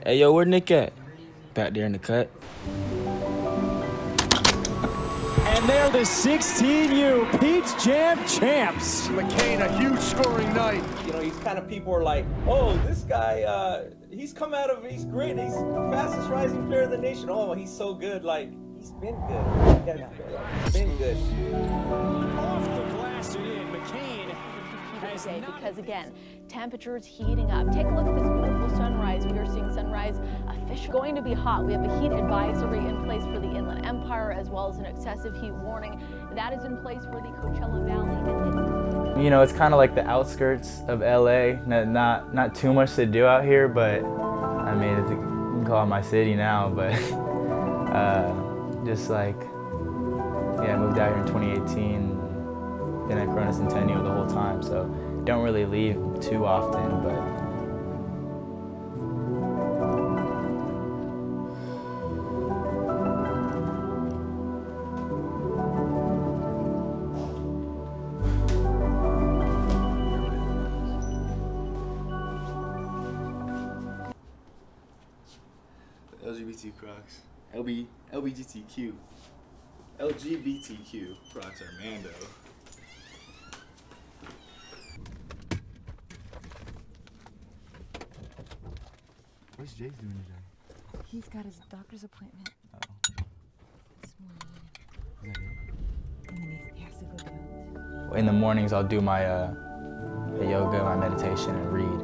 Hey, yo, where Nick at? Back there in the cut. And they're the 16U Pete's Jam champs. Mccain, a huge scoring night. You know, he's kind of, people are like, oh, this guy, he's come out of, he's great. He's the fastest rising player in the nation. Oh, he's so good. Like, he's been good. He's been good. Off the glass and in. Mccain has because again, temperatures heating up. Take a look at this beautiful sunrise. We are seeing sunrise officially going to be hot. We have a heat advisory in place for the Inland Empire, as well as an excessive heat warning that is in place for the Coachella Valley. You know, it's kind of like the outskirts of LA. Not too much to do out here, but I mean, you can call it my city now. But just like, yeah, I moved out here in 2018. Been at Corona Centennial the whole time, so don't really leave too often. But LGBT Crocs. LGBTQ. LGBTQ Crocs are Mando. What's Jake doing today? He's got his doctor's appointment this morning. Is that it? And then he has to go to in the mornings, I'll do my yoga, my meditation, and read.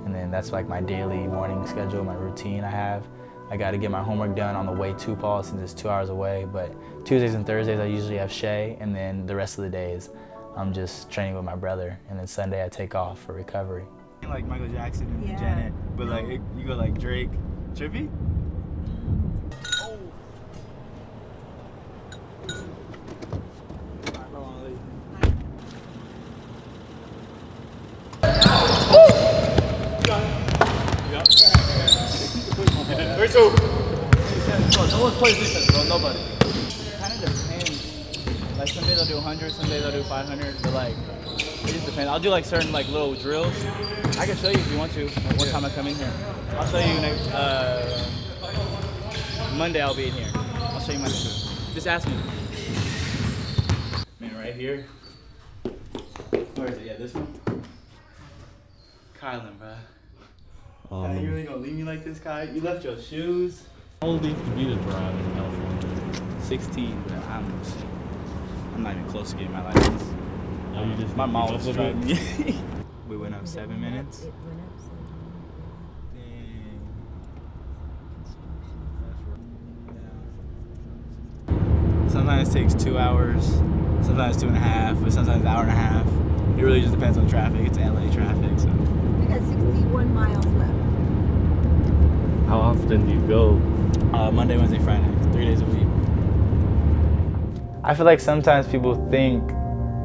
And then that's like my daily morning schedule, my routine I have. I got to get my homework done on the way to Paul since it's 2 hours away. But Tuesdays and Thursdays, I usually have Shay, and then the rest of the days, I'm just training with my brother. And then Sunday, I take off for recovery. Like Michael Jackson and Janet, but like you go like Drake, Trippy. Where's who? No one plays defense, bro. Nobody. Kind of depends. Like some days I'll do 100, some days I'll do 500, but like it just depends. I'll do like certain like little drills. I can show you if you want to. Like one time I come in here, I'll show you next Monday. I'll be in here. I'll show you my shoe. Just ask me. Man, right here. Where is it? Yeah, this one. Kylan, bro. You really gonna leave me like this, Kai? You left your shoes. How old do you have to be to drive in California? 16, but I'm not even close to getting my license. Oh, you just My mom was go driving straight? me. We went up 7 minutes. It went up 7 Dang. Sometimes it takes 2 hours, sometimes 2.5, but sometimes an hour and a half. It really just depends on traffic. It's LA traffic, so. We got 61 miles left. How often do you go? Monday, Wednesday, Friday, 3 days a week. I feel like sometimes people think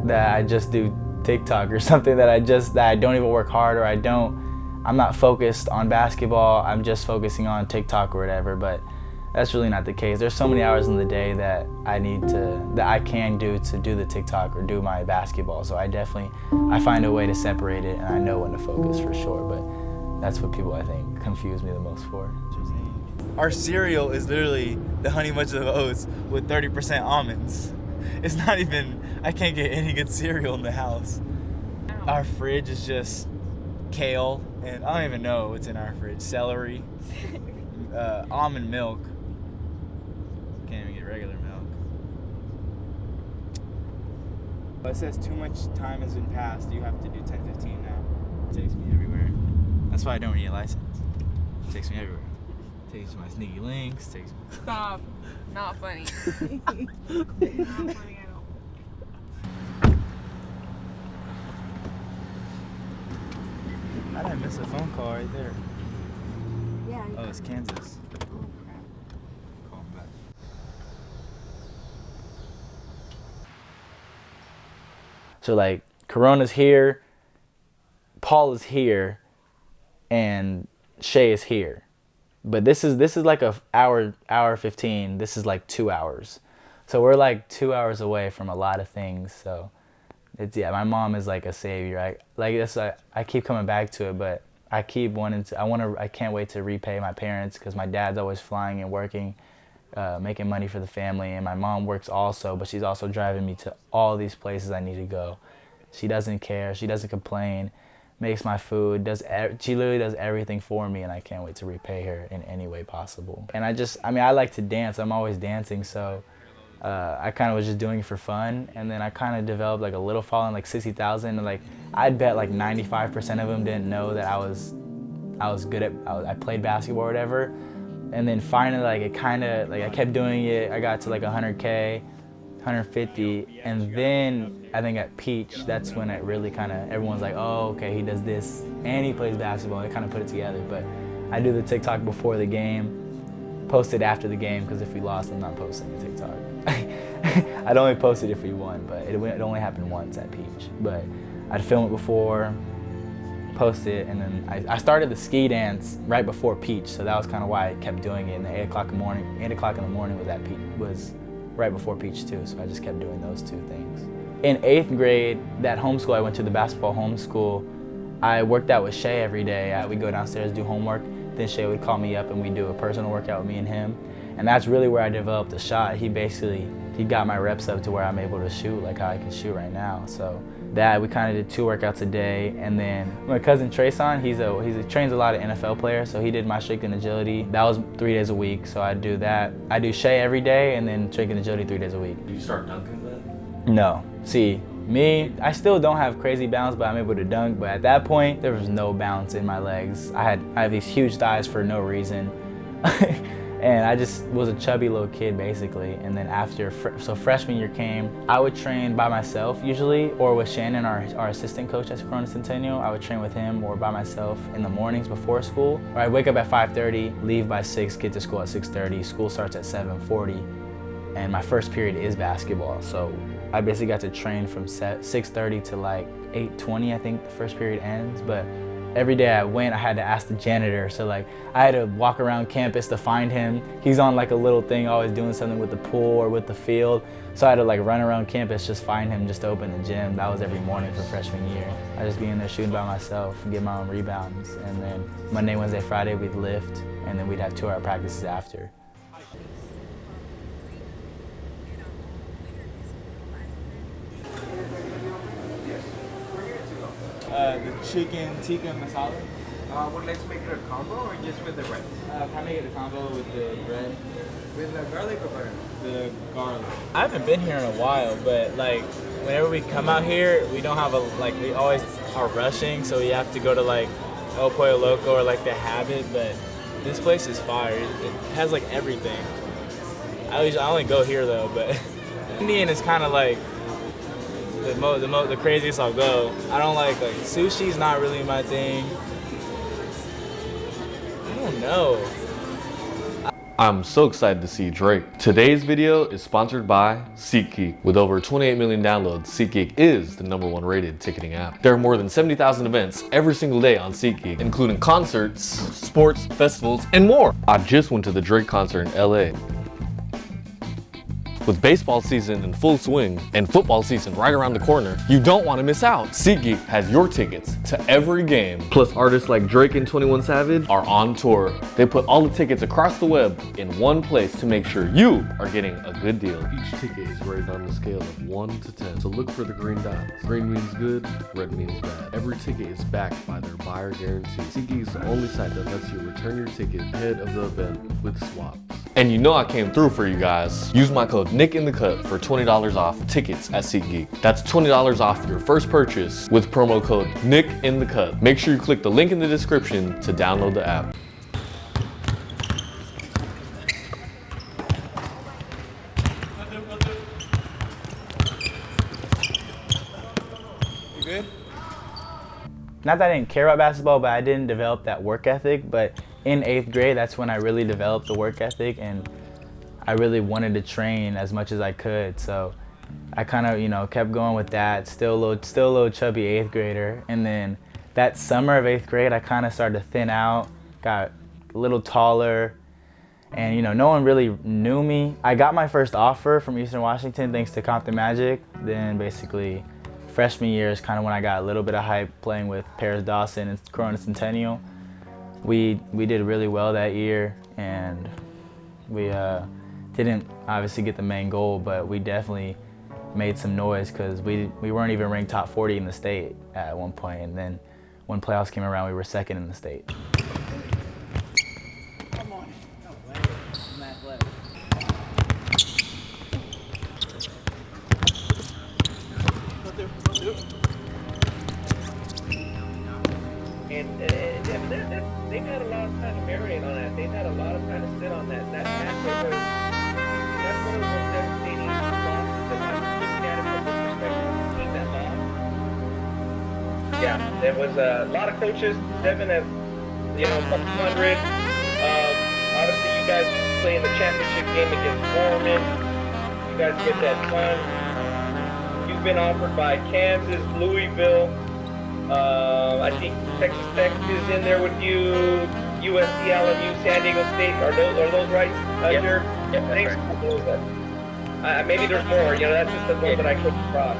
that I just do TikTok or something, that I don't even work hard, or I'm not focused on basketball, I'm just focusing on TikTok or whatever, but that's really not the case. There's so many hours in the day that I can do to do the TikTok or do my basketball, so I find a way to separate it, and I know when to focus for sure, but that's what people, I think, confuse me the most for. Our cereal is literally the Honey Bunches of Oats with 30% almonds. It's not even, I can't get any good cereal in the house. Our fridge is just kale, and I don't even know what's in our fridge. Celery, almond milk. Can't even get regular milk. But it says too much time has been passed. You have to do 10:15 now. It takes me everywhere. That's why I don't need a license. It takes me everywhere. It takes me to my sneaky links. Takes me. Stop. Not funny. Not funny at all. How did I miss a phone call right there? Yeah. Oh, it's Kansas. Oh, crap. Call him back. So like, Corona's here, Paul is here, and Shay is here. But this is like a hour 15. This is like 2 hours. So we're like 2 hours away from a lot of things. So it's, yeah, my mom is like a savior. I keep coming back to it, but I can't wait to repay my parents because my dad's always flying and working, making money for the family, and my mom works also, but she's also driving me to all these places I need to go. She doesn't care, she doesn't complain, makes my food, she literally does everything for me, and I can't wait to repay her in any way possible. And I like to dance, I'm always dancing, so I kind of was just doing it for fun, and then I kind of developed like a little following, like 60,000, and like I'd bet like 95% of them didn't know that I was good at, I played basketball or whatever. And then finally, like I kept doing it, I got to like 100K, 150, and then I think at Peach, that's when it really everyone's like, oh, okay, he does this, and he plays basketball, I kind of put it together. But I do the TikTok before the game, post it after the game, because if we lost, I'm not posting a TikTok. I'd only post it if we won, but it only happened once at Peach. But I'd film it before, post it, and then I started the ski dance right before Peach, so that was kind of why I kept doing it. And 8 o'clock in the morning was at Peach, was right before Peach too, so I just kept doing those two things. In 8th grade, that homeschool, I went to the basketball homeschool. I worked out with Shay every day. We'd go downstairs, do homework, then Shay would call me up and we'd do a personal workout with me and him. And that's really where I developed the shot. He got my reps up to where I'm able to shoot like how I can shoot right now. So that, we kind of did 2 workouts a day. And then my cousin Trayson, he trains a lot of NFL players, so he did my strength and agility. That was 3 days a week, so I do that. I do Shay every day and then strength and agility 3 days a week. Do you start dunking then? No. See, me, I still don't have crazy balance, but I'm able to dunk. But at that point, there was no balance in my legs. I have these huge thighs for no reason. And I just was a chubby little kid basically. And then so freshman year came, I would train by myself usually, or with Shannon, our assistant coach at Corona Centennial. I would train with him or by myself in the mornings before school. Or I'd wake up at 5:30, leave by 6, get to school at 6:30. School starts at 7:40, and my first period is basketball. So I basically got to train from 6:30 to like 8:20, I think the first period ends. But every day I went, I had to ask the janitor. So like I had to walk around campus to find him. He's on like a little thing, always doing something with the pool or with the field. So I had to like run around campus, just find him, just to open the gym. That was every morning for freshman year. I just be in there shooting by myself, get my own rebounds. And then Monday, Wednesday, Friday, we'd lift, and then we'd have 2-hour practices after. The chicken tikka masala. Would like to make it a combo or just with the bread? Can I make it a combo with the bread? With the garlic or butter? The garlic. I haven't been here in a while, but like whenever we come out here, we don't have we always are rushing, so we have to go to like El Pollo Loco or like the Habit, but this place is fire. It has like everything. I only go here though, but Indian is kind of like the craziest I'll go. I don't like sushi's not really my thing. I don't know. I'm so excited to see Drake. Today's video is sponsored by SeatGeek. With over 28 million downloads, SeatGeek is the #1 rated ticketing app. There are more than 70,000 events every single day on SeatGeek, including concerts, sports, festivals, and more. I just went to the Drake concert in LA. With baseball season in full swing and football season right around the corner, you don't want to miss out. SeatGeek has your tickets to every game. Plus artists like Drake and 21 Savage are on tour. They put all the tickets across the web in one place to make sure you are getting a good deal. Each ticket is rated on a scale of 1 to 10. So look for the green dots. Green means good, red means bad. Every ticket is backed by their buyer guarantee. SeatGeek is the only site that lets you return your ticket ahead of the event with swaps. And you know I came through for you guys. Use my code Nick in the Cut for $20 off tickets at SeatGeek. That's $20 off your first purchase with promo code Nick in the Cut. Make sure you click the link in the description to download the app. You good? Not that I didn't care about basketball, but I didn't develop that work ethic. But in 8th grade, that's when I really developed the work ethic, and I really wanted to train as much as I could. So I kind of, kept going with that. Still a little chubby 8th grader. And then that summer of 8th grade, I kind of started to thin out, got a little taller, and no one really knew me. I got my first offer from Eastern Washington thanks to Compton Magic. Then basically freshman year is kind of when I got a little bit of hype playing with Paris Dawson and Corona Centennial. We did really well that year, and we didn't obviously get the main goal, but we definitely made some noise because we weren't even ranked top 40 in the state at one point, and then when playoffs came around, we were second in the state. Come on. I'm athletic. And they've had a lot of time to marinate on that. They've had a lot of time to sit on that. That's one of the most devastating losses that I'm looking at it from this perspective. Seeing that loss. Yeah, there was a lot of coaches. Devin have, top 100. Obviously, you guys play in the championship game against Foreman. You guys get that fun. You've been offered by Kansas, Louisville. I think Texas Tech is in there with you. USC, LMU, San Diego State. Are those right? Yep. Yep, that's right. Maybe there's more. That's just the one that I couldn't cross.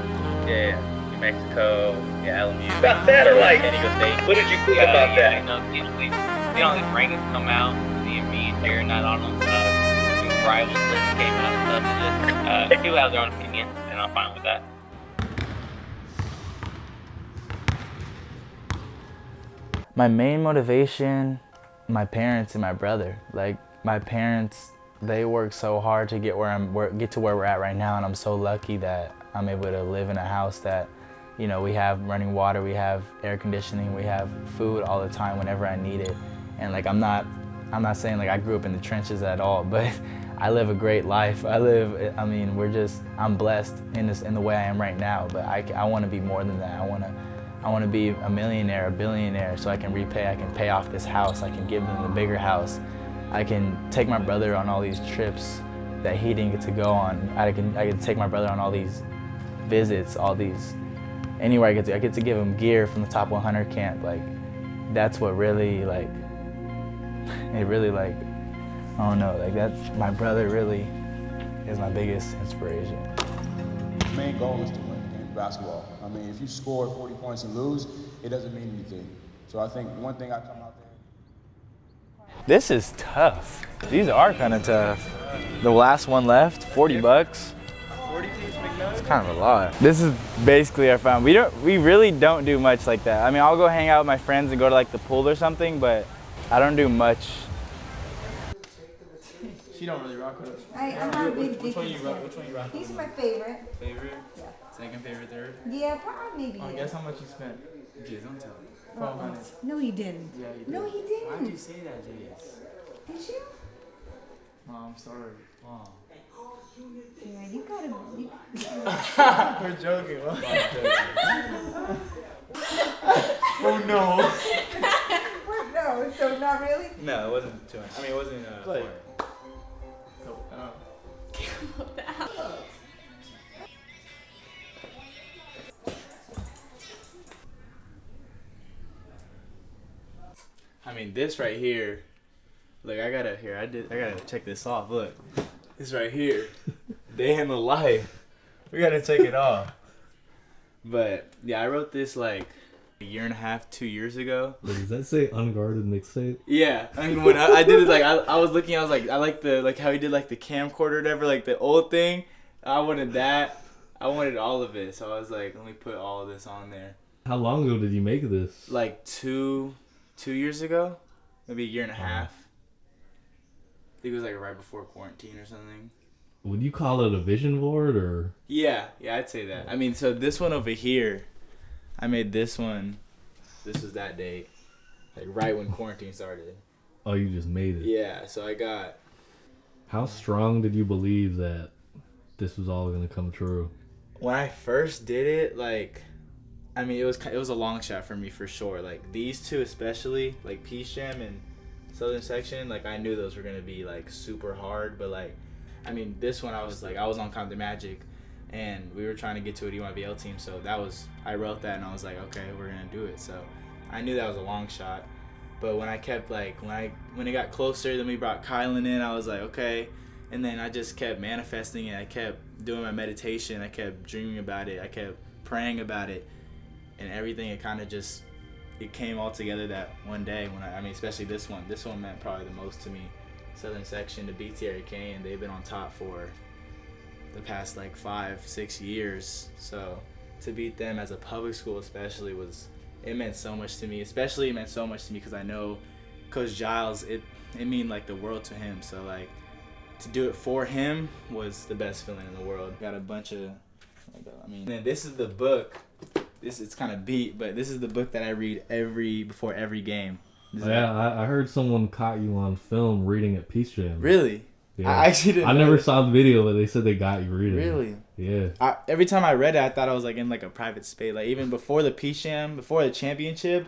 Yeah. New Mexico, LMU. About that or like, San Diego State. what did you think about that? These rankings come out, me and Jared not on them. New rivals list came out and stuff. They do have their own opinions, and I'm fine with that. My main motivation, my parents and my brother. Like, my parents, they work so hard to get to where we're at right now, and I'm so lucky that I'm able to live in a house that, we have running water, we have air conditioning, we have food all the time whenever I need it. And like, I'm not saying like I grew up in the trenches at all, but I live a great life. I'm blessed in the way I am right now, but I want to be more than that. I want to be a millionaire, a billionaire, so I can pay off this house, I can give them a bigger house. I can take my brother on all these trips that he didn't get to go on. I can take my brother on all these visits, anywhere I get to give him gear from the top 100 camp. Like, that's what really, like, I don't know, like, that's, my brother really is my biggest inspiration. The main goal is to win the game of basketball. I mean, if you score 40 points and lose, it doesn't mean anything. So I think one thing I come out there. This is tough. These are kind of tough. The last one left, 40 bucks. 40 piece McNuggets? It's kind of a lot. This is basically our fun. We really don't do much like that. I mean, I'll go hang out with my friends and go to like the pool or something, but I don't do much. She don't really rock with us. I'm not a big Which one you rock? He's my favorite. Favorite? Yeah. Second favorite, third? Yeah, probably maybe. Oh, guess how much you spent? Jeez, don't tell me. 1200. No, he didn't. Yeah, you did. No, he didn't. Why'd you say that, Jace? Did you? Mom, I'm sorry. Mom. Yeah, you gotta. We're joking. Oh no. No, so not really? No, it wasn't too much. I mean, it wasn't like. I mean, this right here. Look, I gotta check this off. Look, this right here. Day in the life. We gotta take it off. But yeah, I wrote this like a year and a half, 2 years ago. Wait, does that say unguarded mixtape? Yeah, I mean, when I did it, like I was looking, I was like, I like how he did like the camcorder or whatever, like the old thing. I wanted that. I wanted all of it, so I was like, let me put all of this on there. How long ago did you make this? Like two years ago, maybe a year and a half. I think it was like right before quarantine or something. Would you call it a vision board or? Yeah, I'd say that. I mean, so this one over here, I made this one. This was that date, like right when quarantine started. Oh, you just made it. Yeah, so I got. How strong did you believe that this was all gonna come true? When I first did it, like, I mean, it was a long shot for me for sure. Like these two especially, like Peace Jam and Southern Section, like I knew those were gonna be like super hard, but like, I mean, this one I was on Compton Magic, and we were trying to get to a DYBL team, so I wrote that and I was like, okay, we're gonna do it. So I knew that was a long shot, but when I kept like when it got closer, then we brought Kylan in, I was like, okay, and then I just kept manifesting it. I kept doing my meditation. I kept dreaming about it. I kept praying about it and everything. It kind of just, it came all together that one day when I mean, especially this one. This one meant probably the most to me. Southern Section to beat Mccain, they've been on top for the past like 5-6 years. So to beat them as a public school especially it meant so much to me. Especially it meant so much to me because I know Coach Giles, it mean like the world to him. So like to do it for him was the best feeling in the world. Got a bunch of, I mean, and this is the book. It's kind of beat, but this is the book that I read before every game. I heard someone caught you on film reading at Peace Jam. Really? Yeah. I actually didn't. I never saw the video, but they said they got you reading. Really? Yeah. Every time I read it, I thought I was like in like a private space. Like even before the Peace Jam, before the championship,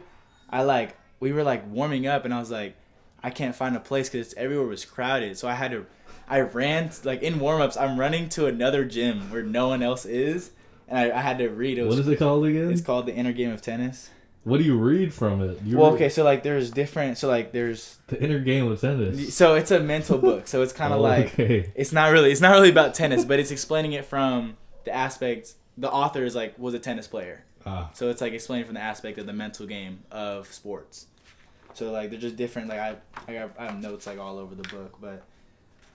we were like warming up, and I was like, I can't find a place because everywhere was crowded. So I ran like in warm-ups. I'm running to another gym where no one else is, and I had to read. What is it called again? It's called The Inner Game of Tennis. What do you read from it? Okay, so like there's different. So like there's The Inner Game of Tennis. So it's a mental book. So it's kind of it's not really about tennis, but it's explaining it from the aspects. The author is like was a tennis player. So it's like explaining from the aspect of the mental game of sports. So like they're just different. Like I have notes like all over the book, but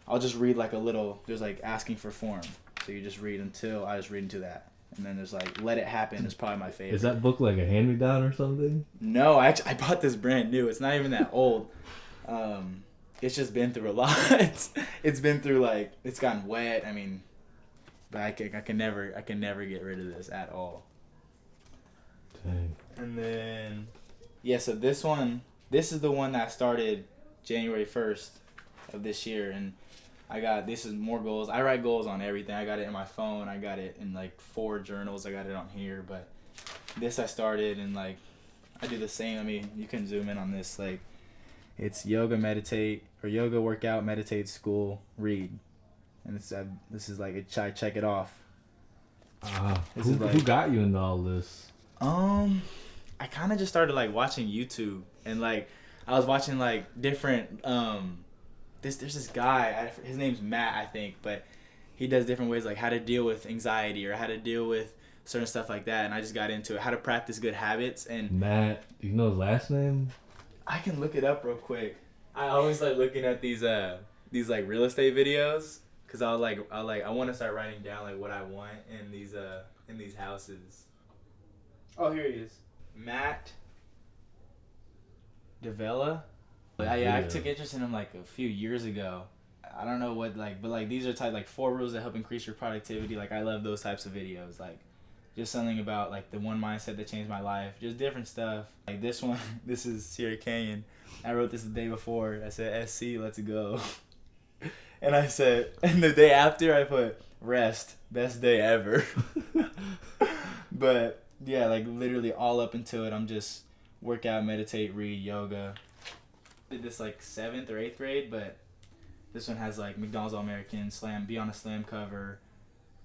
I'll just read like a little. There's like asking for form. So you just read until I just read into that. And then there's like Let It Happen is probably my favorite. Is that book like a hand-me-down or something? No, I bought this brand new. It's not even that old. It's just been through a lot. It's been through like it's gotten wet. I mean, but I can never get rid of this at all. Dang. And then so this is the one that started January 1st of this year, and this is more goals. I write goals on everything. I got it in my phone. I got it in like 4 journals. I got it on here. But this I started and like I do the same. I mean, you can zoom in on this. Like it's yoga, meditate, or yoga, workout, meditate, school, read. And this is like I check it off. Who got you into all this? I kind of just started like watching YouTube and like I was watching like different there's this guy, his name's Matt, I think, but he does different ways like how to deal with anxiety or how to deal with certain stuff like that, and I just got into it, how to practice good habits. And Matt, do you know his last name? I can look it up real quick. I always like looking at these like real estate videos because I want to start writing down like what I want in these houses. Oh, here he is, Matt Davella. I took interest in him like a few years ago. I don't know what but these are type like 4 rules that help increase your productivity. Like I love those types of videos. Like just something about like the one mindset that changed my life. Just different stuff. Like this one, this is Sierra Canyon. I wrote this the day before. I said SC, let's go. And I said, and the day after I put rest, best day ever. But yeah, like literally all up until it, I'm just workout, meditate, read, yoga. Did this like 7th or 8th grade, but this one has like McDonald's All-American, slam, be on a slam cover,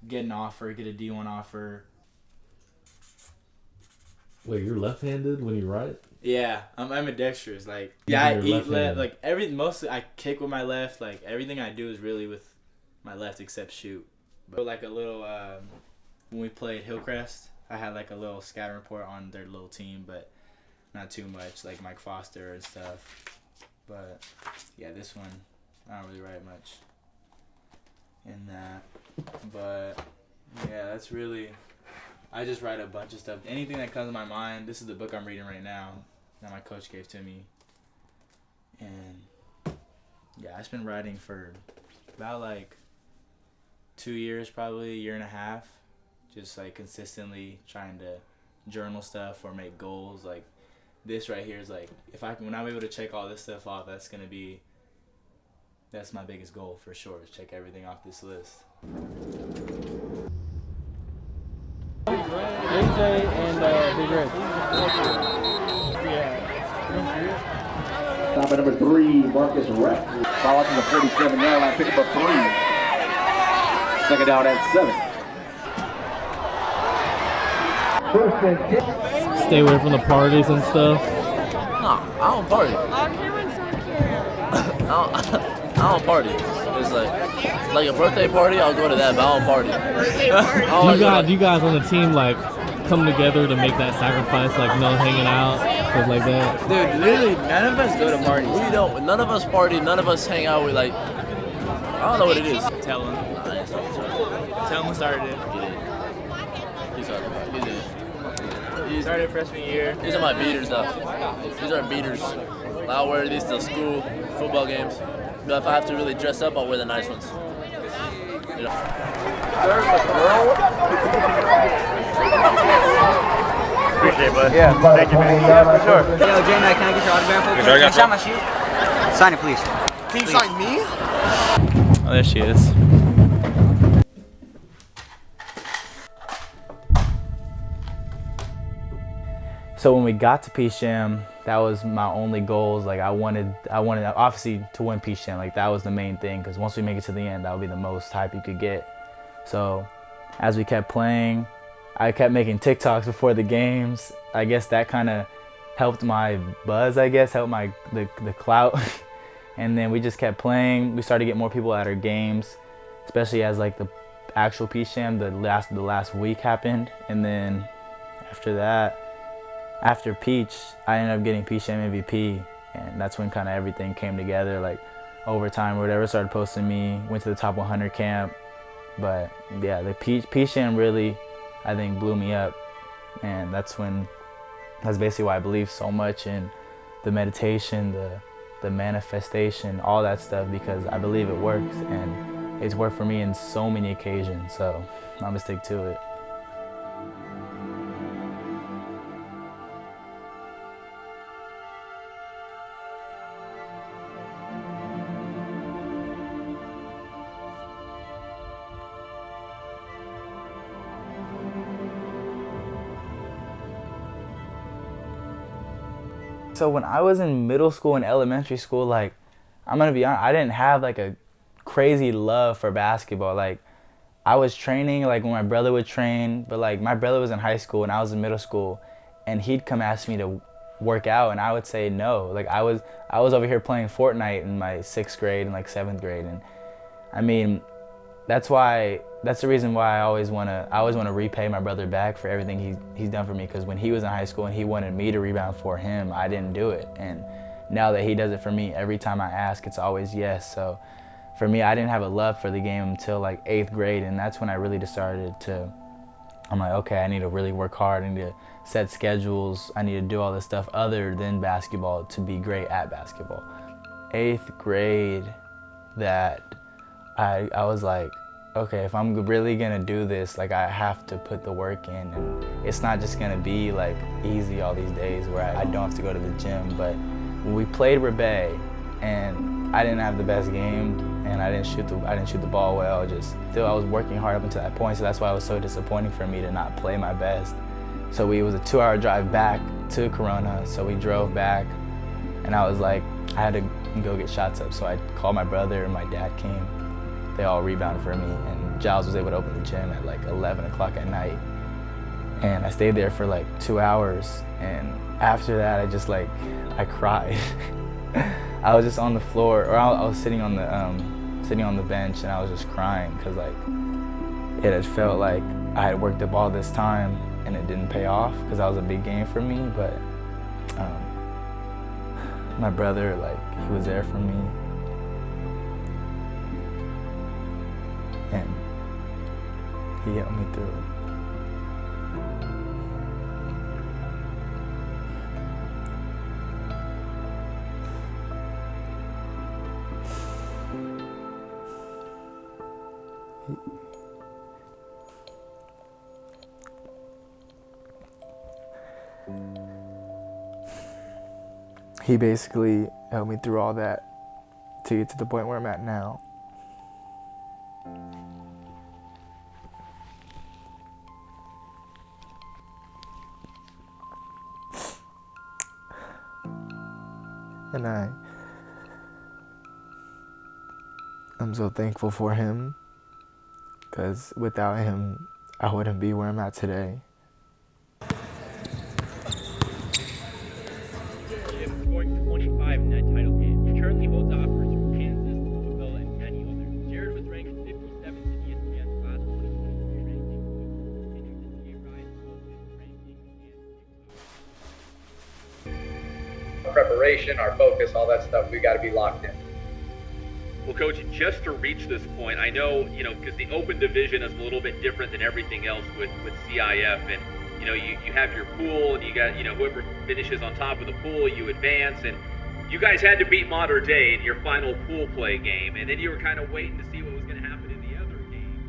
get an offer, get a D1 offer. Wait, you're left-handed when you write? Yeah, I'm ambidextrous. Like I eat left. Like mostly I kick with my left. Like everything I do is really with my left except shoot. But like a little when we played Hillcrest, I had like a little scouting report on their little team, but not too much. Like Mike Foster and stuff. But yeah, this one I don't really write much in that. But yeah, that's really, I just write a bunch of stuff. Anything that comes to my mind. This is the book I'm reading right now that my coach gave to me. And yeah, I've been writing for about like 2 years, probably a year and a half. Just like consistently trying to journal stuff or make goals. Like this right here is like, when I'm able to check all this stuff off, that's my biggest goal for sure, is check everything off this list. AJ and Big Red. Stop at number 3, Marcus Rep. Ball up to the 47-yard line, pick up a 3. Second down at 7. Stay away from the parties and stuff. Nah, I don't party. Oh, Cameron's so cute. I don't party. It's like a birthday party, I'll go to that, but I don't party. Birthday party. You guys on the team like come together to make that sacrifice, like no hanging out, stuff like that? Dude, literally none of us go to parties. We don't. None of us party. None of us hang out with like. I don't know what it is. Tell him. Tell him who started it. He started it. He did. He started freshman year. These are my beaters, though. These are beaters. I'll wear these to school, football games. But if I have to really dress up, I'll wear the nice ones. You know. Appreciate it, bud. Yeah. Thank you, man. Yeah, for sure. Yo, J-Mac, can I get your autograph? Can you sign my shoe? Sign it, please. Can you sign me? Oh, there she is. So when we got to P-Sham, that was my only goals. Like I wanted obviously to win P-Sham. Like that was the main thing, because once we make it to the end, that would be the most hype you could get. So as we kept playing, I kept making TikToks before the games. I guess that kind of helped my buzz, I guess, helped my the clout. And then we just kept playing. We started to get more people at our games, especially as like the actual P-Sham, the last week happened. And then after that, after Peach, I ended up getting P-Sham MVP, and that's when kind of everything came together. Like overtime or whatever, started posting me, went to the top 100 camp. But yeah, the P-Sham really, I think, blew me up, and that's basically why I believe so much in the meditation, the manifestation, all that stuff, because I believe it works, and it's worked for me in so many occasions. So I'm gonna stick to it. So when I was in middle school and elementary school, like, I'm gonna be honest, I didn't have like a crazy love for basketball. Like, I was training like when my brother would train, but like my brother was in high school and I was in middle school, and he'd come ask me to work out and I would say no. Like I was over here playing Fortnite in my 6th grade and like 7th grade, and I mean, that's the reason why I always wanna repay my brother back for everything he's done for me, because when he was in high school and he wanted me to rebound for him, I didn't do it. And now that he does it for me, every time I ask, it's always yes. So for me, I didn't have a love for the game until like 8th grade, and that's when I really decided to, I'm like, okay, I need to really work hard, I need to set schedules, I need to do all this stuff other than basketball to be great at basketball. 8th grade, that I was like, okay, if I'm really gonna do this, like I have to put the work in, and it's not just gonna be like easy all these days where I don't have to go to the gym. But when we played Rebay, and I didn't have the best game, and I didn't shoot the ball well. I was working hard up until that point, so that's why it was so disappointing for me to not play my best. So it was a 2-hour drive back to Corona, so we drove back, and I was like, I had to go get shots up, so I called my brother and my dad came. They all rebounded for me, and Giles was able to open the gym at like 11 o'clock at night. And I stayed there for like 2 hours, and after that I cried. I was just on the floor, or I was sitting on the bench, and I was just crying, because like it had felt like I had worked up all this time and it didn't pay off, because that was a big game for me. But my brother, like, he was there for me. And he helped me through it. He basically helped me through all that to get to the point where I'm at now. And I'm so thankful for him, because without him, I wouldn't be where I'm at today. Scoring 25 in that title game. He currently holds offers from Kansas, Louisville, and many others. Jared was ranked 57th in ESPN's last 2023 ranking. Continues to see a rise in both his preparation, our focus, all that stuff, we got to be locked in. Well, Coach, just to reach this point, I know, because the open division is a little bit different than everything else with CIF, and, you have your pool, and you got, whoever finishes on top of the pool, you advance, and you guys had to beat Mater Dei in your final pool play game, and then you were kind of waiting to see what was going to happen in the other game.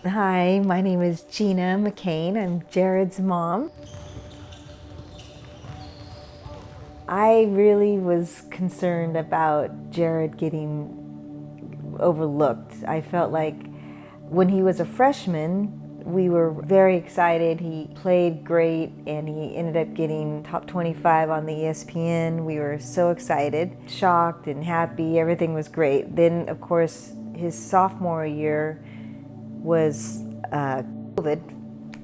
Hi, my name is Gina Mccain. I'm Jared's mom. I really was concerned about Jared getting overlooked. I felt like when he was a freshman, we were very excited. He played great and he ended up getting top 25 on the ESPN. We were so excited, shocked and happy. Everything was great. Then, of course, his sophomore year was COVID,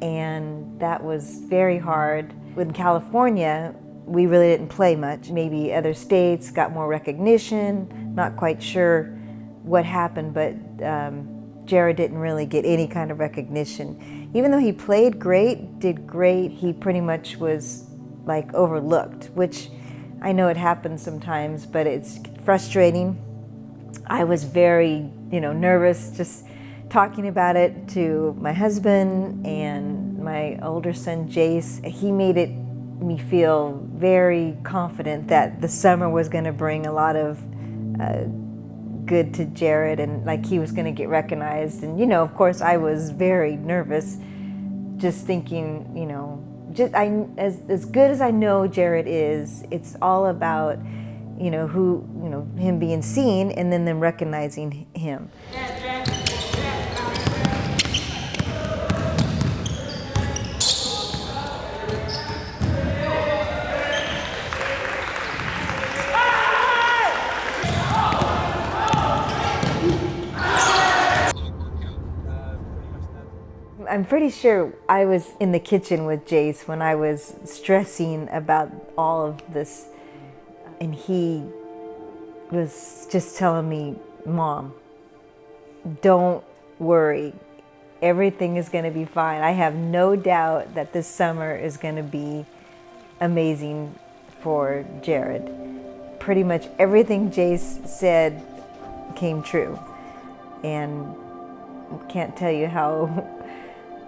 and that was very hard. In California, we really didn't play much. Maybe other states got more recognition, not quite sure what happened, but Jared didn't really get any kind of recognition. Even though he played great, did great, he pretty much was like overlooked, which I know it happens sometimes, but it's frustrating. I was very, nervous just talking about it to my husband and my older son, Jace. He made me feel very confident that the summer was going to bring a lot of good to Jared, and like he was going to get recognized. And of course I was very nervous, just thinking, as good as I know Jared is, it's all about him being seen and then them recognizing him. I'm pretty sure I was in the kitchen with Jace when I was stressing about all of this, and he was just telling me, Mom, don't worry, everything is going to be fine. I have no doubt that this summer is going to be amazing for Jared. Pretty much everything Jace said came true, and can't tell you how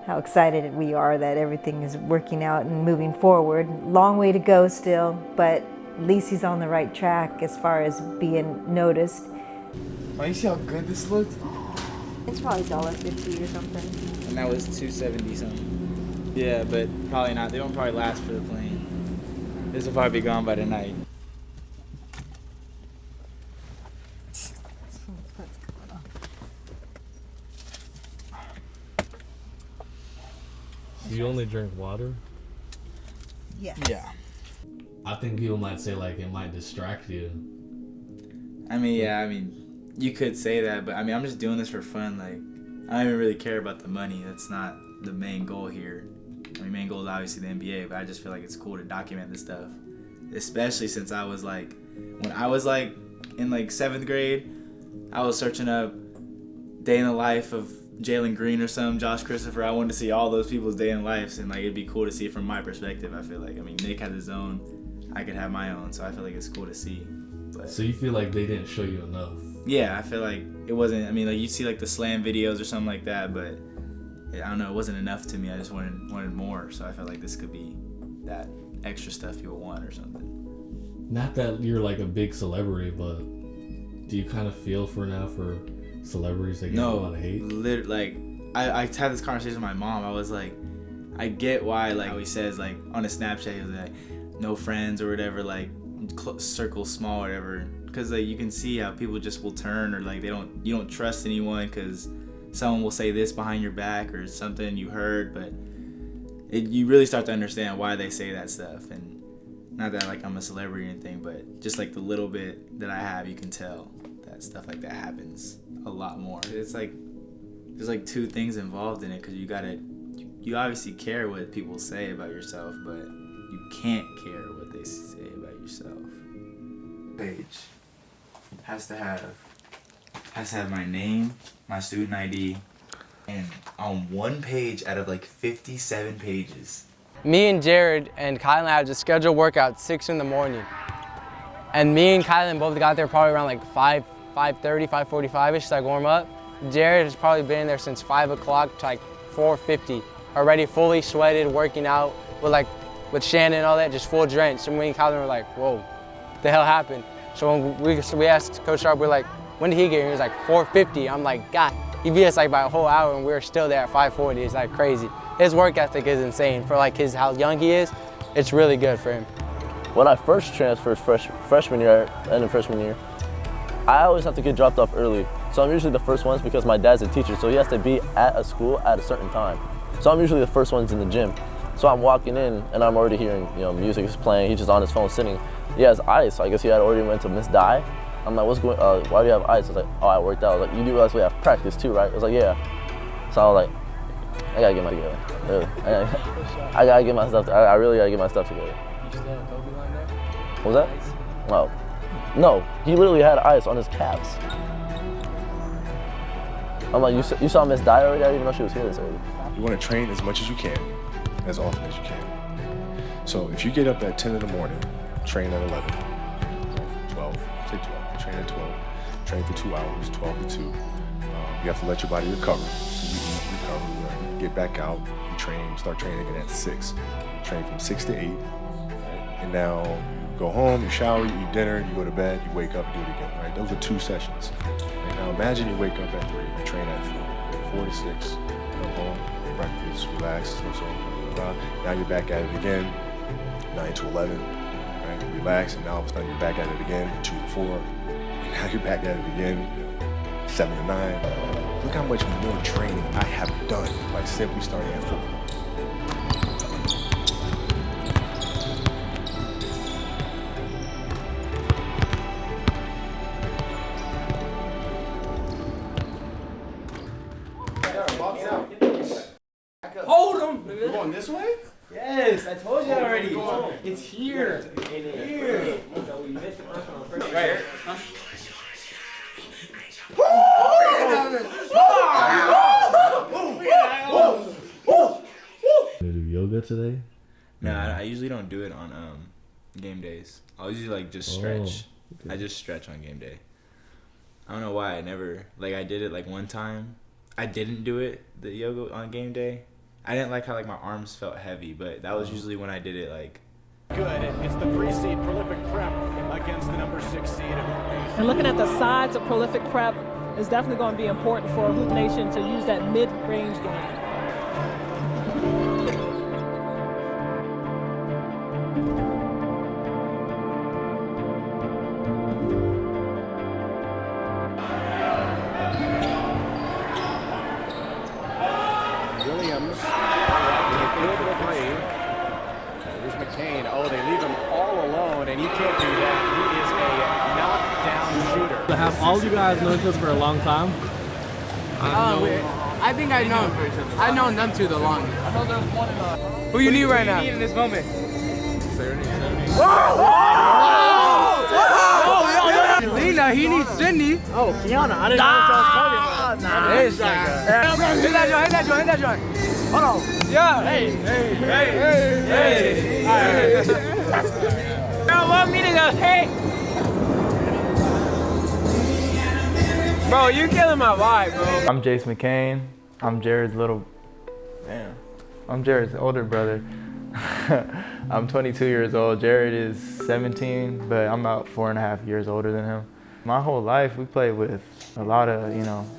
excited we are that everything is working out and moving forward. Long way to go still, but at least he's on the right track as far as being noticed. Oh, you see how good this looked? It's probably $1.50 or something. And that was $2.70 something. Yeah, but probably not. They don't probably last for the plane. This will probably be gone by tonight. Do you only drink water? Yes. Yeah. I think people might say like it might distract you. I mean, you could say that, but I'm just doing this for fun. Like, I don't even really care about the money. That's not the main goal here. Main goal is obviously the NBA, but I just feel like it's cool to document this stuff. Especially since I was like, when I was like in like 7th grade, I was searching up day in the life of Jalen Green or something, Josh Christopher. I wanted to see all those people's day in lives, and like it'd be cool to see from my perspective. I feel like, Nick has his own, I could have my own, so I feel like it's cool to see. But, so you feel like they didn't show you enough? Yeah, I feel like it wasn't. Like you see like the slam videos or something like that, but I don't know, it wasn't enough to me. I just wanted more, so I felt like this could be that extra stuff people want or something. Not that you're like a big celebrity, but do you kind of feel for celebrities that get a lot of hate? Like I had this conversation with my mom. I was like, I get why, like how he says like on a Snapchat, he was like, no friends or whatever, like circle small or whatever, because like you can see how people just will turn, or like you don't trust anyone because someone will say this behind your back or something you heard, but you really start to understand why they say that stuff. And not that like I'm a celebrity or anything, but just like the little bit that I have, you can tell that stuff like that happens a lot more. It's like there's like two things involved in it because you obviously care what people say about yourself, but you can't care what they say about yourself. Page has to have my name, my student ID, and on one page out of like 57 pages. Me and Jared and Kylan had to schedule workout at 6 in the morning. And me and Kylan both got there probably around like 5:30, 5:45ish to like warm up. Jared has probably been there since 5 o'clock to like 4:50, already fully sweated, working out with Shannon and all that, just full drenched. So me and Kylan were like, whoa, what the hell happened? So when we asked Coach Sharp, we're like, when did he get here? He was like 4:50. I'm like, God, he beat us like by a whole hour and we were still there at 5:40. It's like crazy. His work ethic is insane for like how young he is. It's really good for him. When I first transferred freshman year, end of freshman year, I always have to get dropped off early. So I'm usually the first ones because my dad's a teacher, so he has to be at a school at a certain time. So I'm usually the first ones in the gym. So I'm walking in and I'm already hearing, music is playing. He's just on his phone sitting. He has ice. So I guess he had already went to Miss Di. I'm like, why do you have ice? I was like, oh, I worked out. I was like, you do realize we have practice too, right? I was like, yeah. So I was like, I gotta get my together. Really. I gotta get my stuff. I really gotta get my stuff together. You still have Kobe line there? What was that? Oh. No, he literally had ice on his caps. I'm like, you saw Miss Di already? I didn't even know she was here this early. You want to train as much as you can, as often as you can. So if you get up at 10 in the morning, train at 11, 12, say 12, train at 12, train for 2 hours, 12 to 2. You have to let your body recover. So you eat, recover, right? Get back out, you train, start training again at 6. Train from 6 to 8, right? And now you go home, you shower, you eat dinner, you go to bed, you wake up, do it again, right? Those are 2 sessions. Right? Now imagine you wake up at 3, you train at 4 to 6, come home, breakfast, relax, so now you're back at it again, 9 to 11, right? Relax, and now all of a sudden you're back at it again, 2 to 4, and now you're back at it again, 7 to 9. Look how much more training I have done by simply starting at 4. Hold him! We're going this way? Yes, I told you already. It's here. Here. Right. Did you do yoga today? No, I usually don't do it on game days. I'll usually just stretch. Okay. I just stretch on game day. I don't know why I never I did it one time. I didn't do it, the yoga on game day. I didn't like how my arms felt heavy, but that was usually when I did it Good. It's the 3-seed Prolific Prep against the number 6 seed. And looking at the sides of Prolific Prep is definitely going to be important for Hoop Nation to use that mid-range game. Williams with a good 3. Here's Mccain. Oh, they leave him all alone, and you can't do that. He is a knockdown shooter. Have all you guys known each other for a long time? I think I've known them two the longest. Who you need right now? in this moment? Lena, he needs Cindy. Oh, Kiana, I didn't know what y'all was talking about. Nah, This nigga. Hit that joint. Hold on. Yeah. Hey. Y'all want me to go, hey? Bro, you killing my vibe, bro. I'm Jace Mccain. I'm Jared's I'm Jared's older brother. I'm 22 years old. Jared is 17, but I'm about 4.5 years older than him. My whole life, we played with a lot of,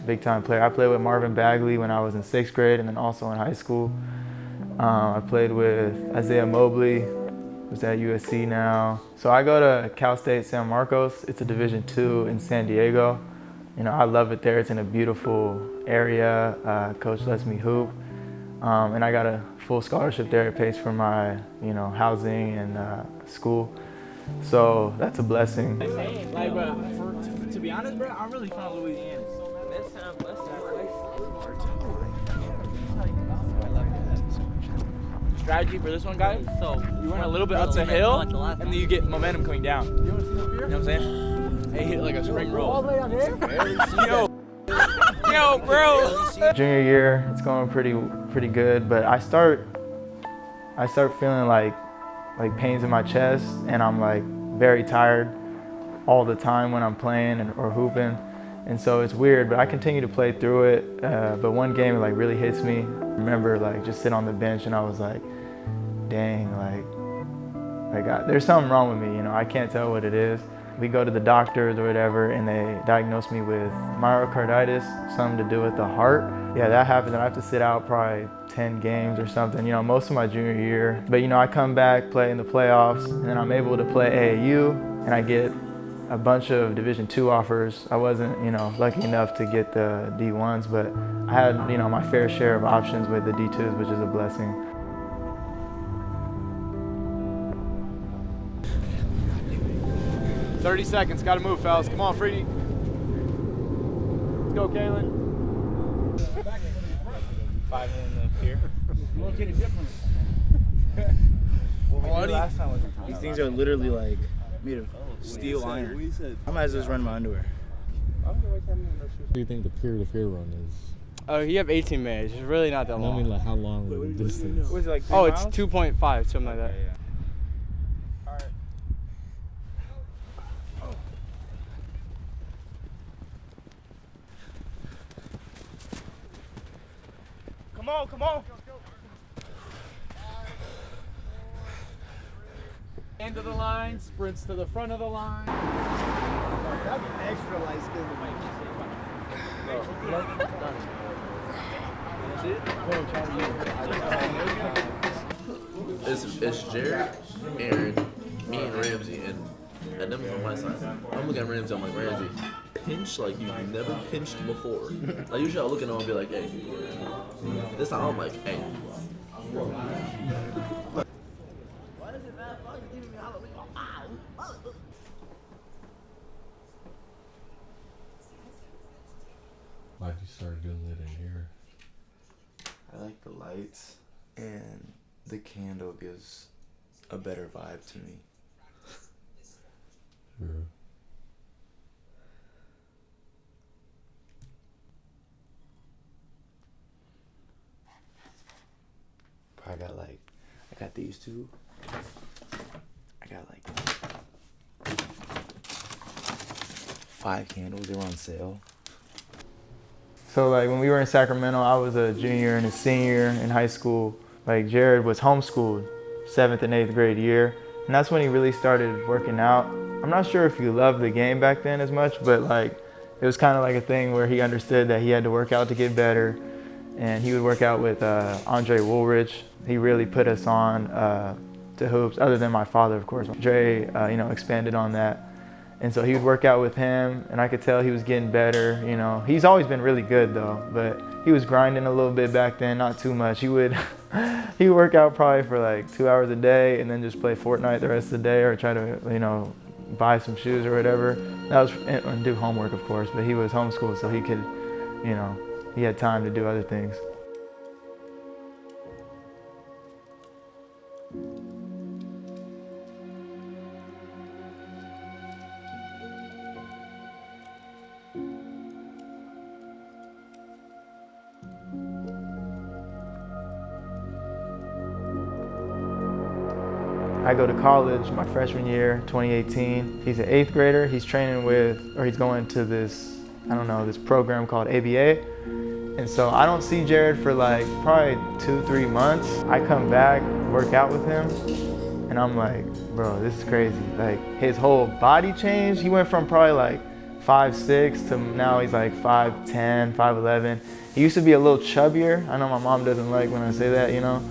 big time players. I played with Marvin Bagley when I was in 6th grade and then also in high school. I played with Isaiah Mobley, who's at USC now. So I go to Cal State San Marcos. It's a Division II in San Diego. I love it there. It's in a beautiful area. Coach lets me hoop. And I got a full scholarship there. It pays for my, housing and school. So that's a blessing. Bro, to be honest, bro, I'm really from Louisiana. Strategy for this one, guys. So you run a little bit up the hill, and then you get momentum coming down. You know what I'm saying? Hey, hit it like a spring roll. Yo, bro. Junior year, it's going pretty good, but I start feeling like pains in my chest, and I'm like very tired all the time when I'm playing or hooping. And so it's weird, but I continue to play through it. But one game it like really hits me. I remember like just sitting on the bench and I was like, dang, there's something wrong with me, you know, I can't tell what it is. We go to the doctors or whatever and they diagnose me with myocarditis, something to do with the heart. Yeah, that happens and I have to sit out probably 10 games or something, you know, most of my junior year. But you know, I come back, play in the playoffs, and then I'm able to play AAU and I get a bunch of Division II offers. I wasn't, you know, lucky enough to get the D1s, but I had, you know, my fair share of options with the D2s, which is a blessing. "30 seconds, gotta move, fellas. Come on, Freedy. Let's go, Kalen." 5 in the pier. Located different. These things are literally like made of steel iron. I might as well just run my underwear. What do you think the peer-to-peer run is? Oh, you have 18 minutes. It's really not that I long. mean, like how long the distance? Was it like 3 Oh, miles? it's 2.5, something like that. Yeah. Come on. End of the line, sprints to the front of the line. That's an extra light skill. It's Jared, Aaron, me, and Ramsey, and them on my side. I'm looking at Ramsey. I'm like, Ramsey, pinch like you've never pinched before. Like usually I'll look at him and be like, hey. This time I'm like, hey. Why'd you start doing that in here? I like the lights, and the candle gives a better vibe to me. Sure. I got these two. I got like 5 candles. They were on sale. So like when we were in Sacramento, I was a junior and a senior in high school. Like Jared was homeschooled 7th and 8th grade year. And that's when he really started working out. I'm not sure if he loved the game back then as much, but like it was kind of like a thing where he understood that he had to work out to get better. And he would work out with Andre Woolrich. He really put us on to hoops, other than my father, of course. Dre, you know, expanded on that. And so he would work out with him, and I could tell he was getting better, you know. He's always been really good though, but he was grinding a little bit back then, not too much. He would work out probably for like 2 hours a day and then just play Fortnite the rest of the day or try to, you know, buy some shoes or whatever. That was, and do homework, of course, but he was homeschooled, so he could, you know, he had time to do other things. I go to college my freshman year, 2018. He's an 8th grader. He's training with, or he's going to this, I don't know, this program called ABA. And so I don't see Jared for like probably 2-3 months. I come back, work out with him, and I'm like, bro, this is crazy. Like his whole body changed. He went from probably like 5'6" to now he's like 5'10", 5'11". He used to be a little chubbier. I know my mom doesn't like when I say that, you know.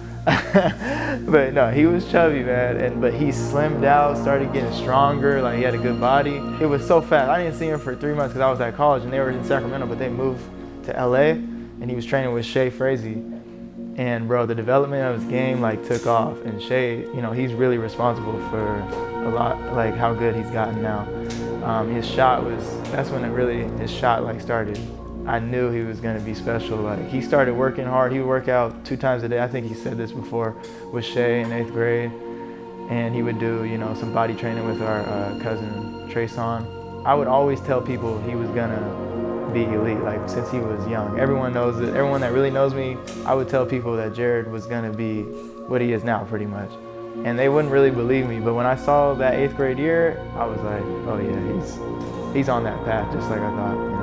But no, he was chubby, man. But he slimmed out, started getting stronger. Like he had a good body. It was so fast. I didn't see him for 3 months because I was at college and they were in Sacramento, but they moved to LA and he was training with Shea Frazee. And bro, the development of his game like took off. And Shea, you know, he's really responsible for a lot, like how good he's gotten now. His shot was, that's when it really, his shot like started I knew he was going to be special. Like, he started working hard. He would work out 2 times a day. I think he said this before with Shay in 8th grade. And he would do, you know, some body training with our cousin Trayson. I would always tell people he was going to be elite, like, since he was young. Everyone knows it. Everyone that really knows me, I would tell people that Jared was going to be what he is now, pretty much. And they wouldn't really believe me, but when I saw that 8th grade year, I was like, oh yeah, he's on that path, just like I thought, you know.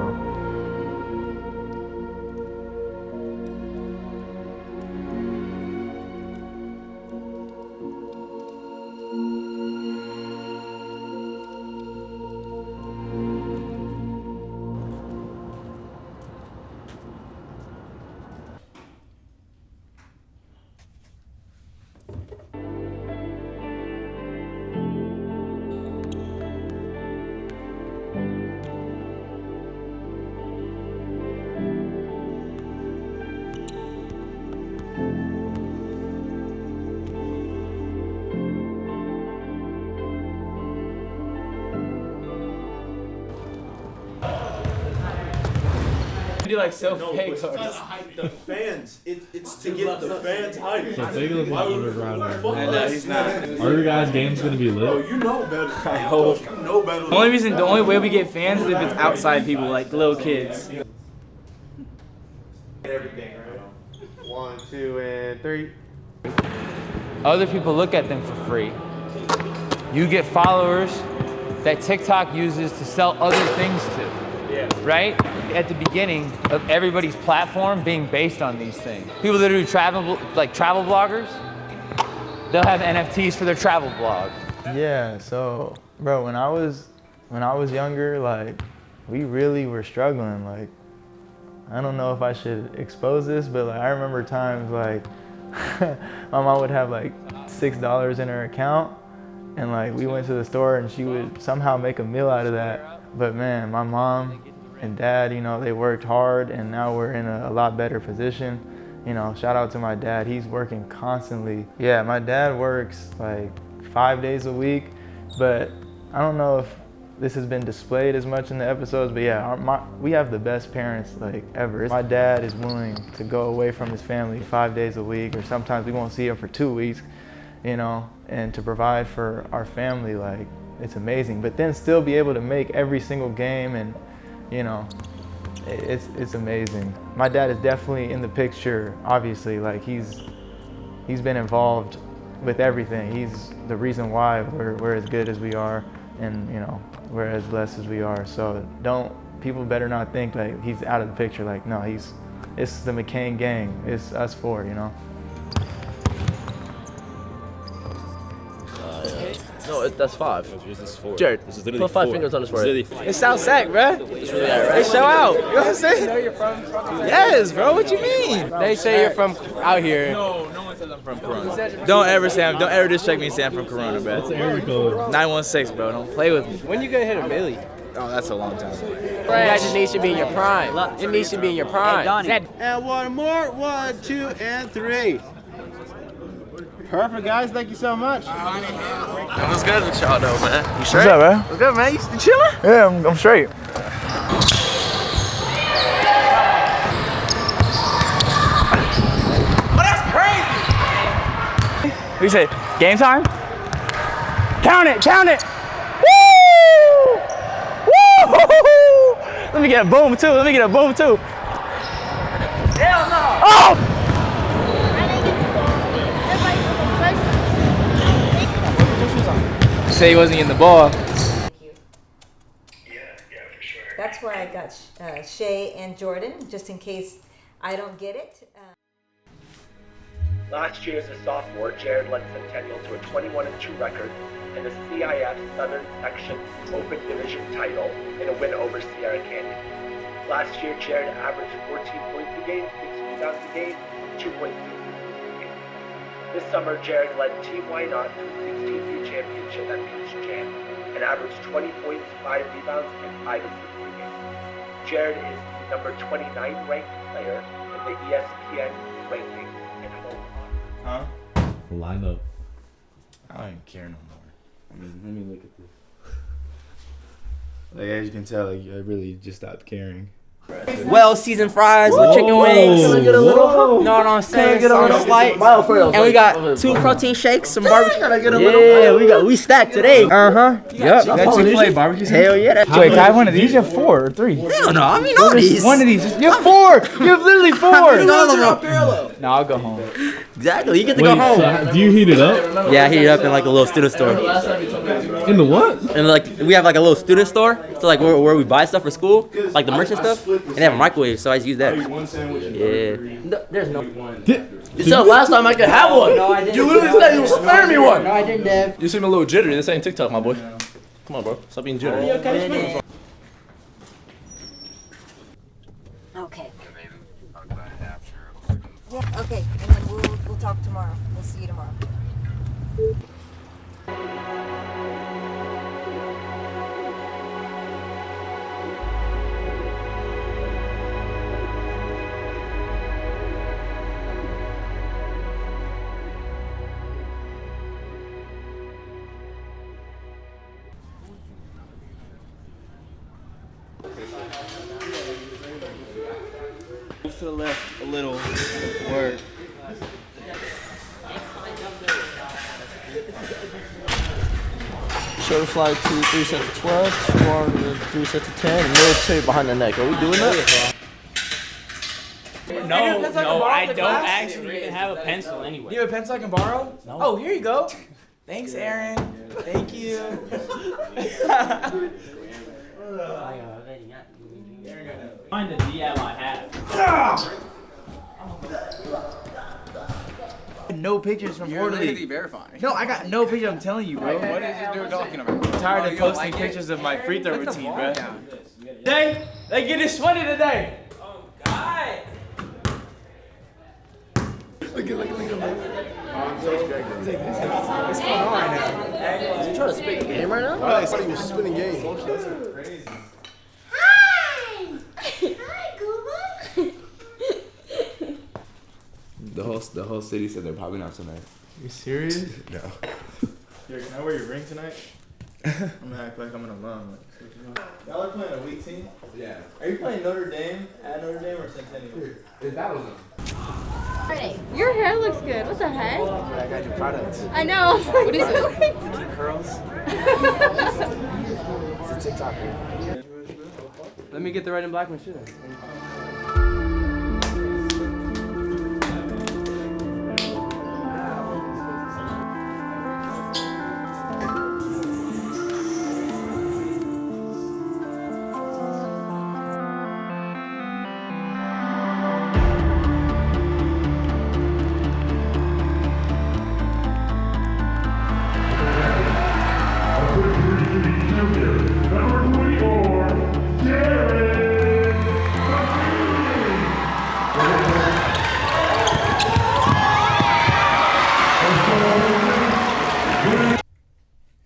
Like so fake. It's not to hype the fans. It's to get the fans hyped. So Bagel is an underground. No, he's not. Are your guys' games gonna be lit? Oh, you know better. I hope. You know better. The only way we get fans is if it's outside people, like little kids. Everything, right? 1, 2, and 3. Other people look at them for free. You get followers that TikTok uses to sell other things to. Yeah. Right? At the beginning of everybody's platform being based on these things. People that do travel bloggers, they'll have NFTs for their travel blog. Yeah, so bro, when I was younger, like, we really were struggling. Like, I don't know if I should expose this, but like, I remember times like my mom would have like $6 in her account, and like we went to the store and she would somehow make a meal out of that. But man, my mom and dad, you know, they worked hard, and now we're in a lot better position. You know, shout out to my dad, he's working constantly. Yeah, my dad works like 5 days a week, but I don't know if this has been displayed as much in the episodes, but yeah, we have the best parents like ever. My dad is willing to go away from his family 5 days a week, or sometimes we won't see him for 2 weeks, you know, and to provide for our family, like, it's amazing. But then still be able to make every single game, and you know, it's amazing. My dad is definitely in the picture, obviously. Like, he's been involved with everything. He's the reason why we're as good as we are, and you know, we're as blessed as we are. So people better not think like he's out of the picture. Like, no, it's the Mccain gang. It's us four, you know. No, that's 5. This is 4. Jared, this is literally put 5 4. fingers on his forehead. It's South Sac, bro. They show out. You know what I'm saying? You know you're from yes, bro. What you mean? They say you're from out here. No one says I'm from Corona. Don't ever disrespect me and say I'm from Corona, bro. That's area code. 916, bro. Don't play with me. When you gonna hit a Billy? Oh, that's a long time. You guys need to be in your prime. It needs to be in your prime. And one more. 1, 2, and 3. Perfect, guys. Thank you so much. What's good with y'all, though, man? You straight? What's up, man? What's good, man? You chilling? Yeah, I'm straight. Oh, that's crazy. What you say? Game time? Count it, count it. Woo! Woo! Let me get a boom too. Hell no! Oh! Say he wasn't getting the ball. Thank you. Yeah, for sure. That's why I got Shay and Jordan, just in case I don't get it. Last year as a sophomore, Jared led Centennial to a 21-2 record and the CIF Southern Section Open Division title in a win over Sierra Canyon. Last year, Jared averaged 14 points a game, 6 rebounds a game, 2.6 a game. This summer, Jared led Team Why Not to a 16-3 championship at Peach Jam and averaged 20 points, 5 rebounds, and 5 assists a game. Jared is the number 29 ranked player in the ESPN rankings in home. Huh? Line up. I don't even care no more. Let me look at this. Like, as you can tell, like, I really just stopped caring. well-seasoned fries with chicken wings. Can I get a little? You know what I'm saying? Can I get a Some little? slight. My Alfredo. And we got 2 protein shakes, some barbecue. Can I get a little? Yeah, we stacked today. Yep. You got Chick-fil-A barbecue? Hell yeah. That's Wait, can I have one of these? You have 4 or 3? Hell no, I mean all these. One of these. You have 4. You have literally 4. No, I'll go home. Exactly. You get to go home. So do you heat it up? Yeah, I heat it up in like a little student store. In the what? And like we have like a little student store, so like where we buy stuff for school, like the merchant stuff, and they have a microwave, so I just use that. Yeah. There's no one. You said last time I could have one. No, I didn't. You literally said you would spare me one. No, I didn't, Dev. You seem a little jittery. This ain't TikTok, my boy. Come on, bro. Stop being jittery. Okay. Yeah, okay, and then we'll talk tomorrow. We'll see you tomorrow. Move to the left a little. Word. Shoulder fly 3 sets of 12, 2 arms 3 sets of 10, and military behind the neck. Are we doing that? No, I don't actually even have a pencil anyway. You have a pencil I can borrow? No. Oh, here you go. Thanks, Aaron. Thank you. Find the DM I have. No pictures from Orderly. verifying. No, I got no pictures. I'm telling you, bro. What is this dude talking about? I'm tired of posting pictures of my free throw routine, bro. They getting sweaty today. Oh, God. Look at What's going on right now? Is he trying to spit game right now? I thought he was spinning game. The whole city said they're probably not tonight. You serious? No. Yo, can I wear your ring tonight? I'm gonna act like I'm an alum. Y'all are playing a weak team? Yeah. Are you playing Notre Dame at Notre Dame or Centennial? That was them. Your hair looks good. What the heck? I got new products. I know. What is it? Keep curls. It's a TikToker. Let me get the red and black one, should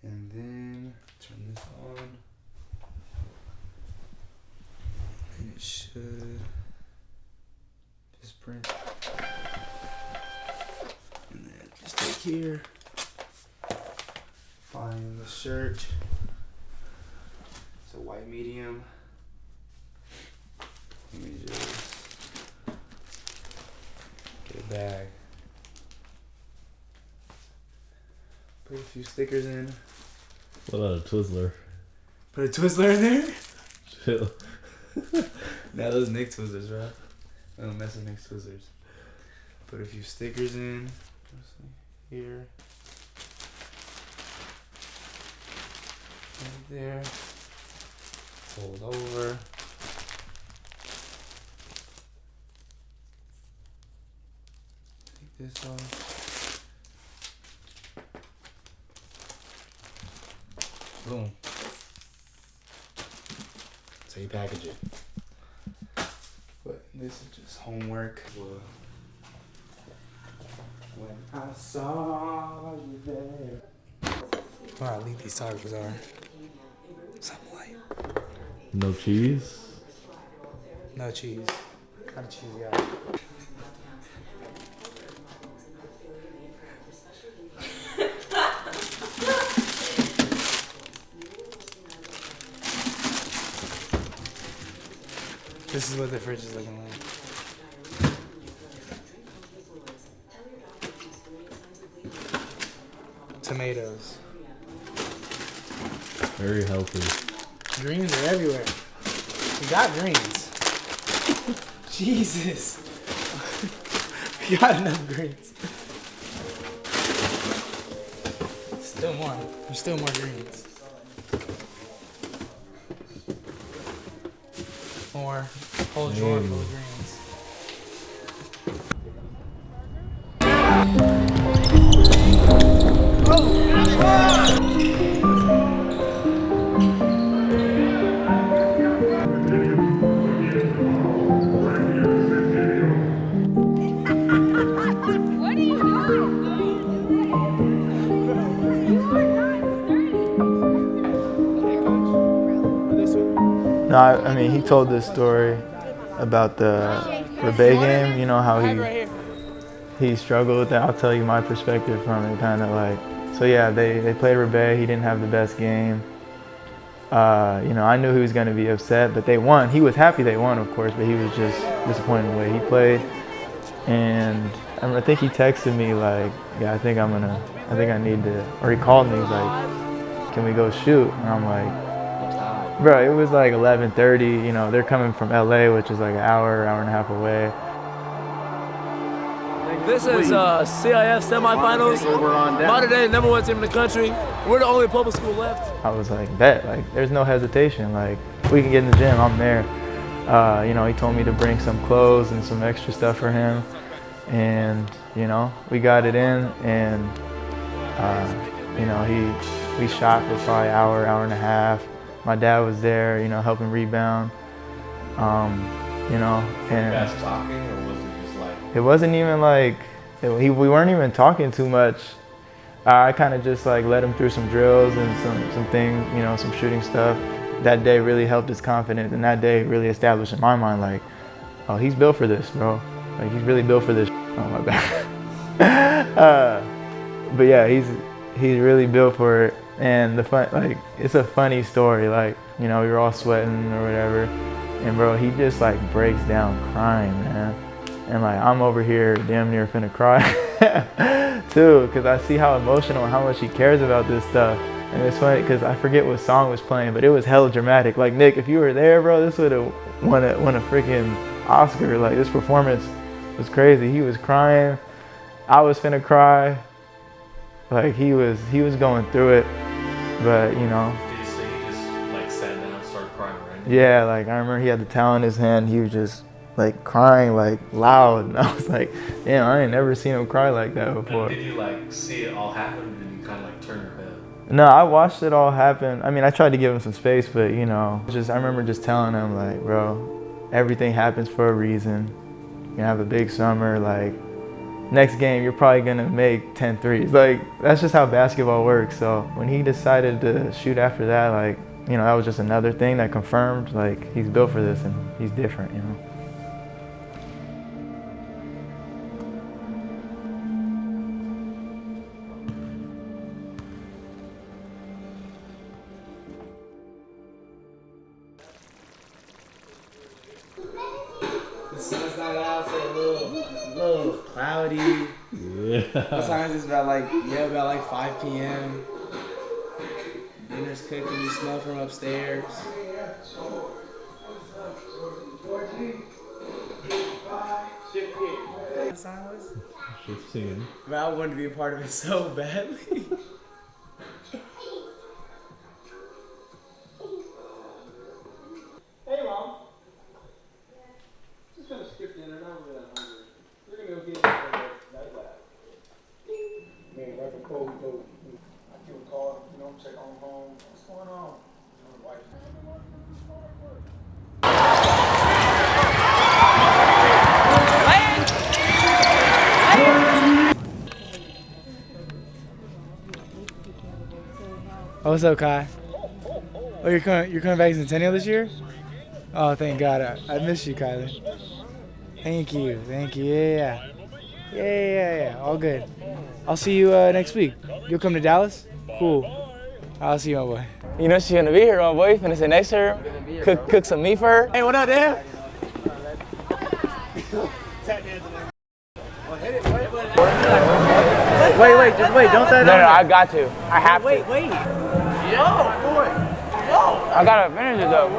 And then turn this on. And it should just print. And then just take here. Find the shirt. It's a white medium. Let me just get a bag. Put a few stickers in. What about a Twizzler? Put a Twizzler in there? Chill. Now those Nick Twizzlers, bro. I don't mess with Nick Twizzlers. Put a few stickers in. Let's see. Here. Right there. Fold over. Take this off. Boom. So you package it. But this is just homework. When I saw you there. Wow, I think these tacos are something light. No cheese? No cheese. Not a cheesy guy. This is what the fridge is looking like. Tomatoes. Very healthy. Greens are everywhere. We got greens. Jesus. We got enough greens. Still more. There's still more greens. More. Whole drawer full of greens. No, I mean, he told this story about the Rebay game, you know, how he struggled with that. I'll tell you my perspective from it, kind of like, so yeah, they played Rebay, he didn't have the best game. You know, I knew he was going to be upset, but they won. He was happy they won, of course, but he was just disappointed in the way he played. And I think he texted me like, yeah, I think I need to, or he called me, he's like, can we go shoot? And I'm like, bro, it was like 11:30, you know, they're coming from LA, which is like an hour and a half away. This is CIF semifinals. Modern day #1 team in the country. We're the only public school left. I was like, bet, like, there's no hesitation. Like, we can get in the gym, I'm there. You know, he told me to bring some clothes and some extra stuff for him. And, you know, we got it in, and, you know, we shot for probably an hour and a half. My dad was there, you know, helping rebound. You know, and You guys talking, or was it just like? it wasn't even like, we weren't even talking too much. I kind of just like led him through some drills and some things, you know, some shooting stuff. That day really helped his confidence, and that day really established in my mind, like, oh, he's built for this, bro. Like, he's really built for this. Oh, my bad. But yeah, he's really built for it. And like, it's a funny story. Like, you know, we were all sweating or whatever, and bro, he just like breaks down crying, man. And like, I'm over here damn near finna cry too, because I see how emotional and how much he cares about this stuff. And it's funny because I forget what song was playing, but it was hella dramatic. Like, Nick, if you were there, bro, this would have won a freaking Oscar. Like, this performance was crazy. He was crying. I was finna cry. Like, he was going through it. But, you know. Did you say he just like sat down and started crying, right? Yeah, like, I remember he had the towel in his hand. He was just like crying like loud, and I was like, damn, I ain't never seen him cry like that before. Did you like see it all happen, or did you kind of like turn your head? No, I watched it all happen. I mean, I tried to give him some space, but you know, I remember just telling him like, bro, everything happens for a reason. You're gonna have a big summer. Like, next game, you're probably gonna make 10 threes. Like, that's just how basketball works. So when he decided to shoot after that, like, you know, that was just another thing that confirmed, like, he's built for this and he's different, you know. The sun's not out, so a little cloudy. Yeah. Sometimes it's about like 5 p.m. Dinner's cooking, you smell from upstairs. What song was? 15. But I wanted to be a part of it so badly. Hey, Mom. Just gonna skip dinner. Not really that hungry. We're gonna go get that lab. Man, right before we go, I give a call, you know, check on home. What's going on? My wife. Oh, what's up, Kai? Oh, you're coming back to Centennial this year? Oh, thank God. I miss you, Kylie. Thank you. Yeah. All good. I'll see you next week. You'll come to Dallas? Cool. I'll see you, my boy. You know she's gonna be here, my boy. Finna sit next to her. Cook some meat for her. Hey, what up, Dan? Wait, just wait. Don't throw it. No, I got to. I have to. Wait. I gotta finish it though.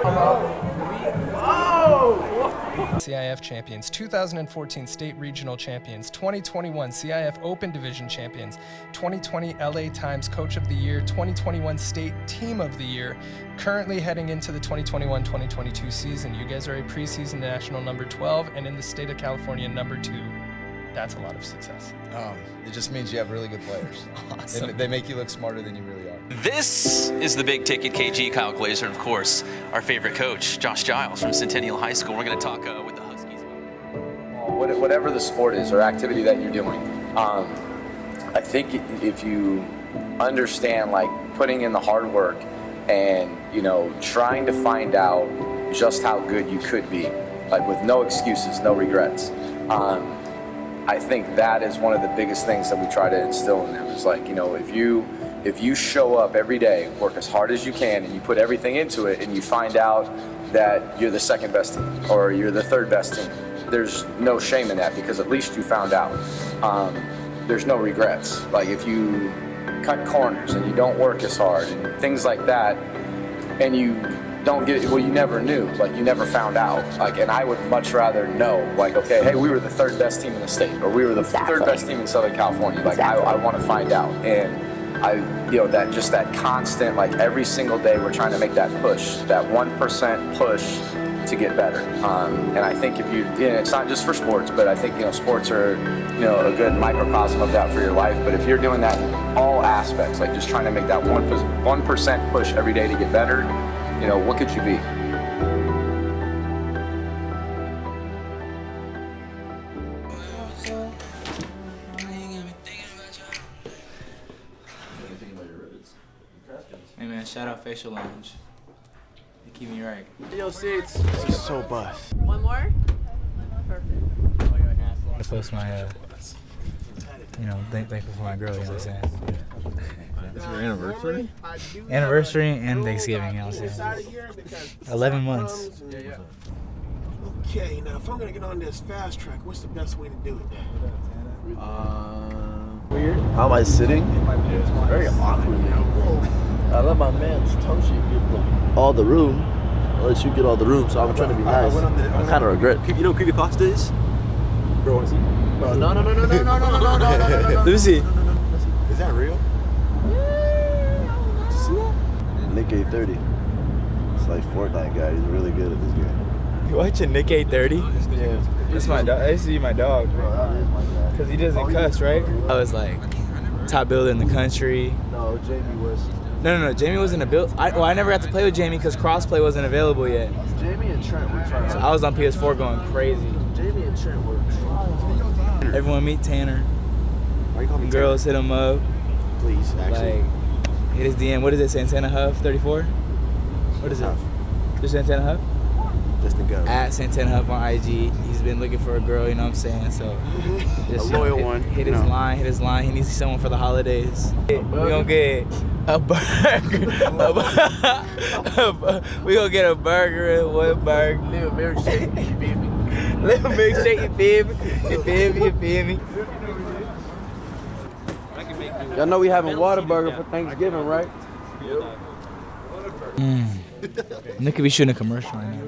CIF champions, 2014 state regional champions, 2021 CIF Open Division champions, 2020 LA Times Coach of the Year, 2021 State Team of the Year. Currently heading into the 2021-2022 season. You guys are a preseason national number 12 and in the state of California number 2. That's a lot of success. It just means you have really good players. Awesome. They make you look smarter than you really are. This is the big ticket KG, Kyle Glazer, and of course, our favorite coach, Josh Giles from Centennial High School. We're going to talk with the Huskies. Whatever the sport is or activity that you're doing, I think if you understand like putting in the hard work and, you know, trying to find out just how good you could be, like with no excuses, no regrets. I think that is one of the biggest things that we try to instill in them. Is like, you know, if you show up every day, work as hard as you can, and you put everything into it, and you find out that you're the second best team or you're the third best team, there's no shame in that because at least you found out. There's no regrets. Like if you cut corners and you don't work as hard and things like that, and you don't get it, well, you never knew, like you never found out. Like, and I would much rather know, like, okay, hey, we were the third best team in the state, or we were the third best team in Southern California. Like, I want to find out, and you know, that just that constant, like every single day, we're trying to make that push, that 1% push to get better. And I think if you, it's not just for sports, but I think, you know, sports are, you know, a good microcosm of that for your life. But if you're doing that in all aspects, like just trying to make that 1% push every day to get better, you know, what could you be? Hey man, shout out Facial Lounge. They keep me right. Yo, seats. This is so bust. One more? Perfect. I post my, you know, thankful for my girl, you know what I'm saying? It's your anniversary? Anniversary and Thanksgiving, you know what I'm saying? 11 months. Okay, now if I'm gonna get on this fast track, what's the best way to do it? Weird. How am I sitting? Very awkward. I let my man's Toshi get all the room. I'll let you get all the room, so I'm trying to be nice. I kind of regret. You know what creepypasta is? Bro, wanna see? Bro, no. Let me see. Is that real? Nick 830. It's like Fortnite guy. He's really good at this game. You watching Nick 830? Yeah. That's my dog. I used to be my dog. Bro, that is my guy. Because he doesn't cuss, right? I was like top builder in the country. No, Jamie was. No. Jamie wasn't a build. I never got to play with Jamie because crossplay wasn't available yet. Jamie and Trent were trying. So I was on PS4 going crazy. Jamie and Trent were trying. Everyone meet Tanner. Why you call me Girls hit him up. Please, actually. Like, hit his DM. What is it? Santana Huff 34? What is it? Just Santana Huff? Just to go. At Santana Huff on IG. He's been looking for a girl, you know what I'm saying? So just, a loyal one. Hit his line. He needs someone for the holidays. We're gonna get a burger. We're gonna get a burger and one burger. Little milkshake, you feel me? Little milkshake, you feel me? You feel me? Y'all know we having Whataburger for Thanksgiving, right? Nick could be shooting a commercial right now.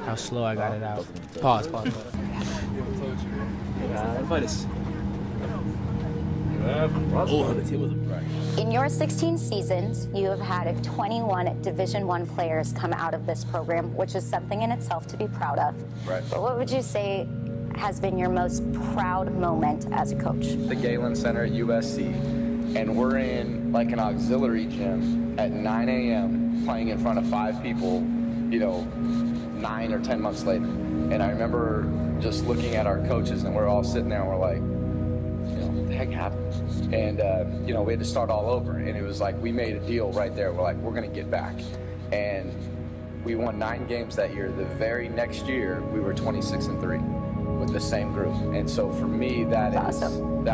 How slow I got it out. Pause. In your 16 seasons, you have had 21 Division I players come out of this program, which is something in itself to be proud of. Right. But what would you say has been your most proud moment as a coach? The Galen Center at USC, and we're in like an auxiliary gym at 9 a.m. playing in front of 5 people, you know, 9 or 10 months later. And I remember just looking at our coaches, and we're all sitting there and we're like, you know, what the heck happened? And, you know, we had to start all over. And it was like, we made a deal right there. We're like, we're going to get back. And we won 9 games that year. The very next year, we were 26-3 with the same group. And so for me, that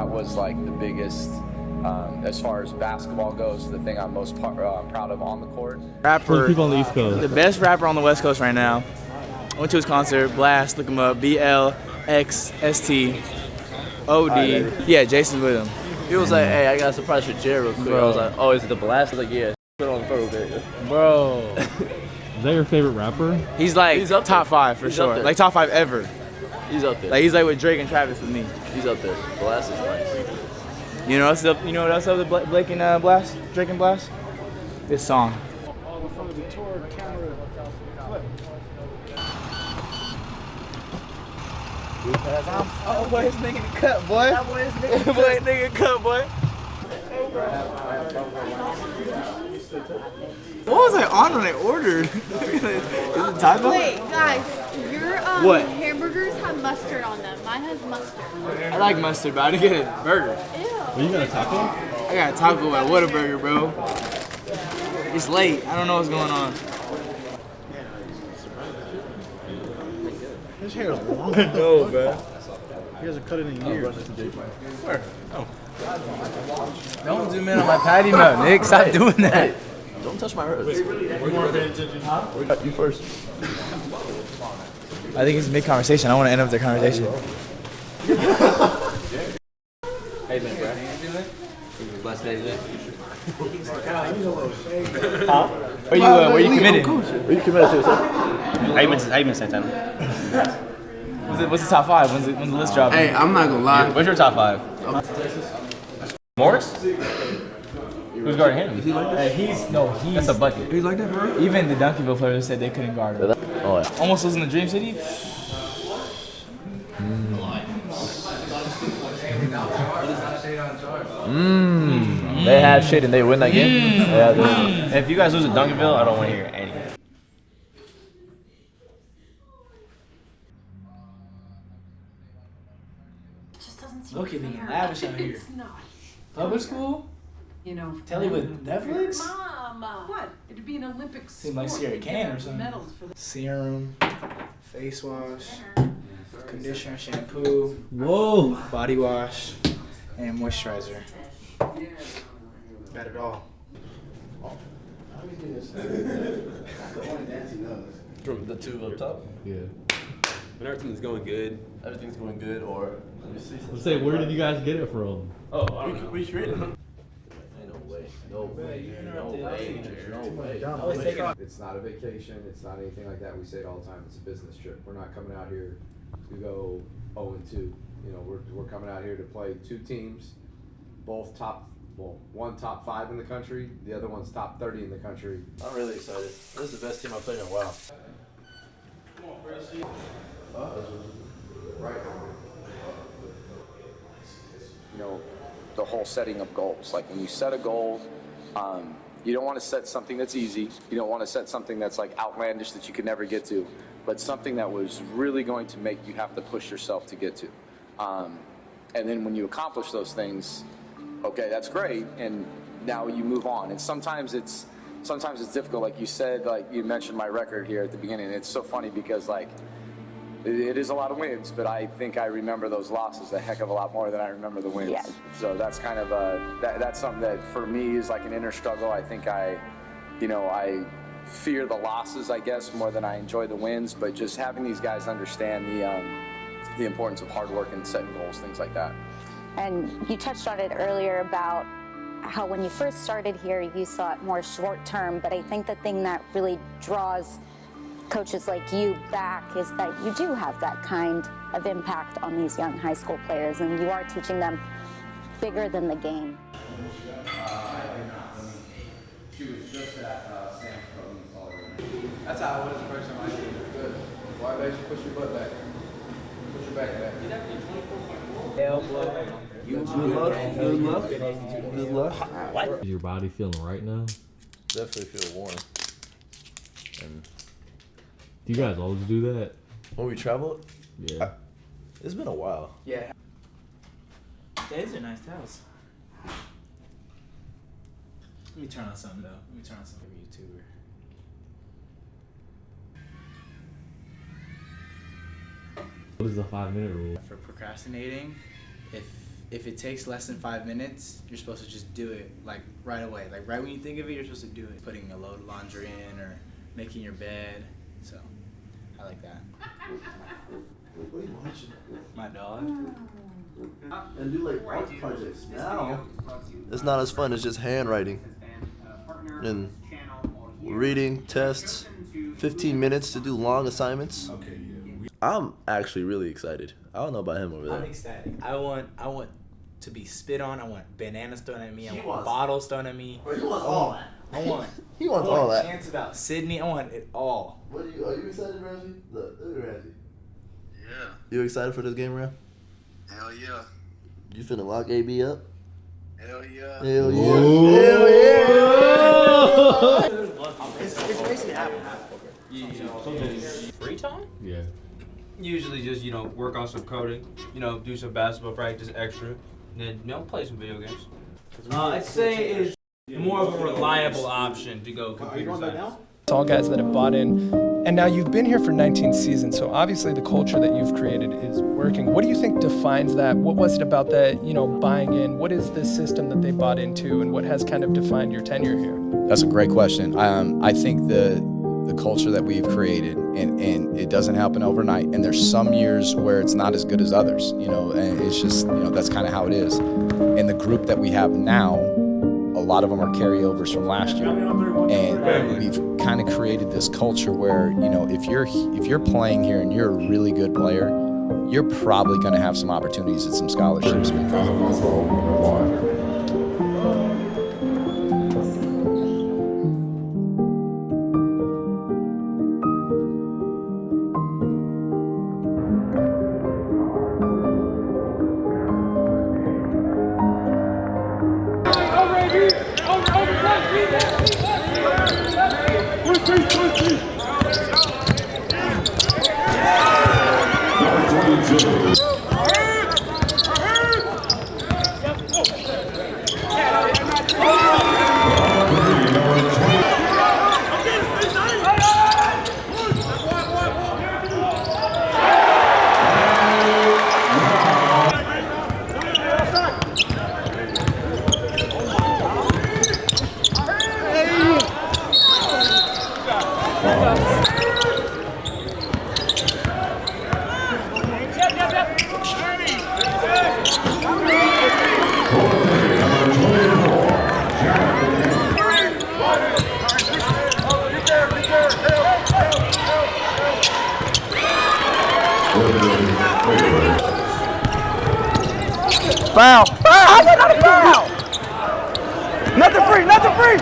was like the biggest, as far as basketball goes, the thing I'm most proud of on the court. Rapper, people on the East Coast. The best rapper on the West Coast right now. I went to his concert, Blast, look him up, BLXST. OD. Right, Yeah, Jason's with him. He was like, hey, I got a surprise for Jared real quick. Bro. I was like, oh, is it the blast? I was like, yeah. Put it on the phone real quick. Bro. Is that your favorite rapper? He's like He's up top there. 5 for He's up sure. there. Like top 5 ever. He's up there. Like he's like with Drake and Travis with me. He's up there. Blast is nice. You know what's up? You know what else up with Blake and Blast? Drake and Blast? This song. All from the tour camera clip. Oh boy, it's making the cut, boy. That boy is making the cut. Nigga cut, boy. What was I on when I ordered? Is it typo? Wait, guys, your What? hamburgers have mustard on them. Mine has mustard. I like mustard, but I didn't get a burger. Well, you got a taco? I got a taco at Whataburger, bro. It's late. I don't know what's going on. His hair is long. No, man. He hasn't cut it in years. Where? Oh. Don't zoom in on my patty melt, Nick. Stop doing that. Don't touch my ribs. You weren't paying attention. You first. I think it's mid-conversation. I want to end up the conversation. Hey, man, bro. Blessed day today. Huh? Where you committed? Where you committed to, sir? How you been, Santana? What's the top 5? When's the list dropping? Hey, I'm not gonna lie. What's your top 5? Morris? Who's guarding him? Is he like that? He's That's a bucket. He's like that, bro? even the Duncanville players said they couldn't guard him. Oh, yeah. Almost losing to Dream City. They have shit and they win that game. Yeah, If you guys lose at Duncanville, I don't want to hear anything. Look at me, lavish out here. It's not. Public school? You know, Telly with Netflix? Mom, what? It'd be an Olympic sport. Seems like Sierra Can or something. Medals for the Serum, face wash, conditioner, shampoo, Whoa. body wash, and moisturizer. Got it all. From the two up top. Yeah. When everything's going good. Everything's going good, or let me see. Let's say, where did you guys get it from? Oh, I don't know. We created it. Ain't no way. No way. No way. No way. It's not a vacation. It's not anything like that. We say it all the time. It's a business trip. We're not coming out here to go 0-2. You know, we're coming out here to play 2 teams, both one top 5 in the country, the other one's top 30 in the country. I'm really excited. This is the best team I've played in a while. Right. You know, the whole setting of goals. Like when you set a goal, you don't want to set something that's easy. You don't want to set something that's like outlandish that you could never get to, but something that was really going to make you have to push yourself to get to. And then when you accomplish those things, okay, that's great, and now you move on. And sometimes it's difficult. Like you said, like you mentioned my record here at the beginning. It's so funny because like it is a lot of wins, but I think I remember those losses a heck of a lot more than I remember the wins. Yes. So that's kind of that's something that for me is like an inner struggle. I think I fear the losses, I guess, more than I enjoy the wins. But just having these guys understand the importance of hard work and setting goals, things like that. And you touched on it earlier about how when you first started here, you saw it more short term, but I think the thing that really draws coaches like you back is that you do have that kind of impact on these young high school players, and you are teaching them bigger than the game. She was just at Sam's Pro. That's how I was the first time I did it. Good. Why don't you push your butt back? Push your back back. Did that be 24.4? Good luck. What? Is your body feeling right now? Definitely feel warm. And Do you guys always do that? when we travel, Yeah. it's been a while. Yeah. These are nice towels. Let me turn on something though. Let me turn on something for YouTuber. What is the 5-minute rule? For procrastinating, if it takes less than 5 minutes, you're supposed to just do it like right away. Like right when you think of it, you're supposed to do it. Putting a load of laundry in or making your bed. So I like that. What are you watching? My dog. and do like art projects. Now it's not as fun. It's just handwriting and reading tests. 15 minutes to do long assignments. Okay, yeah. I'm actually really excited. I don't know about him over there. I'm ecstatic. I want to be spit on. I want bananas thrown at me. I He want wants- bottles thrown at me. Bro, he wants all that. I want. He wants I want all that. Chants about Sydney. I want it all. What are you excited, Ramsey? Look at Ramsey. Yeah. You excited for this game, Ram? Hell yeah. You finna lock AB up? Hell yeah. Hell yeah. Hell yeah. It's basically Apple. Free time? Yeah. Usually just, work on some coding, do some basketball practice extra, and then, play some video games. I'd say it's more of a reliable option to go computer science. It's all guys that have bought in. And now you've been here for 19 seasons, so obviously the culture that you've created is working. What do you think defines that? What was it about that, buying in? What is the system that they bought into, and what has kind of defined your tenure here? That's a great question. I think the culture that we've created, and it doesn't happen overnight, and there's some years where it's not as good as others, and it's just, that's kind of how it is. And the group that we have now, a lot of them are carryovers from last year, and we've kind of created this culture where, if you're playing here and you're a really good player, you're probably going to have some opportunities at some scholarships. Foul! Foul! How's that not a foul? Nothing free! Nothing free!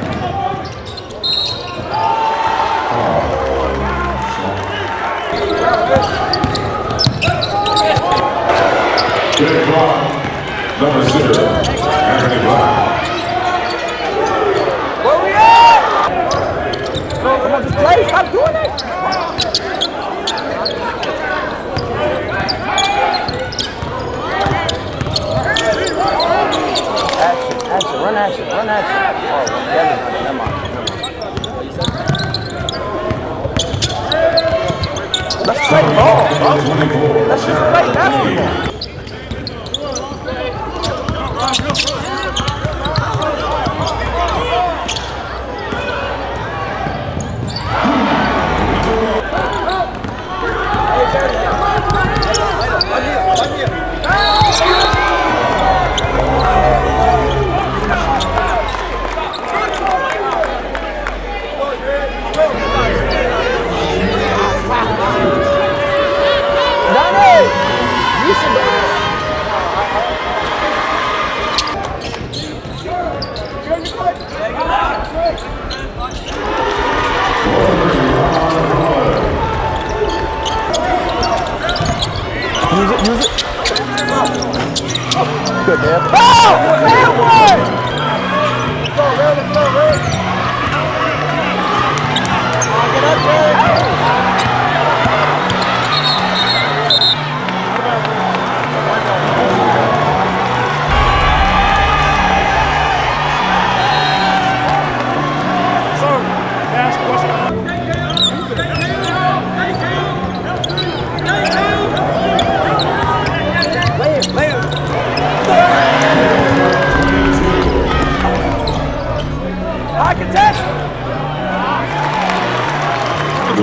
Good block. Number 0, Anthony Brown. Where we at? Come on, just play. Stop doing it. Action, run action, run action. Oh, never mind. Let's play ball, bro. Let's just play basketball. Use it. Good, man. Oh! That one! Let's go, Red. Get up, Red.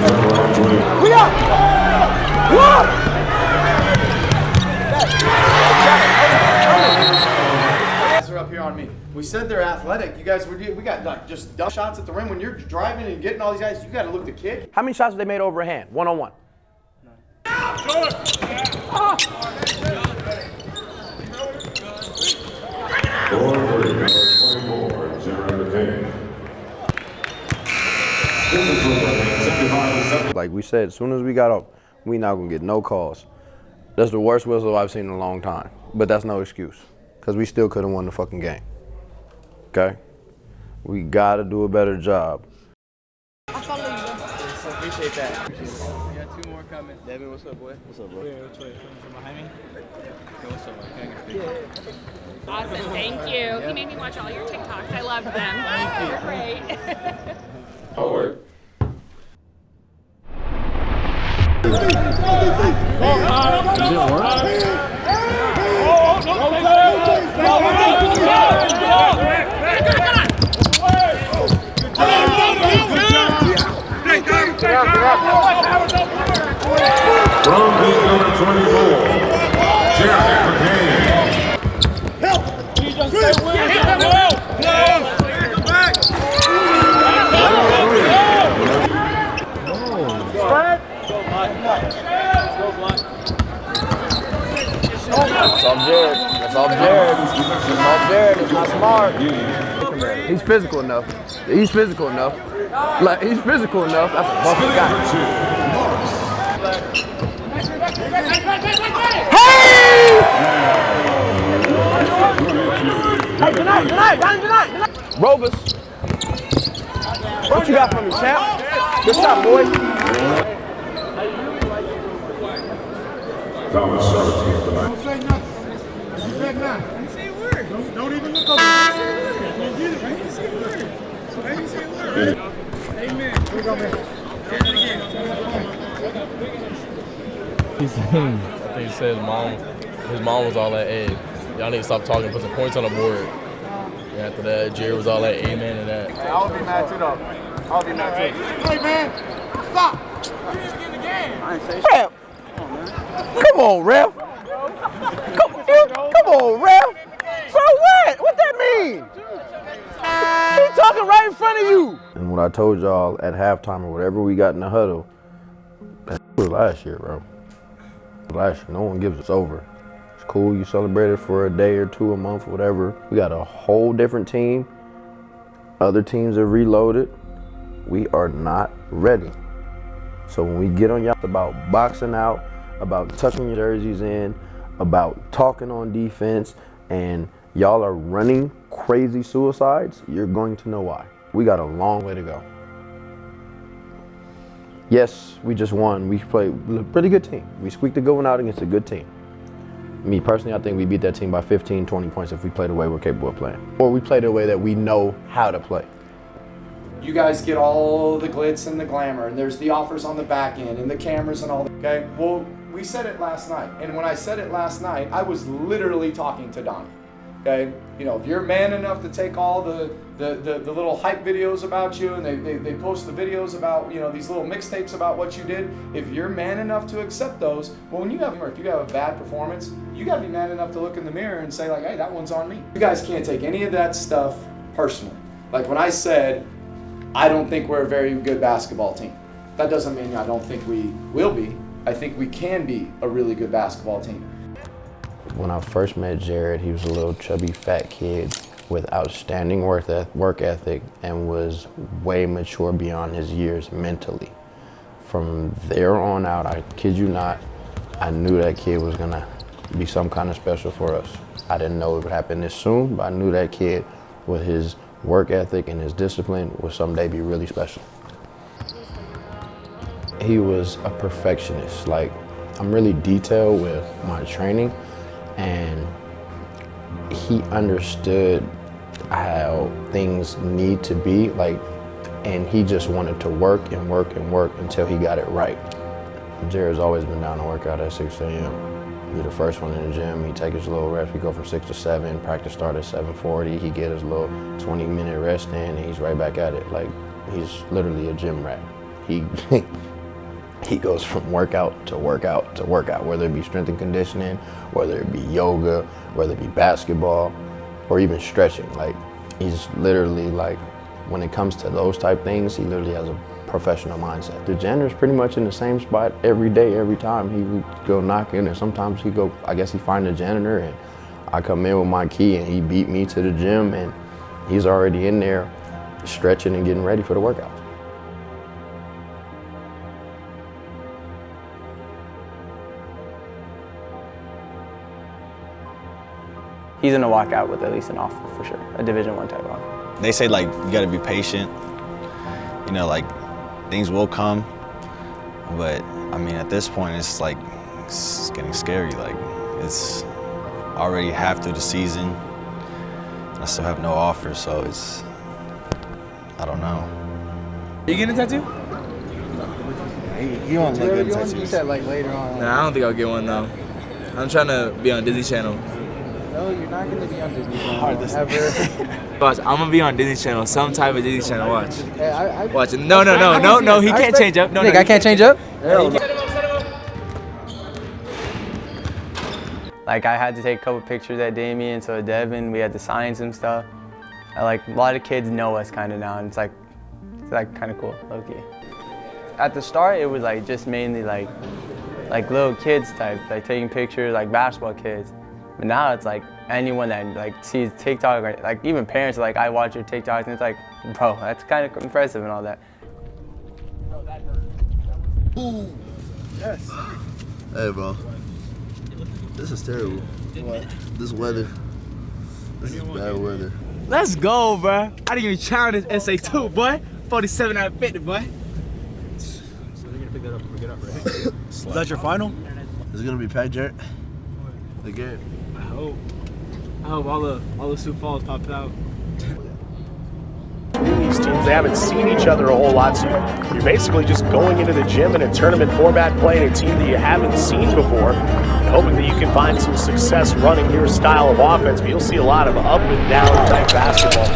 Number on me. We said they're athletic. You guys, we got like just dumb shots at the rim. When you're driving and getting all these guys, you got to look the kid. How many shots have they made over a hand, one-on-one? Like we said, as soon as we got up, we not gonna get no calls. That's the worst whistle I've seen in a long time. But that's no excuse, because we still could have won the fucking game. Okay? We gotta do a better job. I follow you. Appreciate that. We got 2 more coming. Devin, what's up, boy? What's up, bro? Yeah, which way? From behind me? Yo, what's up, man? Can I get a picture? Awesome, thank you. Yep. You made me watch all your TikToks. I loved them. You're great. Forward. From team number 24, Jared Mccain. Help! Stay That's off Jared. That's off Jared. That's off Jared. It's not smart. He's physical enough. He's physical enough. Like, he's physical enough. That's a bucket guy. Hey! Hey, tonight. Rovers. What you got from me, champ? Good shot, boy. Thomas starts here tonight. Don't say nothing. You said nothing. I didn't say a word. Don't even look over. I didn't say a word. I didn't say a word. Amen. Look over here. I think he said his mom was all like, hey, y'all need to stop talking, put some points on the board. And after that, Jerry was all like, amen to that. Hey, I'll be mad too, though. I'll be mad too. Hey, man, stop. We're going to get in the game. I didn't say shit. Come on, ref. Come on, ref. So what? What that mean? He's talking right in front of you. And what I told y'all at halftime or whatever we got in the huddle, that was last year, bro. Last year, no one gives us over. It's cool, you celebrate it for a day or two, a month, whatever. We got a whole different team. Other teams are reloaded. We are not ready. So when we get on y'all about boxing out, about tucking your jerseys in, about talking on defense, and y'all are running crazy suicides, you're going to know why. We got a long way to go. Yes, we just won. We played a pretty good team. We squeaked a good one out against a good team. Me personally, I think we beat that team by 15, 20 points if we play the way we're capable of playing. Or we play the way that we know how to play. You guys get all the glitz and the glamour, and there's the offers on the back end and the cameras and all that, okay? Well, we said it last night, and when I said it last night, I was literally talking to Donnie, okay? You know, if you're man enough to take all the little hype videos about you, and they post the videos about, you know, these little mixtapes about what you did, if you're man enough to accept those, well, when you have, or if you have a bad performance, you gotta be man enough to look in the mirror and say like, hey, that one's on me. You guys can't take any of that stuff personally. Like when I said, I don't think we're a very good basketball team. That doesn't mean I don't think we will be. I think we can be a really good basketball team. When I first met Jared, he was a little chubby fat kid with outstanding work ethic and was way mature beyond his years mentally. From there on out, I kid you not, I knew that kid was gonna be some kind of special for us. I didn't know it would happen this soon, but I knew that kid with his work ethic and his discipline would someday be really special. He was a perfectionist. Like, I'm really detailed with my training, and he understood how things need to be, like, and he just wanted to work and work and work until he got it right. Jared's always been down to work out at 6 a.m. He's the first one in the gym. He take his little rest. We go from 6 to 7. Practice start at 7:40. He get his little 20-minute rest in, and he's right back at it. Like, he's literally a gym rat. He goes from workout to workout to workout, whether it be strength and conditioning, whether it be yoga, whether it be basketball, or even stretching. Like, he's literally like, when it comes to those type things, he literally has a professional mindset. The janitor's pretty much in the same spot every day, every time. He would go knock in, and sometimes I guess he find the janitor, and I come in with my key, and he beat me to the gym, and he's already in there stretching and getting ready for the workout. He's gonna walk out with at least an offer for sure, a Division I type offer. They say like you gotta be patient, you know, like things will come, but I mean at this point it's like it's getting scary. Like it's already half through the season. I still have no offers, so it's, I don't know. You getting a tattoo? He don't look good tattoos. You said like later on. Nah, I don't think I'll get one though. I'm trying to be on Disney Channel. No, you're not gonna be on Disney Channel ever. Watch, I'm gonna be on Disney Channel, some type of Disney Channel. Watch. Hey, Watch. No. He can't change up. No, Nick, I can't change up. Like I had to take a couple pictures at Damien, so at Devin, we had to sign some stuff. Like a lot of kids know us kind of now, and it's like kind of cool, low key. At the start, it was like just mainly like little kids type, like taking pictures, like basketball kids. But now it's like anyone that like sees TikTok, or like even parents are like, I watch your TikToks, and it's like, bro, that's kind of impressive and all that. Ooh. Yes. Hey, bro. This is terrible. What? This weather. This is bad weather. Let's go, bro. I didn't even challenge this essay too, boy. 47 out of 50, boy. So they're gonna pick that up and pick it up, right? Is that your final? Is it gonna be packed, Jared? Again. I hope all the Sioux Falls popped out. These teams, they haven't seen each other a whole lot, so you're basically just going into the gym in a tournament format, playing a team that you haven't seen before, and hoping that you can find some success running your style of offense. But you'll see a lot of up and down type basketball.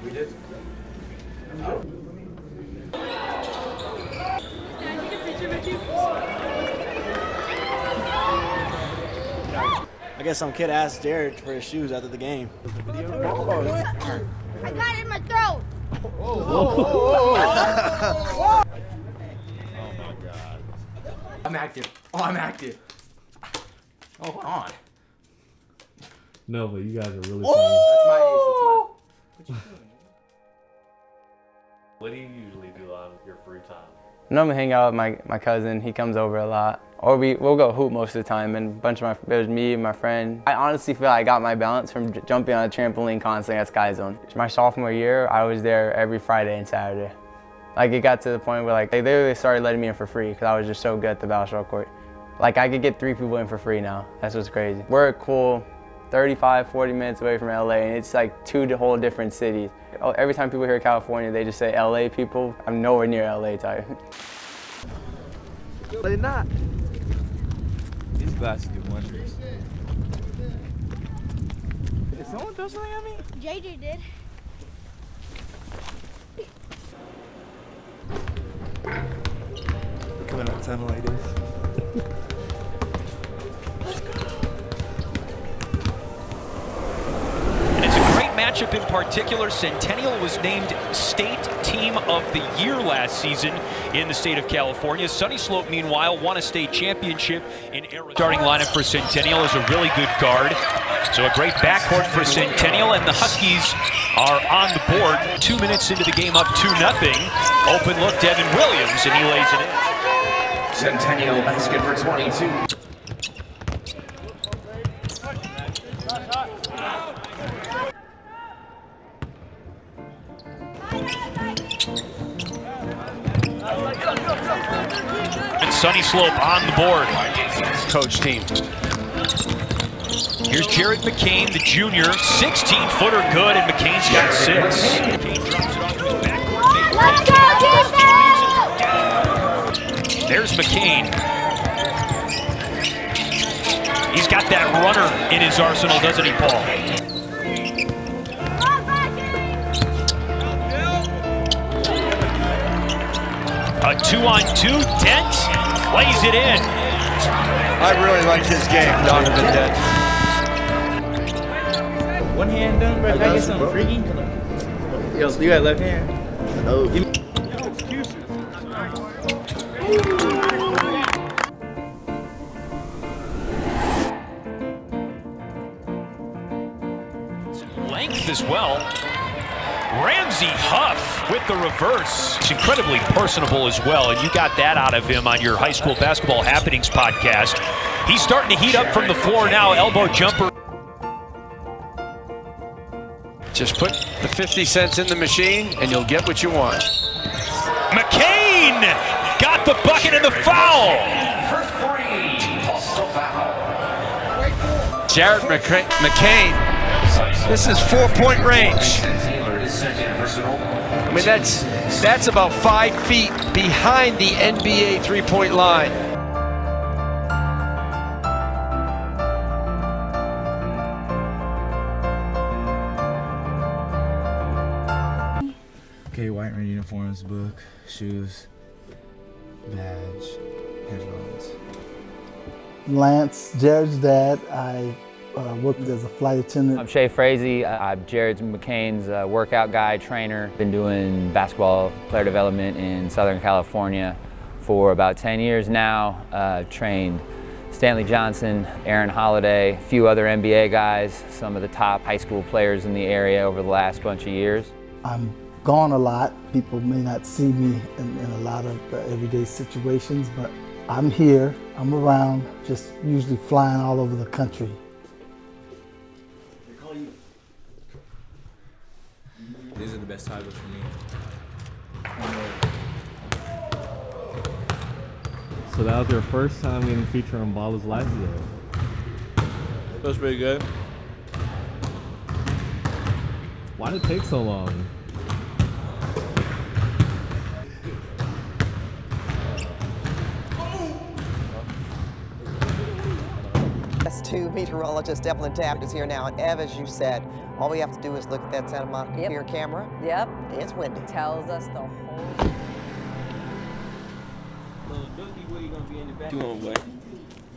We did. I guess some kid asked Jared for his shoes after the game. I got it in my throat. Oh my God. I'm active. Oh, I'm active. Oh, hold on. No, but you guys are really Oh! funny. What do you usually do on your free time? Normally hang out with my cousin. He comes over a lot. Or we'll go hoop most of the time, and there's me and my friend. I honestly feel I got my balance from jumping on a trampoline constantly at Sky Zone. My sophomore year, I was there every Friday and Saturday. Like it got to the point where like they literally started letting me in for free because I was just so good at the basketball court. Like I could get 3 people in for free now. That's what's crazy. We're a cool 35, 40 minutes away from LA, and it's like 2 whole different cities. Every time people hear California, they just say LA people. I'm nowhere near LA type. They're not. These glasses do wonders. Did someone throw something at me? JJ did. Coming on time like this. Township in particular, Centennial was named State Team of the Year last season in the state of California. Sunny Slope, meanwhile, won a state championship in Arizona. Starting lineup for Centennial is a really good guard. So a great backcourt for Centennial, and the Huskies are on the board. 2 minutes into the game, up 2-0. Open look, Devin Williams, and he lays it in. Centennial basket for 22. And Sunny Slope on the board. Coach team. Here's Jared Mccain, the junior, 16-footer good, and McCain's got 6. McCain drops it off to his backcourt. There's McCain. He's got that runner in his arsenal, doesn't he, Paul? A 2-on-2, Dent plays it in. I really like his game, Donovan Dent. One hand done, bro. Can I get something freaky? Yo, you got left hand? No. Length as well. Ramsey Huff with the reverse. It's incredibly personable as well, and you got that out of him on your High School Basketball Happenings podcast. He's starting to heat up from the floor now, elbow jumper. Just put the 50 cents in the machine and you'll get what you want. McCain got the bucket and the foul. Jared McCain, this is 4-point range. I mean, that's about 5 feet behind the NBA three-point line. Okay, Whiteman uniforms, book, shoes, badge, headphones. Lance, Jared's dad. I worked as a flight attendant. I'm Shay Frazee. I'm Jared McCain's workout guy, trainer. Been doing basketball player development in Southern California for about 10 years now. Trained Stanley Johnson, Aaron Holiday, a few other NBA guys, some of the top high school players in the area over the last bunch of years. I'm gone a lot. People may not see me in a lot of everyday situations, but I'm here, I'm around, just usually flying all over the country. These are the best titles for me. So that was your first time getting featured on Ballers Live today. Feels pretty good. Why did it take so long? Two meteorologist Evelyn Taft is here now, and Ev, as you said, all we have to do is look at that Santa Monica Pier camera. Yep. It's windy. Tells us the whole. You on, boy?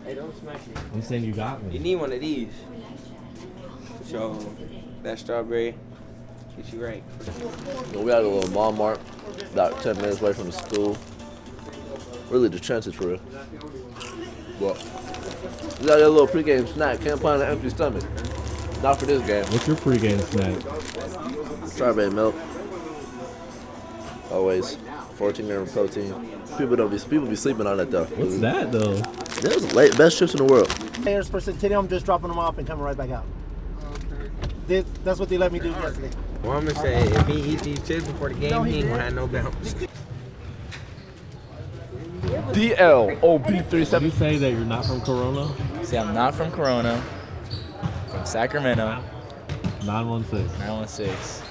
Hey, don't smack me. You saying you got me? You need one of these. So that strawberry gets you right. We had a little Walmart about 10 minutes away from the school. Really the trenches for real. Well, we got a little pregame snack. Can't play on an empty stomach. Not for this game. What's your pregame snack? Strawberry milk. Always 14 grams of protein. People be sleeping on that though. What's that though? This is the best chips in the world. Players for Centennial, I'm just dropping them off and coming right back out. That's what they let me do yesterday. Well, I'm gonna say if he eats these chips before the game, he ain't gonna have no bounce. DLOB37. Did you say that you're not from Corona? See, I'm not from Corona. From Sacramento. 916. 916.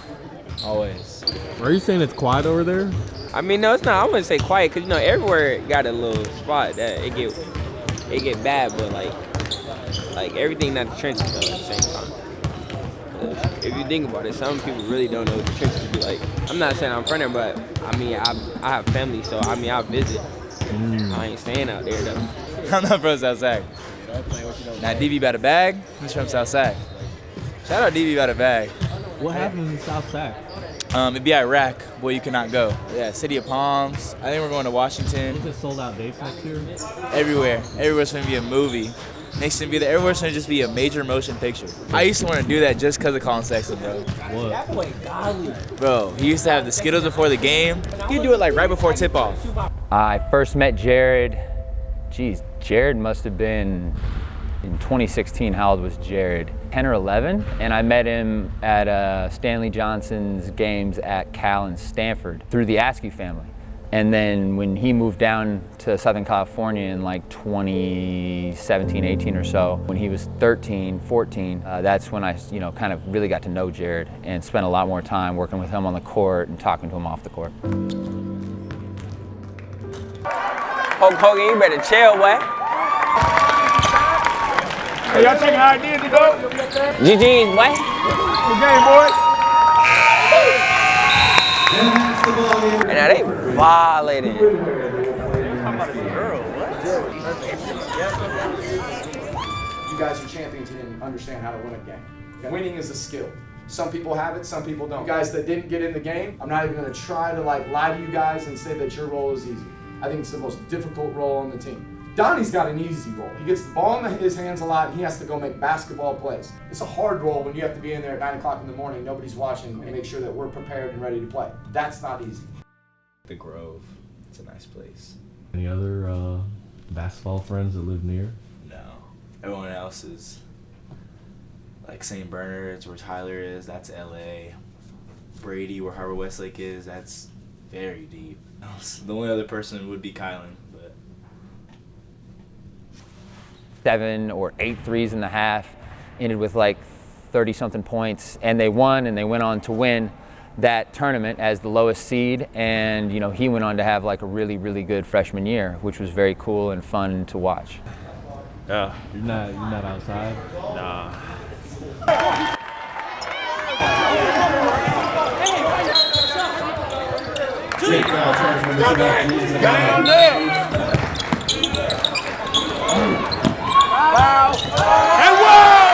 Always. Are you saying it's quiet over there? I mean, no, it's not. I wouldn't say quiet, cause you know everywhere got a little spot that it get bad, but like everything not the trenches though at the same time. If you think about it, some people really don't know what the trenches be like. I'm not saying I'm from there, but I mean I have family, so I mean I visit. I ain't staying out there though. I'm not from South Sac. Now DB by the bag. He's from South Sac. Shout out DB by the bag. What happens in South Sac? It'd be Iraq, where you cannot go. Yeah, City of Palms. I think we're going to Washington. Is it sold out dates next year? Everywhere. Everywhere's going to be a movie. Next to be there. Everywhere's going to just be a major motion picture. I used to want to do that just because of Colin Sexton, bro. What? Bro, he used to have the Skittles before the game. He'd do it like right before tip-off. I first met Jared, Jared must have been in 2016. How old was Jared? 10 or 11, and I met him at Stanley Johnson's games at Cal and Stanford through the Askew family. And then when he moved down to Southern California in like 2017, 18 or so, when he was 13, 14, that's when I, kind of really got to know Jared and spent a lot more time working with him on the court and talking to him off the court. Hulk Hogan, you better chill, boy. Hey, y'all taking ideas to go? GG's, boy. Good game, boys. And now they violating. You guys are champions and understand how to win a game. Winning is a skill. Some people have it, some people don't. You guys that didn't get in the game, I'm not even gonna try to lie to you guys and say that your role is easy. I think it's the most difficult role on the team. Donnie's got an easy role. He gets the ball in his hands a lot and he has to go make basketball plays. It's a hard role when you have to be in there at 9 o'clock in the morning, nobody's watching, and make sure that we're prepared and ready to play. That's not easy. The Grove, it's a nice place. Any other basketball friends that live near? No. Everyone else is like St. Bernard's, where Tyler is, that's LA. Brady, where Harbor Westlake is, that's very deep. The only other person would be Kylan, but 7 or 8 threes in the half, ended with like 30-something points, and they won, and they went on to win that tournament as the lowest seed, and he went on to have like a really, really good freshman year, which was very cool and fun to watch. Yeah. You're not outside? Nah. Down there. Wow. And whoa!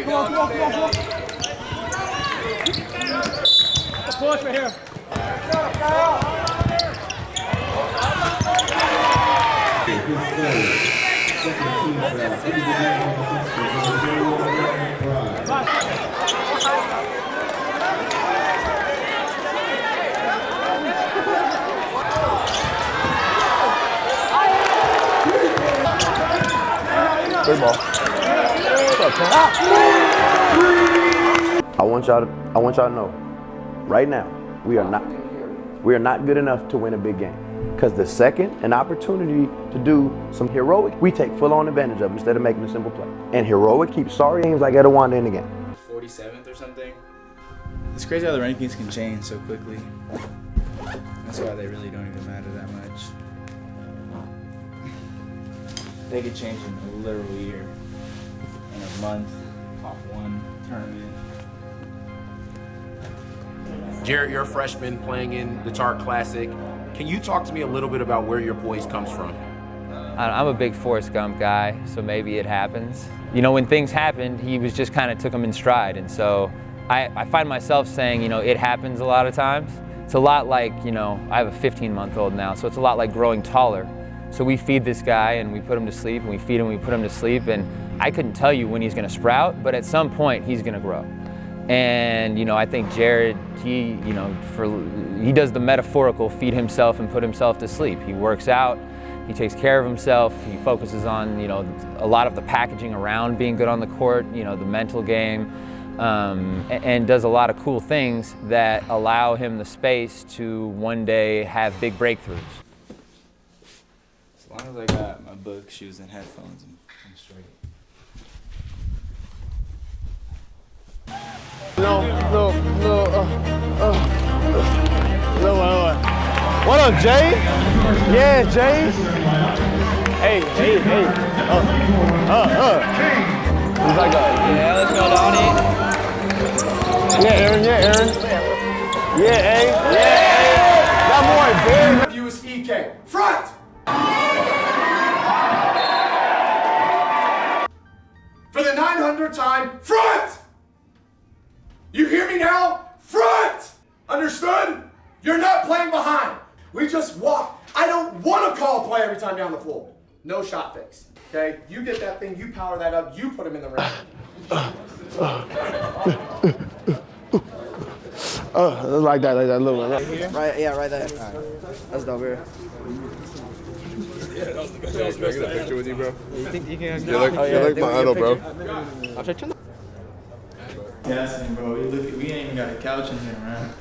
Come on. Push right here. Good ball. I want y'all to know, right now, we are not good enough to win a big game. Because the second an opportunity to do some heroic, we take full-on advantage of it instead of making a simple play. And heroic keeps sorry games like Etowanda in the game. 47th or something. It's crazy how the rankings can change so quickly. That's why they really don't even matter that much. They could change in a literal year, in a month, off one tournament. Jarrett, you're a freshman playing in the Tark Classic. Can you talk to me a little bit about where your poise comes from? I'm a big Forrest Gump guy, so maybe it happens. When things happened, he was just kind of took them in stride, and so I find myself saying, it happens a lot of times. It's a lot like, I have a 15-month-old now, so it's a lot like growing taller. So we feed this guy and we put him to sleep, and we feed him, we put him to sleep, and I couldn't tell you when he's gonna sprout, but at some point he's gonna grow. And I think Jared, he does the metaphorical feed himself and put himself to sleep. He works out, he takes care of himself, he focuses on a lot of the packaging around being good on the court, the mental game, and does a lot of cool things that allow him the space to one day have big breakthroughs. As long as I got my book, shoes, and headphones, I'm straight. No. What up, Jay? Yeah, Jay. Hey. He's like, yeah, let's go, Donnie. Yeah, Aaron. Yeah, A. That boy, big. You is EK. Front! For the 900 under time, front! You hear me now? Front! Understood? You're not playing behind. We just walk. I don't want to call a play every time down the floor. No shot fix. Okay? You get that thing, you power that up, you put him in the ring. Like that little one. Right, yeah, right there. Right. That's dope here. Yeah, that was the best. That was the best. Get a picture with you, bro. You think you can? You're like my idol, bro. I'll check you. Yeah, bro. We ain't even got a couch in here, man.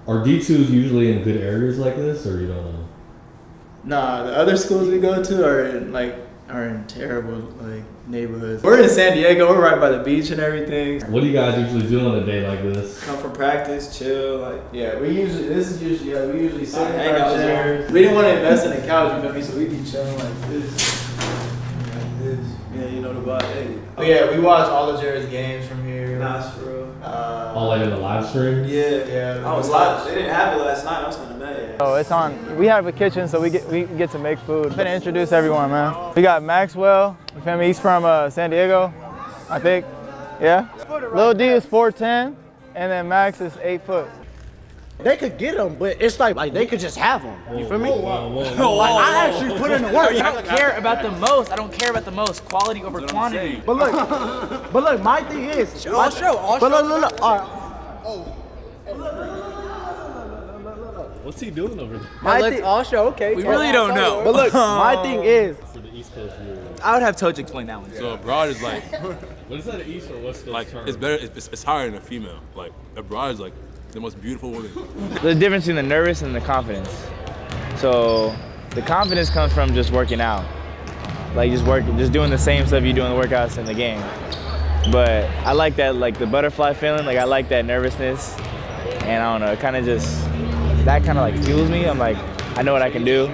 Are D2s usually in good areas like this, or you don't know? Nah, the other schools we go to are in terrible neighborhoods. We're in San Diego. We're right by the beach and everything. What do you guys usually do on a day like this? Come from practice, chill. We usually sit in our chairs. We didn't want to invest in a couch, you feel me? So we be chilling like this. Yeah, you know the vibe. Hey. But yeah, we watch all of Jared's games from here. Nice, bro. All like in the live stream? Yeah. I was live. They didn't have it last night. I was kind of mad. Oh, it's on. We have a kitchen, so we get to make food. I'm gonna introduce everyone, man. We got Maxwell. You feel me? He's from San Diego, I think. Yeah. Lil D is 4'10", and then Max is 8 foot. They could get them, but it's like they could just have them. You feel me? Like, I actually put in the work. I don't care about the most. I don't care about the most. Quality over quantity. But look, my thing is. All show. But look. All right. What's he doing over there? Let's all show. Okay. We really don't know. But look, my thing is. For the East Coast viewers. I would have Toj explain that one. So a broad is like. What is that, an East or West Coast like term? it's better. It's higher than a female. Like a broad is like the most beautiful woman. The difference between the nervous and the confidence. So the confidence comes from just working out. Like just doing the same stuff you do in the workouts in the game. But I like that, like the butterfly feeling, like I like that nervousness. And I don't know, it kind of just, that kind of like fuels me. I'm like, I know what I can do.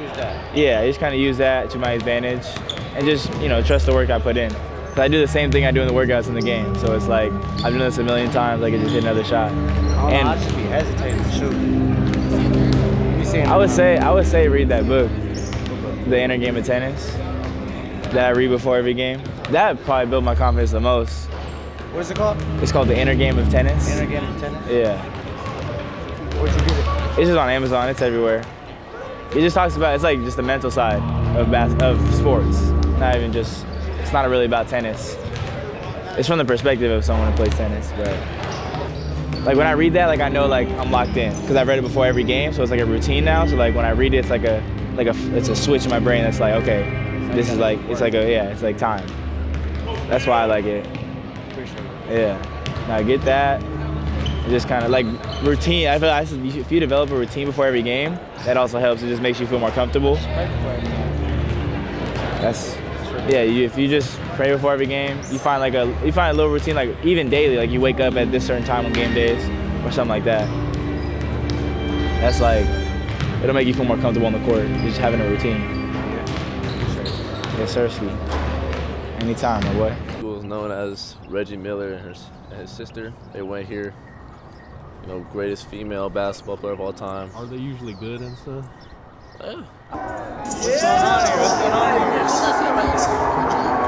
Yeah, I just kind of use that to my advantage and just, trust the work I put in. So I do the same thing I do in the workouts in the game. So it's like, I've done this a million times, I can just hit another shot. And I should be hesitating to shoot. I would say read that book, The Inner Game of Tennis, that I read before every game. That probably built my confidence the most. What is it called? It's called The Inner Game of Tennis. Inner Game of Tennis? Yeah. Where'd you get it? It's just on Amazon, it's everywhere. It just talks about, it's like just the mental side of sports. Not even just, it's not really about tennis. It's from the perspective of someone who plays tennis, but like when I read that, like I know like I'm locked in because I've read it before every game, so it's like a routine now. So like when I read it, it's like it's a switch in my brain that's like, okay, this is like, it's like time. That's why I like it. Yeah. Now get that. Just kind of like routine. I feel like if you develop a routine before every game, that also helps. It just makes you feel more comfortable. If you just pray before every game, you find a little routine, like even daily, like you wake up at this certain time on game days or something like that. That's like, it'll make you feel more comfortable on the court, just having a routine. Yes, sir, Ski. Anytime, my boy. School is known as Reggie Miller and his sister. They went here. Greatest female basketball player of all time. Are they usually good and stuff? Yeah. What's going on here? What's going on here?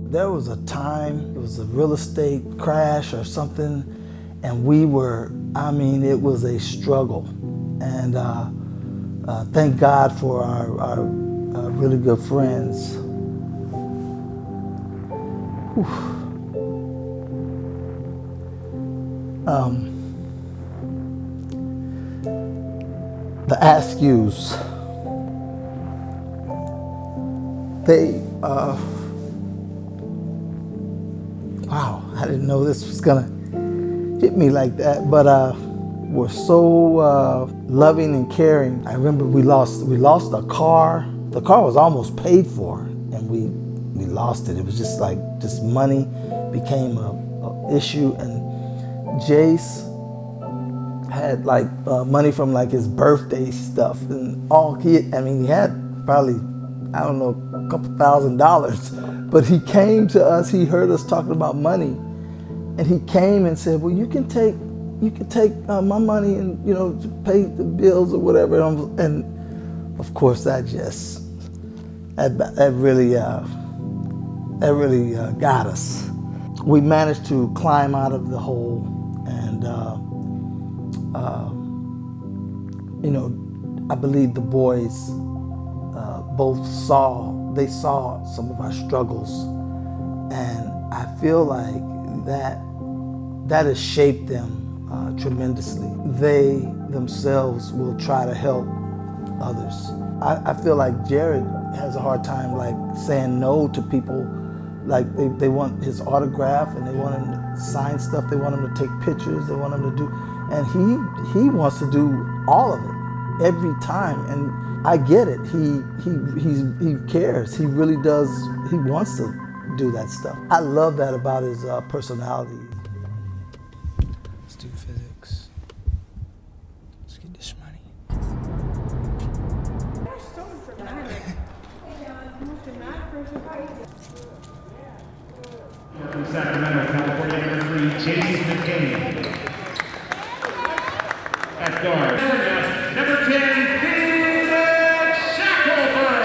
There was a time, it was a real estate crash or something, and we were, it was a struggle. And thank God for our really good friends The Askews. They, wow, I didn't know this was gonna hit me like that, but were so loving and caring. I remember we lost a car. The car was almost paid for, and we lost it. It was just money became a issue, and Jace had money from his birthday stuff, and he had probably, I don't know, a couple $1,000, but he came to us. He heard us talking about money, and he came and said, "Well, you can take my money and to pay the bills or whatever." And of course, that really got us. We managed to climb out of the hole, and I believe the boys both saw some of our struggles, and I feel like that has shaped them tremendously. They themselves will try to help others. I feel like Jared has a hard time saying no to people. They want his autograph, and they want him to sign stuff. They want him to take pictures. They want him to do, and he wants to do all of it every time. And I get it. He cares. He really does. He wants to do that stuff. I love that about his personality. Let's do physics. Let's get this money. From Sacramento, California, number 3, James Mccain. At guard. Number 10, Felix Shackelford.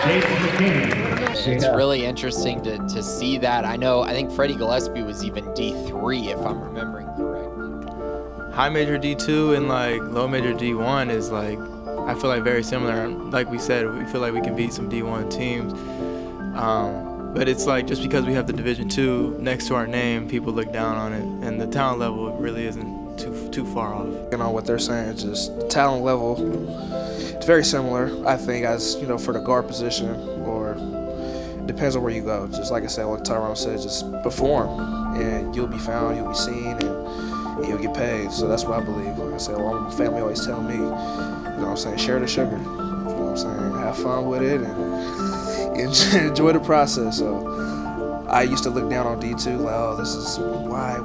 Jason McCain. It's really interesting to see that. I think Freddie Gillespie was even D3, if I'm remembering correctly. High major D2 and low major D1 is I feel like very similar. Like we said, we feel like we can beat some D1 teams. But it's just because we have the Division II next to our name, people look down on it, and the talent level really isn't too far off. What they're saying is just the talent level. It's very similar, I think, as for the guard position, or it depends on where you go. Just like I said, like Tyrone said, just perform, and you'll be found, you'll be seen, and you'll get paid. So that's what I believe. Like I said, my family always tell me, share the sugar. Have fun with it and enjoy the process. So I used to look down on D2 this is why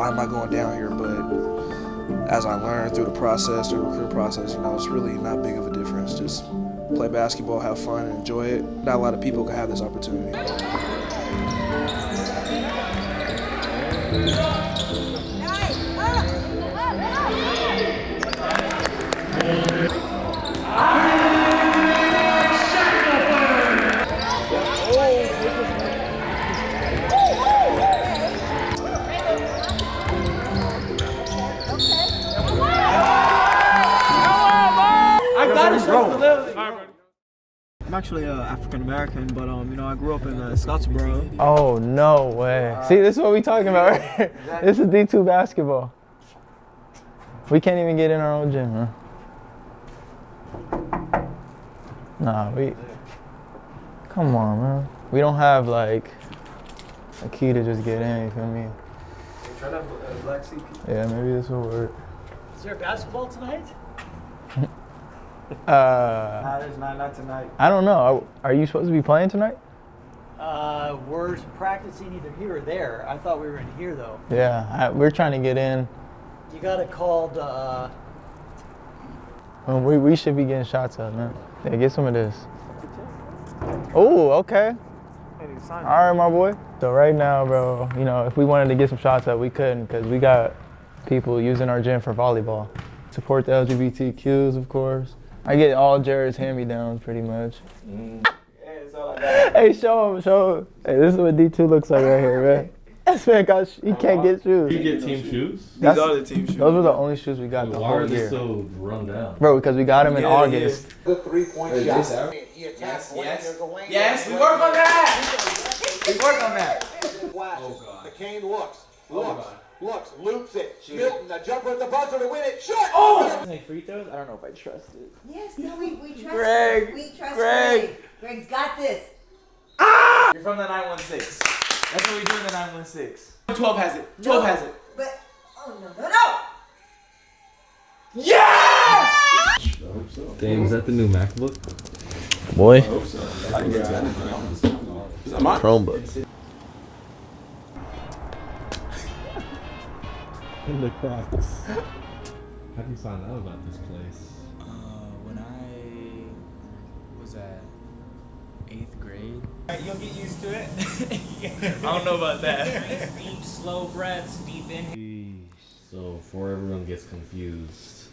am I going down here? But as I learned through the process, through the recruit process, it's really not big of a difference. Just play basketball, have fun, and enjoy it. Not a lot of people can have this opportunity. I'm actually African American, but I grew up in Scottsboro. Oh no way! See, this is what we talking about right here. This is D2 basketball. We can't even get in our own gym, huh? Nah, come on, man. We don't have a key to just get in. You feel me? Try to have a black CP. Yeah, maybe this will work. Is there basketball tonight? Nah, there's not tonight. I don't know. Are you supposed to be playing tonight? We're practicing either here or there. I thought we were in here though. Yeah, we're trying to get in. You gotta call the. We should be getting shots up, man. Yeah, get some of this. Oh, okay. All right, my boy. So right now, bro, if we wanted to get some shots up, we couldn't because we got people using our gym for volleyball. Support the LGBTQs, of course. I get all Jared's hand-me-downs pretty much. Hey, show him. Hey, this is what D2 looks like right here, man. This man got, he can't get shoes. You get team shoes? That's, These are the team shoes. Those were the only shoes we got the Why whole are they year. so run down? Bro, because we got them in August. Good 3-point shot. Yes, we work on that. We work on that. McCain looks, loops it. Milton, the jumper at the buzzer to win it. Shot! Oh! Make free throws? I don't know if I trust it. Yes, no, we trust Greg. We trust Greg. Greg's got this. You're from the 916. That's what we do in the 916. 12 has it. 12 has it. But, oh, no. Yes! Damn, is that the new MacBook? Boy. Is that mine? Chromebook. In the cracks. How do you find out about this place? When I was at 8th grade. You'll get used to it. I don't know about that. Deep, slow breaths, deep in. So, before everyone gets confused,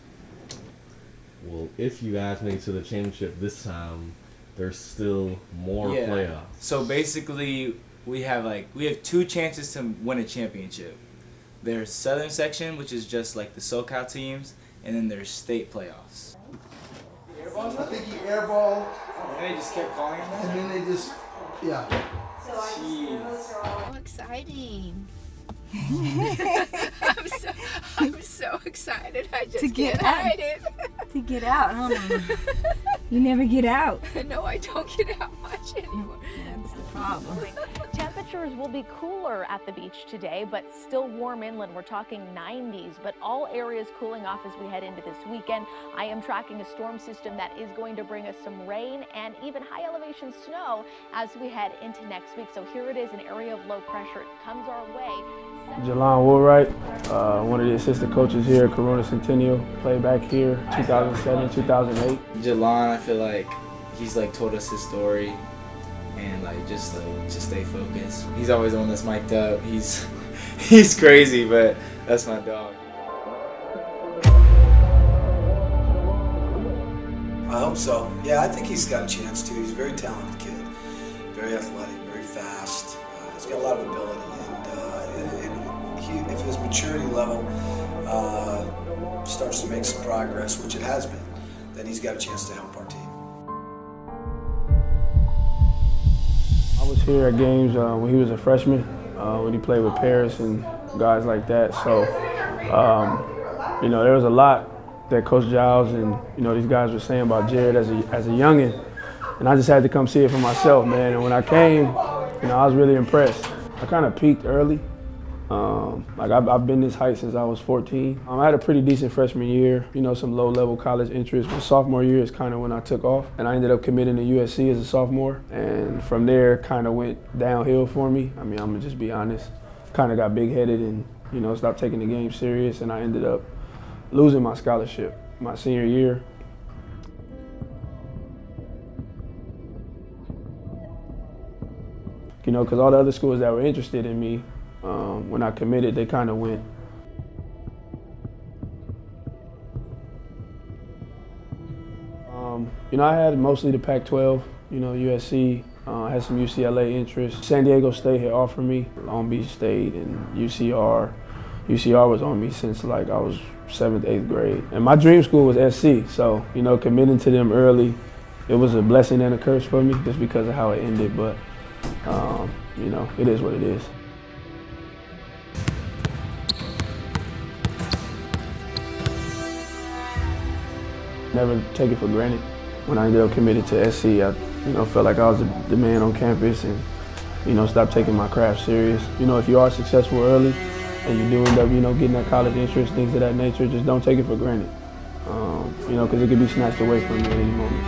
well, if you guys make it to the championship this time, there's still more playoffs. So basically, we have 2 chances to win a championship. There's Southern Section, which is just like the SoCal teams, and then there's state playoffs. I think he airballed. And they just kept calling him that? And then they just, yeah. So exciting. I'm so excited. I just To get can't out. hide it. To get out, huh? You never get out. No, I don't get out much anymore. That's the problem. Temperatures will be cooler at the beach today, but still warm inland. We're talking 90s, but all areas cooling off as we head into this weekend. I am tracking a storm system that is going to bring us some rain and even high elevation snow as we head into next week. So here it is, an area of low pressure. It comes our way. Jalon Woolwright, one of the assistant coaches here at Corona Centennial, played back here 2007, 2008. Jalon, I feel like he's told us his story and just stay focused. He's always the one that's mic'd up. He's crazy, but that's my dog. I hope so. Yeah, I think he's got a chance to. He's a very talented kid, very athletic, very fast. He's got a lot of ability, and if his maturity level starts to make some progress, which it has been, then he's got a chance to help our team. I was here at games when he was a freshman, when he played with Paris and guys like that. So, there was a lot that Coach Giles and these guys were saying about Jared as a youngin', and I just had to come see it for myself, man. And when I came, I was really impressed. I kind of peaked early. I've been this height since I was 14. I had a pretty decent freshman year, some low-level college interest. But sophomore year is kind of when I took off, and I ended up committing to USC as a sophomore. And from there, kind of went downhill for me. I mean, I'm gonna just be honest. Kind of got big-headed and stopped taking the game serious, and I ended up losing my scholarship my senior year. Because all the other schools that were interested in me, when I committed, they kind of went. I had mostly the Pac-12, USC, had some UCLA interest. San Diego State had offered me, Long Beach State, and UCR. UCR was on me since I was 7th, 8th grade. And my dream school was SC, so, committing to them early, it was a blessing and a curse for me just because of how it ended, but, it is what it is. Never take it for granted. When I ended up committed to SC, I felt like I was the man on campus and, stopped taking my craft serious. If you are successful early and you do end up, getting that college interest, things of that nature, just don't take it for granted. Because it could be snatched away from you at any moment.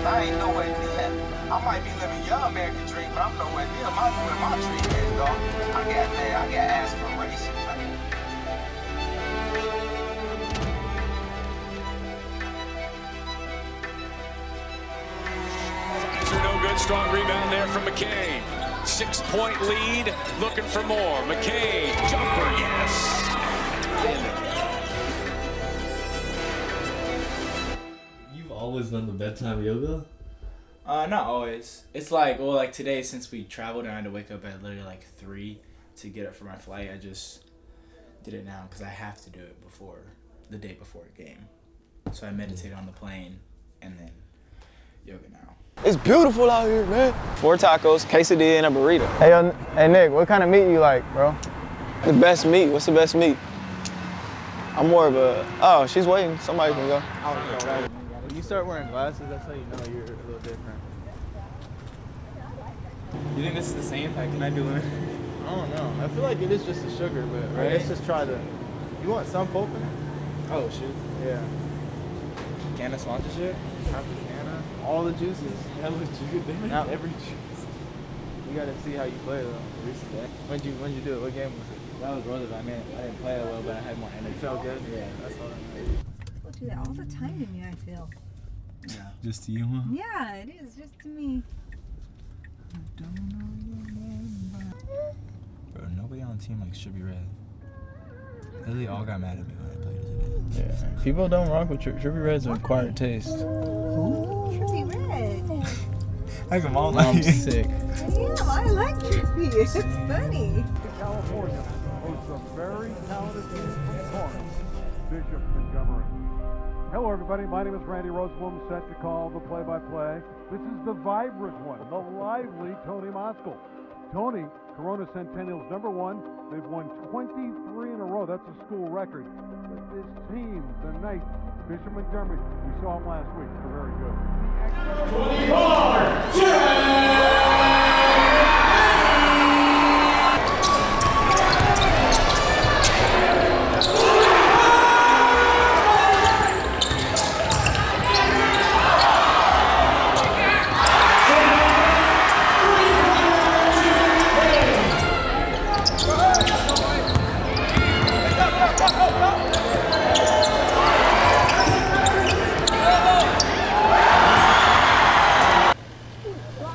I ain't nowhere near. I might be living your American dream, but I'm nowhere near where my dream is, dog. I got aspirations. No good, strong rebound there from Mccain. 6-point lead, looking for more. Mccain, jumper, yes. always done the bedtime yoga? Not always. It's like, well, like today, since we traveled and I had to wake up at literally like 3 to get up for my flight, I just did it now because I have to do it the day before a game. So I meditate on the plane and then yoga now. It's beautiful out here, man. 4 tacos, quesadilla, and a burrito. Hey, Nick, what kind of meat you like, bro? The best meat. What's the best meat? I'm more of a. Oh, she's waiting. Somebody can go. When you start wearing glasses, that's how you know you're a little different. You think this is the same? Like, can I do it? I don't know. I feel like it is just the sugar, but Right. let's just try the. You want some open? Oh, shoot. Yeah. Canna sponsorship? Half the canna. All the juices. Hella juice. They make Now- every juice. You gotta see how you play though. When'd you do it? What game was it? That was Roses. I didn't play that well, but I had more energy. It felt good? Yeah. That's all that matters. People do that all the time to me, I feel. Yeah. Just to you, huh? Yeah, it is just to me. Bro, nobody on the team like should be red. Literally all got mad at me when I played today. Yeah. People don't rock with Trippy Red's an acquired taste. Trippy Red. Like a mom. I'm sick. Yeah, I like Trippy. It's funny. California hosts a very talented team from Torrance, Bishop Montgomery. Hello, everybody. My name is Randy Rosenblum, set to call the play-by-play. This is the vibrant one, the lively Tony Moskal. Tony, Corona Centennial's #1. They've won 23 in a row. That's a school record. But this team tonight, Bishop Montgomery, we saw them last week. They're very good.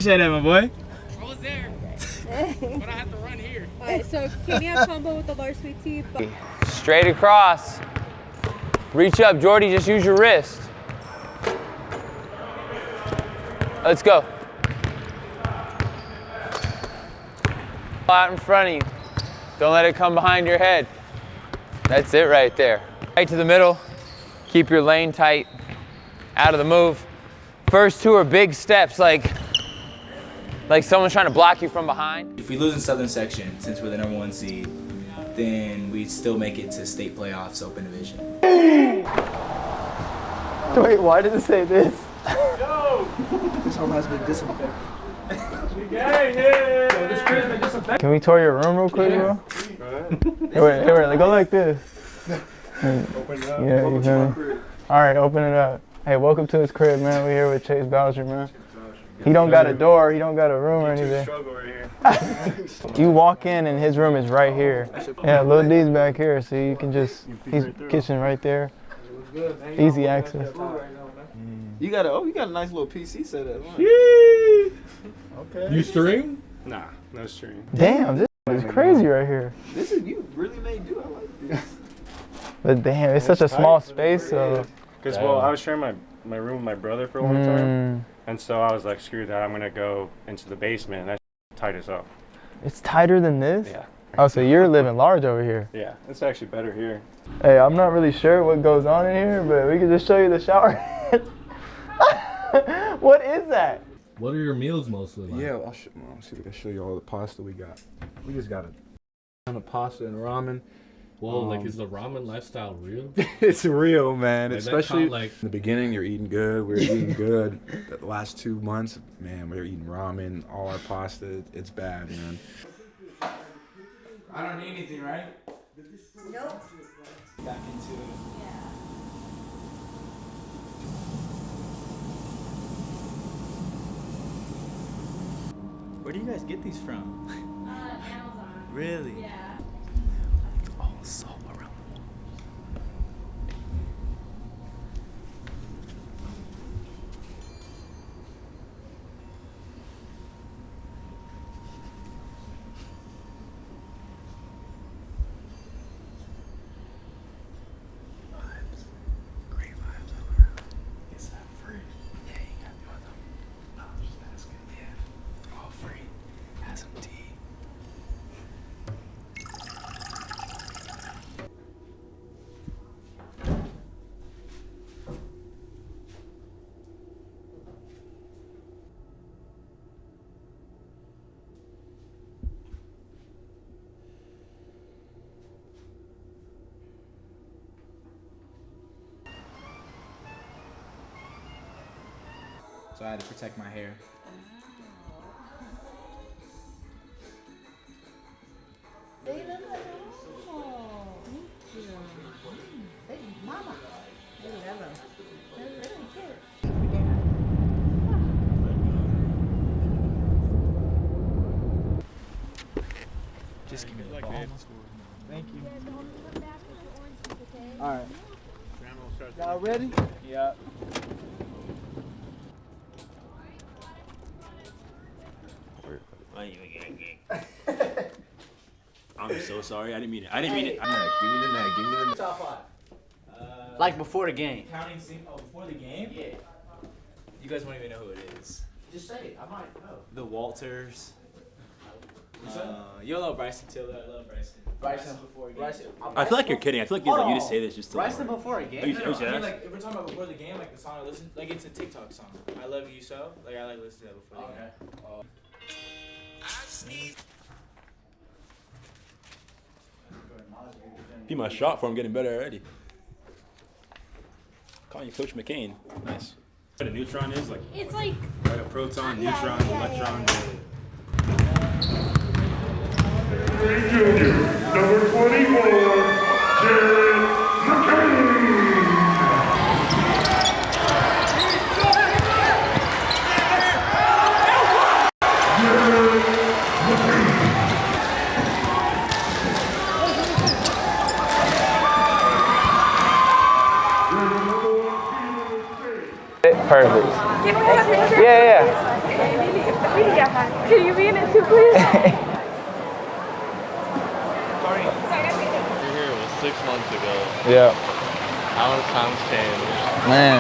Say that, my boy. I was there, but I had to run here. All right, so can we have combo with the large sweet tea? Straight across. Reach up, Jordy. Just use your wrist. Let's go. Out in front of you. Don't let it come behind your head. That's it right there. Right to the middle. Keep your lane tight. Out of the move. First 2 are big steps, like someone's trying to block you from behind. If we lose in Southern Section, since we're the #1 seed, then we'd still make it to state playoffs, open division. Wait, why did it say this? This home has been disinfected. Can we tour your room real quick, bro? Hey, wait, go like this. Open it up. Yeah, you feel me? All right, open it up. Hey, welcome to his crib, man. We're here with Chase Bowser, man. He don't got a door, he don't got a room or anything. You walk in and his room is right here. Yeah, Lil D's back here, so you can just, he's kitchen right there. Easy access. You got a nice little PC setup. Huh? Okay. You stream? Nah, no stream. Damn, this is crazy right here. This is you really made do. I like this. But damn, it's such a small space, so. Because, well, I was sharing my room with my brother for a long time. And so I was like, screw that, I'm going to go into the basement. That's tight as up. It's tighter than this? Yeah. Oh, so you're living large over here. Yeah, it's actually better here. Hey, I'm not really sure what goes on in here, but we can just show you the shower. What is that? What are your meals mostly like? Yeah, I'll see if I can show you all the pasta we got. We just got a ton of pasta and ramen. Whoa, like is the ramen lifestyle real? It's real, man. Like, Especially like in the beginning, you're eating good. We're eating good. The last 2 months, man, we're eating ramen, all our pasta. It's bad, man. I don't need anything, right? Nope. Back into it. Where do you guys get these from? Amazon. Really? Yeah. Oh, salt around the wall. Great vibes all around. It's that free. so I had to protect my hair. Just give me the ball. Thank you. All right. Y'all ready? Yeah. I'm so sorry. I didn't mean it. I didn't mean it. Give me the net. Give me the net. Top five. Like before the game. Counting before the game? Yeah. You guys won't even know who it is. Just say it. I might know. The Walters. You'll know Bryson too. I love Bryson. Bryson before a game. Bryson. I feel like you're kidding. I feel like you just say this just to. Bryson before a game. Are you I mean, serious? like, if we're talking about before the game, like the song I listen, like it's a TikTok song. I love you so. Like I like listening to that before the game. Be my shot for him getting better already. Calling you Coach Mccain. Nice. What a neutron is like. It's like a proton, neutron, electron. Junior, number 24, Jared Mccain. Perfect. Can we have a picture? Yeah. We can get that. Can you be in it too, please? You're here was 6 months ago. Yeah. How has times changed? Man,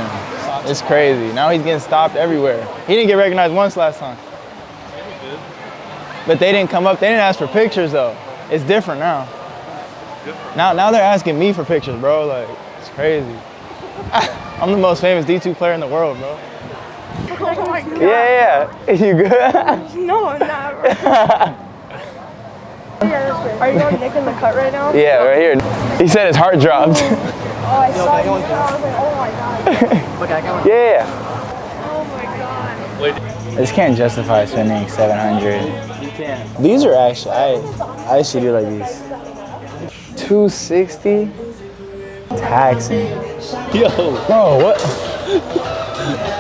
it's crazy. Now he's getting stopped everywhere. He didn't get recognized once last time. But they didn't come up. They didn't ask for pictures though. It's different now. Now they're asking me for pictures, bro. Like, it's crazy. I'm the most famous D2 player in the world, bro. Oh my God. Yeah. You good? No, I'm not. Are you going Nick in the cut right now? Yeah, right here. He said his heart dropped. Oh, I saw you. I was like, oh my God. Yeah. Oh my God. This can't justify spending 700. You can't. These are actually, I actually do like these. 260? Taxing. Yo. Bro, what?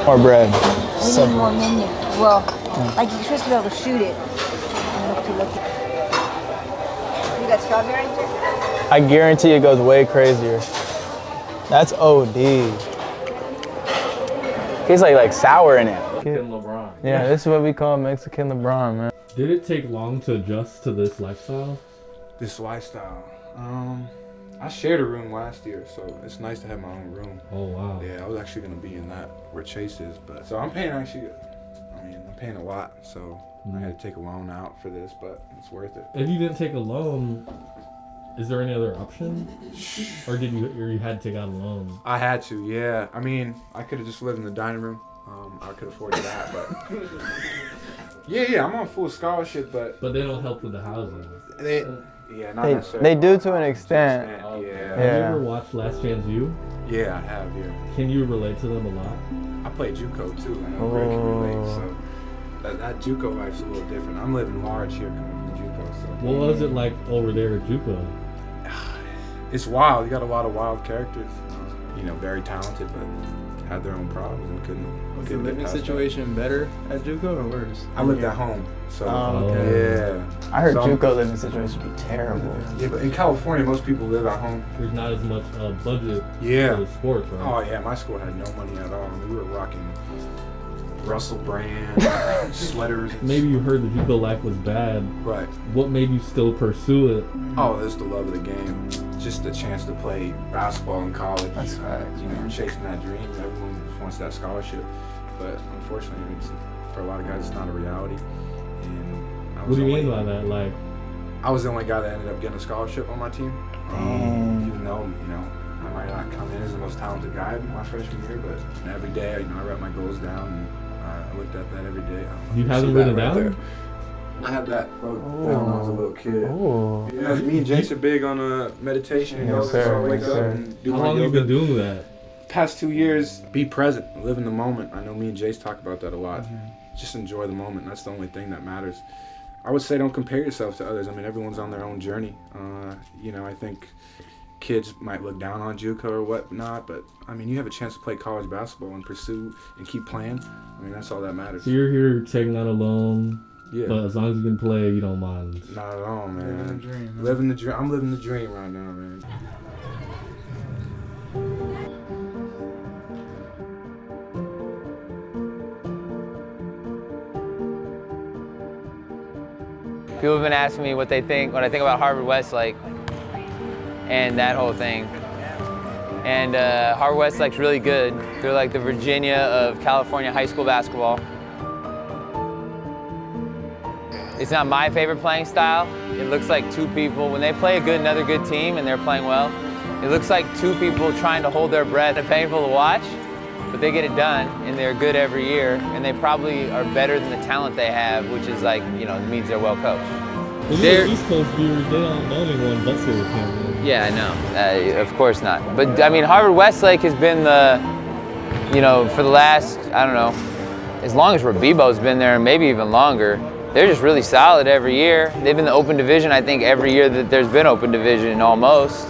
More bread. We need more minions. Well, like you're supposed to be able to shoot it. You got strawberry? I guarantee it goes way crazier. That's OD. Tastes like sour in it. Mexican LeBron. Yeah, this is what we call Mexican LeBron, man. Did it take long to adjust to this lifestyle? This lifestyle. I shared a room last year, so it's nice to have my own room. Oh wow. Yeah, I was actually gonna be in that where Chase is, but so I'm paying I'm paying a lot, so I had to take a loan out for this, but it's worth it. If you didn't take a loan, is there any other option? Or you had to take out a loan? I had to, yeah. I mean, I could have just lived in the dining room. I could afford that, but yeah, I'm on full scholarship, but they don't help with the housing. Yeah, not necessarily. They do to an extent. Yeah. Have you ever watched Last Chance U? Yeah, I have. Yeah. Can you relate to them a lot? I play JUCO too. I know Greg can relate. So that JUCO life's a little different. I'm living large here, coming from JUCO. So. What was it like over there at JUCO? It's wild. You got a lot of wild characters. Very talented, but had their own problems and couldn't. Was the living situation better at JUCO or worse? I lived at home, so okay. yeah. I heard JUCO living situation would be terrible. Yeah, but in California, most people live at home. There's not as much budget Yeah. for the sports, right? Oh yeah, my school had no money at all. I mean, we were rocking Russell Brand sweaters. Maybe you heard the JUCO life was bad. Right. What made you still pursue it? Oh, it's the love of the game. Just the chance to play basketball in college. That's facts. Chasing that dream. Everyone wants that scholarship, but unfortunately, for a lot of guys, it's not a reality. And What do you mean by that? Like, I was the only guy that ended up getting a scholarship on my team. Even though, I might not come in as the most talented guy my freshman year, but every day, I write my goals down and I looked at that every day. You haven't written it down? There. I had that wrote down when I was a little kid. Me and Jace are big on meditation. Yes, sir. So I wake Yes, up sir. and do how my long have you yoga. been doing that? past 2 years, be present, live in the moment. I know me and Jace talk about that a lot. Just enjoy the moment. That's the only thing that matters. I would say don't compare yourself to others. I mean, everyone's on their own journey. You know, I think kids might look down on JUCO or whatnot, but I mean, you have a chance to play college basketball and pursue and keep playing. I mean, that's all that matters. So you're here taking that alone. Yeah. But as long as you can play, you don't mind. Not at all, man. Living the dream, man. Living the dream. I'm living the dream right now, man. People have been asking me what I think about Harvard Westlake and that whole thing. And Harvard Westlake's really good. They're like the Virginia of California high school basketball. It's not my favorite playing style. It looks like two people, when they play another good team and they're playing well, it looks like two people trying to hold their breath. It's painful to watch, but they get it done and they're good every year, and they probably are better than the talent they have, which is like, you know, means they're well coached. They're East Coast viewers, they don't know anyone but Silver Camp. Yeah, I know. Of course not. But I mean, Harvard Westlake has been the, you know, for the last, I don't know, as long as Rabibo's been there, maybe even longer. They're just really solid every year. They've been the open division, I think, every year that there's been open division, almost.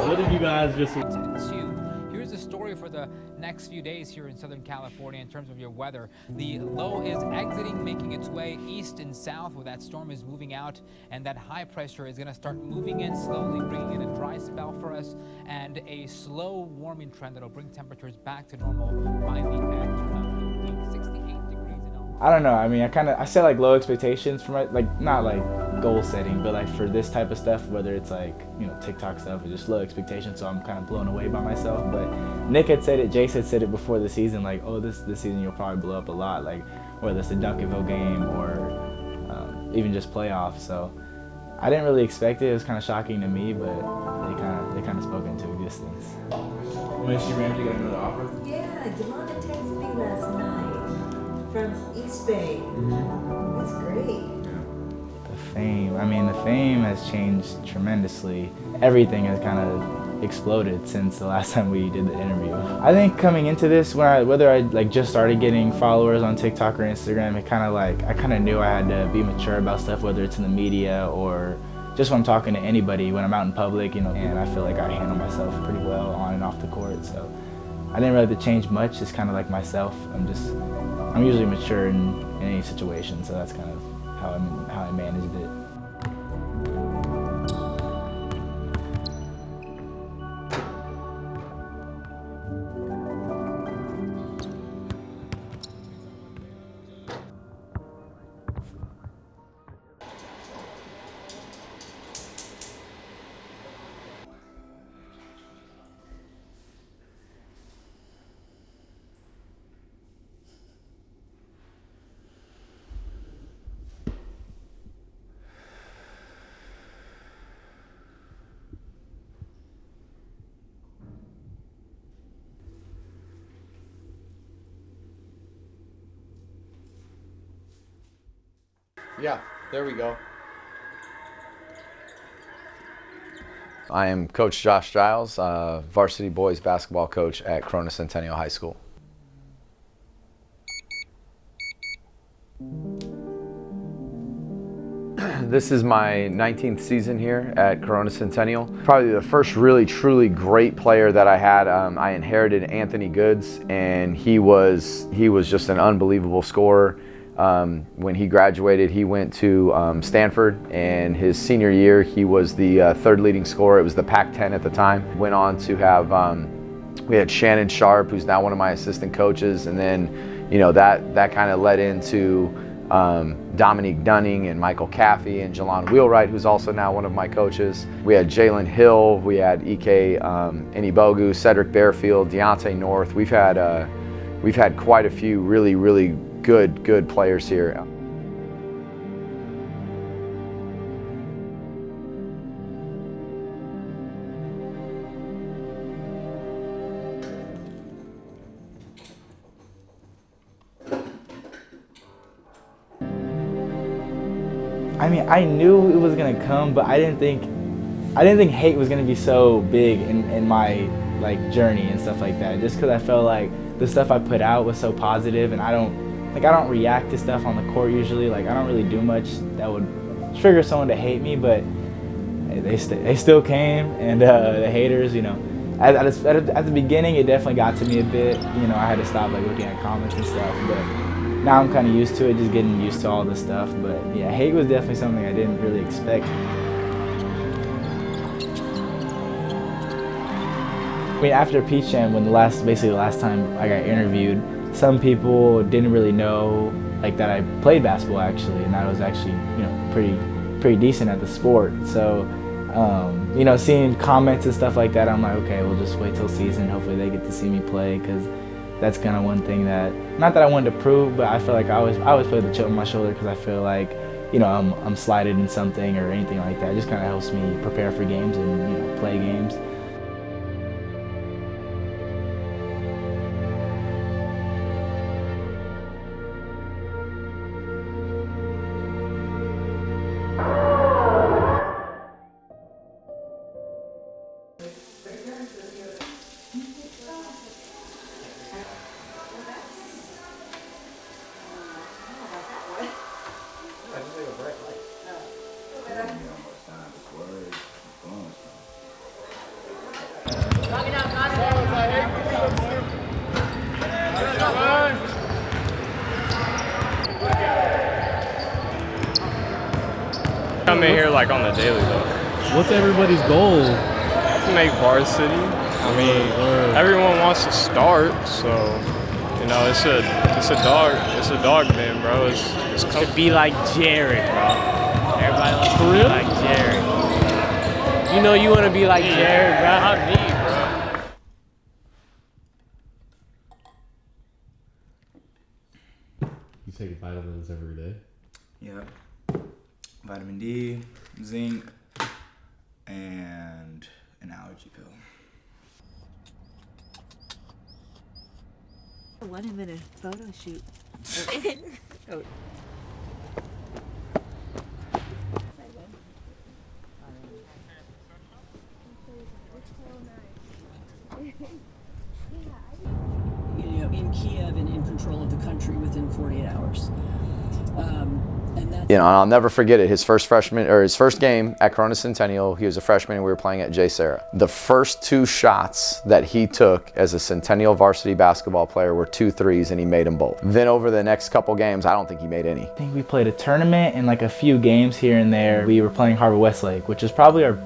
What did you guys just... Here's the story for the next few days here in Southern California in terms of your weather. The low is exiting, making its way east and south where that storm is moving out, and that high pressure is going to start moving in slowly, bringing in a dry spell for us and a slow warming trend that will bring temperatures back to normal by the end of 68 degrees. I don't know. I mean, I set like low expectations for my, like, not like goal setting, but like for this type of stuff, whether it's like, you know, TikTok stuff or just low expectations. So I'm kind of blown away by myself. But Nick had said it, Jace had said it before the season, like, oh, this season you'll probably blow up a lot, like whether it's the Duncanville game or even just playoffs. So I didn't really expect it. It was kind of shocking to me, but they kind of spoke into existence. When she Ramsey got another offer? Yeah, Delana texted me last night from East Bay. That's great. The fame, I mean, the fame has changed tremendously. Everything has kind of exploded since the last time we did the interview. I think coming into this, whether I like just started getting followers on TikTok or Instagram, it kind of like, I kind of knew I had to be mature about stuff, whether it's in the media or just when I'm talking to anybody, when I'm out in public, you know, and I feel like I handle myself pretty well on and off the court. So I didn't really have to change much. It's kind of like myself. I'm usually mature in any situation, so that's kind of how I managed it. Yeah, there we go. I am Coach Josh Giles, varsity boys basketball coach at Corona Centennial High School. This is my 19th season here at Corona Centennial. Probably the first really, truly great player that I had. I inherited Anthony Goods, and he was just an unbelievable scorer. When he graduated, he went to Stanford, and his senior year, he was the third leading scorer. It was the Pac-10 at the time. Went on to have, we had Shannon Sharp, who's now one of my assistant coaches, and then, you know, that kind of led into Dominique Dunning and Michael Caffey and Jalon Wheelwright, who's also now one of my coaches. We had Jalen Hill, we had Ike Enibogu, Cedric Bearfield, Deontay North. We've had quite a few really, really good players here. I mean, I knew it was gonna come, but I didn't think hate was gonna be so big in my like journey and stuff like that. Just because I felt like the stuff I put out was so positive, and I don't react to stuff on the court usually. Like I don't really do much that would trigger someone to hate me, but they still came, and the haters, you know, at the beginning it definitely got to me a bit. You know, I had to stop like looking at comments and stuff, but now I'm kind of used to it, just getting used to all this stuff. But yeah, hate was definitely something I didn't really expect. I mean, after Peach Jam, when basically the last time I got interviewed, some people didn't really know like that I played basketball actually, and that I was actually, you know, pretty decent at the sport. So, you know, seeing comments and stuff like that, I'm like, okay, we'll just wait till season. Hopefully they get to see me play, because that's kind of one thing that, not that I wanted to prove, but I feel like I always play the chip on my shoulder, because I feel like, you know, I'm slighted in something or anything like that. It just kind of helps me prepare for games and, you know, play games. I'm in here like on the daily though. What's everybody's goal? To make varsity. I mean, everyone wants to start, so you know it's a dog man, bro. It's to be like Jared, bro. Everybody wants to be like Jared. You know you want to be like Jared, bro. Not me, bro. You take vitamins every day? Yep. Vitamin D, zinc, and an allergy pill. 1-minute photo shoot. Oh. You know, in Kiev and in control of the country within 48 hours. You know, and I'll never forget it. His first game at Corona Centennial, he was a freshman and we were playing at J. Sarah. The first 2 shots that he took as a Centennial varsity basketball player were 2 threes, and he made them both. Then over the next couple games, I don't think he made any. I think we played a tournament and like a few games here and there. We were playing Harbor Westlake, which is probably our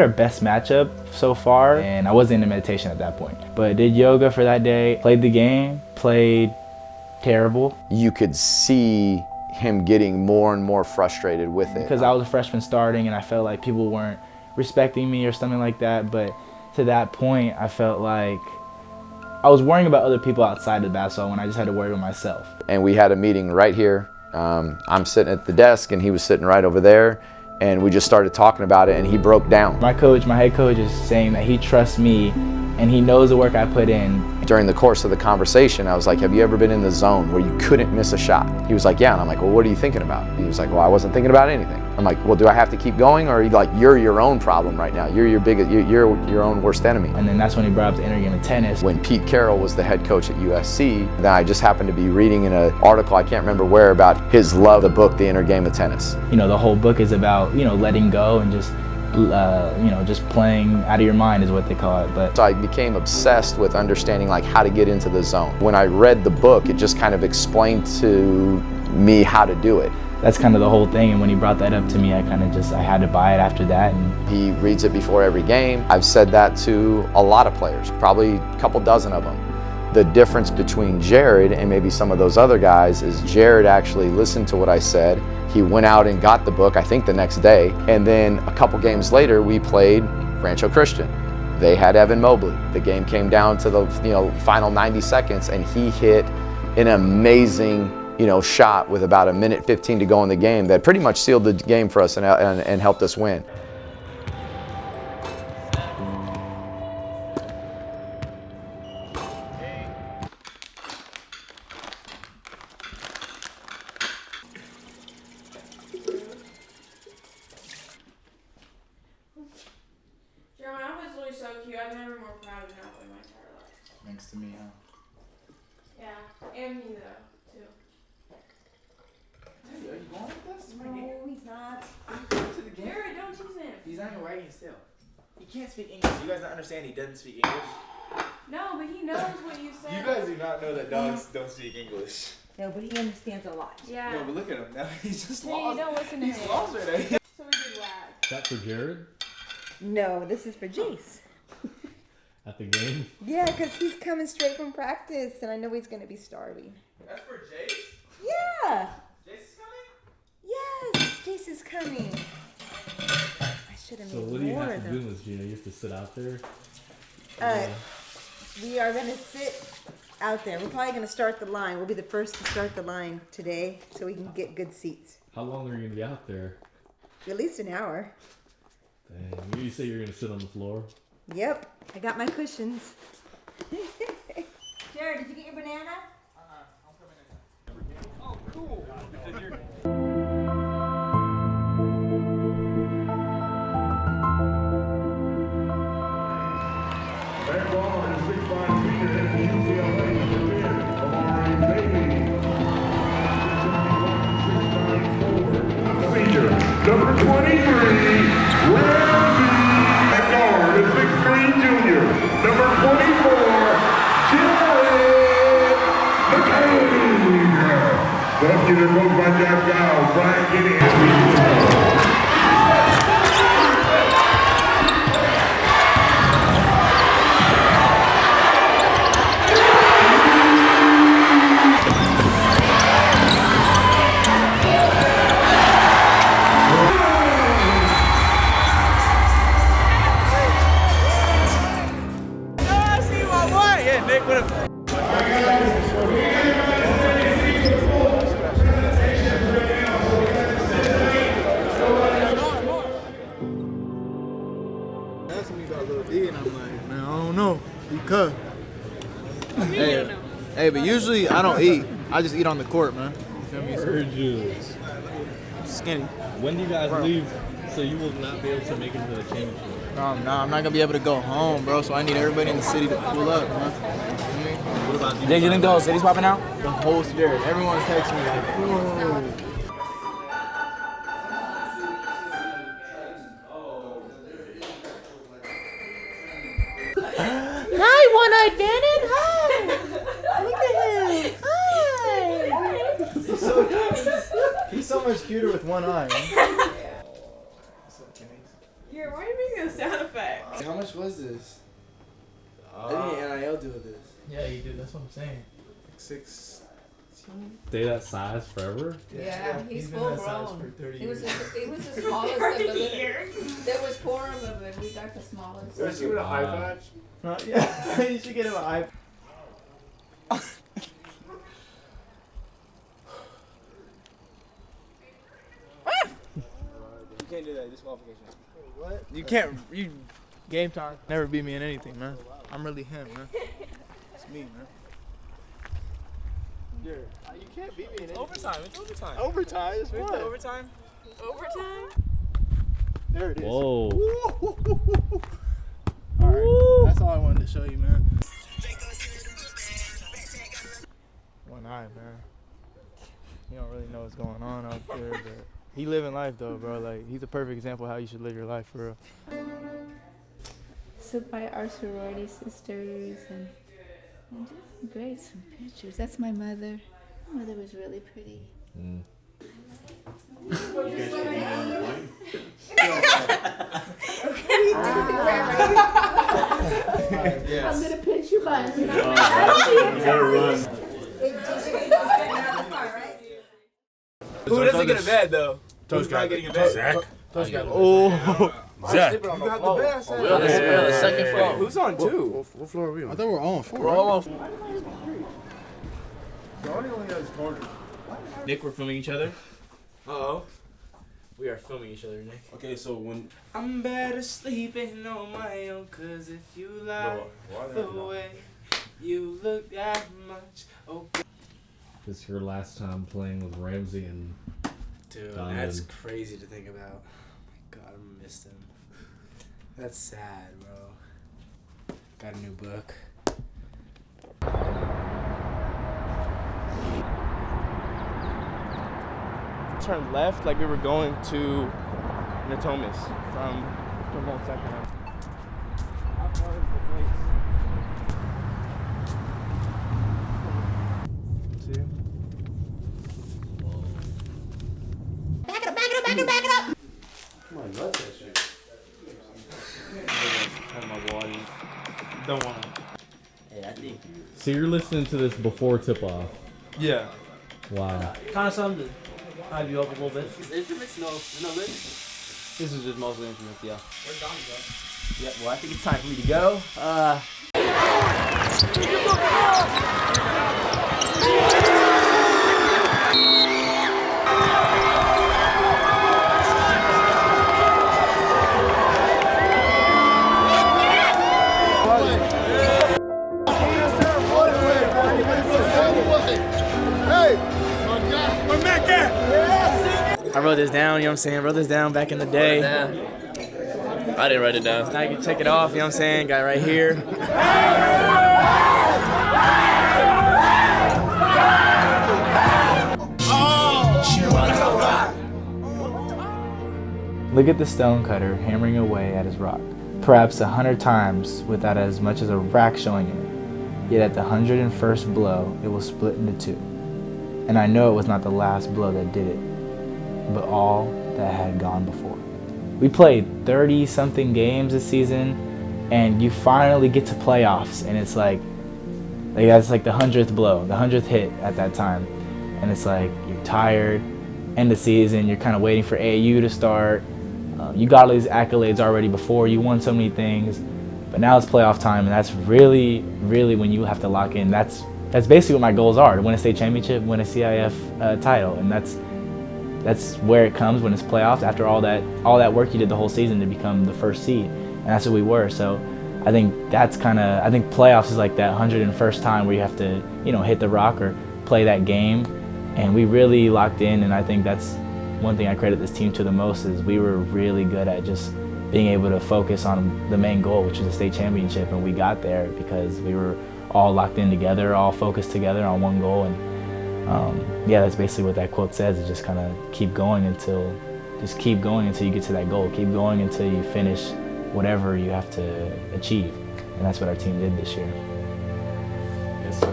best matchup so far, and I wasn't into meditation at that point. But did yoga for that day, played the game, played terrible. You could see him getting more and more frustrated with it. Because I was a freshman starting, and I felt like people weren't respecting me or something like that. But to that point, I felt like I was worrying about other people outside of basketball when I just had to worry about myself. And we had a meeting right here. I'm sitting at the desk and he was sitting right over there, and we just started talking about it, and he broke down. My head coach is saying that he trusts me and he knows the work I put in. During the course of the conversation, I was like, have you ever been in the zone where you couldn't miss a shot? He was like, yeah. And I'm like, well, what are you thinking about? He was like, well, I wasn't thinking about anything. I'm like, well, do I have to keep going? Or are you like, you're your own problem right now. You're your own worst enemy. And then that's when he brought up the inner game of tennis. When Pete Carroll was the head coach at USC, then I just happened to be reading in an article, I can't remember where, about his love of the book, The Inner Game of Tennis. You know, the whole book is about, you know, letting go and just, you know, just playing out of your mind is what they call it. But so I became obsessed with understanding like how to get into the zone. When I read the book, it just kind of explained to me how to do it. That's kind of the whole thing, and when he brought that up to me, I had to buy it after that. And he reads it before every game. I've said that to a lot of players, probably a couple dozen of them. The difference between Jared and maybe some of those other guys is Jared actually listened to what I said. He went out and got the book, I think the next day, and then a couple games later we played Rancho Christian. They had Evan Mobley. The game came down to the final 90 seconds, and he hit an amazing shot with about 1:15 to go in the game that pretty much sealed the game for us and helped us win. Jeremy, I was really so cute. I've never been more proud of an outfit in my entire life. thanks to me, huh? Yeah, and me though, too. Dude, are you going with us? No, he's not. To the game? Jared, don't tease him. He's not even writing still. He can't speak English. You guys don't understand he doesn't speak English? No, but he knows what you said. You guys do not know that dogs don't speak English. No, but he understands a lot. Yeah. No, but look at him. Now he's just Hey, lost. don't listen to He's him. lost right now. So we did wag. Is that for Jared No, this is for Jace. at the game? Yeah, because he's coming straight from practice, and I know he's going to be starving. That's for Jace? Yeah. Jace is coming? Yes, Jace is coming. I should have So made what do you more have of to do them. in this, Gina? You have to sit out there? We are going to sit out there. We're probably going to start the line. We'll be the first to start the line today so we can get good seats. How long are you going to be out there? At least an hour. Dang, you say you're going to sit on the floor? Yep, I got my cushions. Jared, did you get your banana? Oh, cool. Back ball is 6'5" senior at UCLA, number 10, Amari Bailey. Senior, number 23, Ramsey. At guard is 6'3" junior, number 24, Jared Mccain. Basket is moved by Jack Giles. Brian Gideon. Asking me about Lil D, and I'm like, man, I don't know. He cut. Hey, but usually I don't eat. I just eat on the court, man. You feel me? Heard you. Skinny. When do you guys leave so you will not be able to make it to the championship? Nah, I'm not gonna be able to go home, bro. So I need everybody in the city to pull up, man. What about you? Did you think the whole city's popping out? The whole Jared. Everyone's texting me like, whoa. Hi, One-Eyed Bandit. Hi. Look at him. Hi. He's so cute. He's so much cuter with one eye. Man. Here, why are you making those sound effects? How much was this? I didn't NIL do this. Yeah, you did. That's what I'm saying. 16. Stay that size forever? Yeah, he's been full that size grown. for 30 He was years. he was the smallest of the little. There was 4 of them, and we got the smallest. Should you get an eye patch? Yeah, you should get him an eye. You can't do that. Disqualification. What? You can't. You game time. Never beat me in anything, man. I'm really him, man. It's me, man. You can't beat me in Overtime. It's overtime. Overtime is Where's fun. the overtime? Overtime? There it is. Whoa. All right. That's all I wanted to show you, man. One eye, man. You don't really know what's going on out there, but he living life though, bro. Like he's a perfect example of how you should live your life for real. So by our sorority sisters and just great, some pictures. That's my mother. My mother was really pretty. Mm. I'm gonna pinch your butt. You gotta run. Who doesn't get a bed though? Who's not getting a bed? Zach. Oh. Zach. You got the bed. We're on the second floor. Who's on two? What floor are we on? I thought we were all on 4. We're all on 4. Donnie only has corner. Nick, we're filming each other. Uh-oh. We are filming each other, Nick. Okay, so when I'm better sleeping on my own, cause if you like the way you look that much, okay. This is your last time playing with Ramsey and Dude, Donovan. that's crazy to think about. Oh my god, I missed him. That's sad, bro. Got a new book. Turned left like we were going to Natomas from Mount Sacramento. How far is the place? See? Back it up. My nuts that shit. Kind of my wall. Don't want to. Hey, I think So you're listening to this before tip-off? Yeah. Wow. kind of something to hype you up a little bit. Instruments? No lyrics? This is just mostly instruments, yeah. Where's Donnie, bro? Yep, well, I think it's time for me to go. I wrote this down, you know what I'm saying? Wrote this down back in the day. I didn't write it down. Now you can check it off, you know what I'm saying? Got it right here. Look at the stonecutter hammering away at his rock, perhaps 100 times without as much as a rack showing in it. Yet at the 101st blow, it will split into two. And I know it was not the last blow that did it, but all that had gone before. We played 30-something games this season, and you finally get to playoffs, and it's like that's like the 100th blow, the 100th hit at that time. And it's like, you're tired, end of season, you're kind of waiting for AAU to start. You got all these accolades already before, you won so many things, but now it's playoff time, and that's really, really when you have to lock in. That's basically what my goals are: to win a state championship, win a CIF title, and that's where it comes when it's playoffs. After all that work you did the whole season to become the first seed, and that's what we were. So I think playoffs is like that 101st time where you have to hit the rock or play that game, and we really locked in. And I think that's one thing I credit this team to the most, is we were really good at just being able to focus on the main goal, which was a state championship, and we got there because we were all locked in together, all focused together on one goal. And yeah, that's basically what that quote says, is just kind of keep going until you get to that goal. Keep going until you finish whatever you have to achieve. And that's what our team did this year. Yes, sir.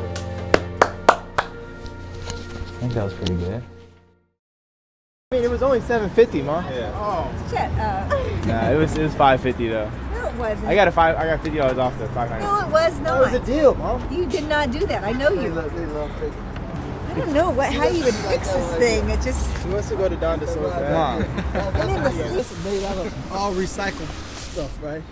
I think that was pretty good. I mean, it was only 750, Mom. Yeah. Oh. Shut up. Nah, it was 550 though. No, it wasn't. I got $50 off the 590. No, it was not. That was a deal, Mom. You did not do that. I know you. They love fake. I don't know how you would fix this thing. It just. He wants to go to Donda so bad. Mom. This is made out of all recycled stuff, right?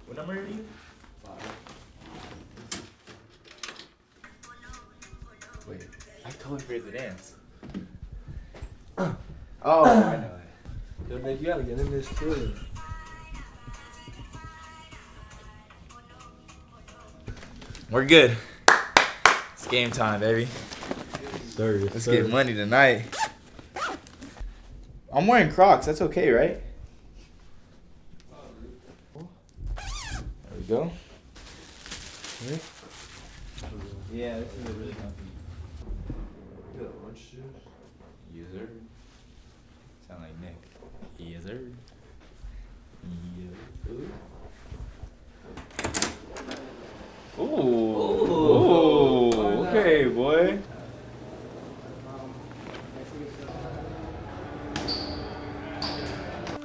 What number are you? 5. Wait. I totally forget the dance. Oh, I know it. Yo, Nick, you gotta get in this too. We're good. It's game time, baby. Let's get money tonight. I'm wearing Crocs. That's okay, right? There we go. Right. Yeah, this is a really comfy. You got orange juice? Yes, sir. Sound like Nick. Yes, sir. Ooh. Ooh. Okay, boy.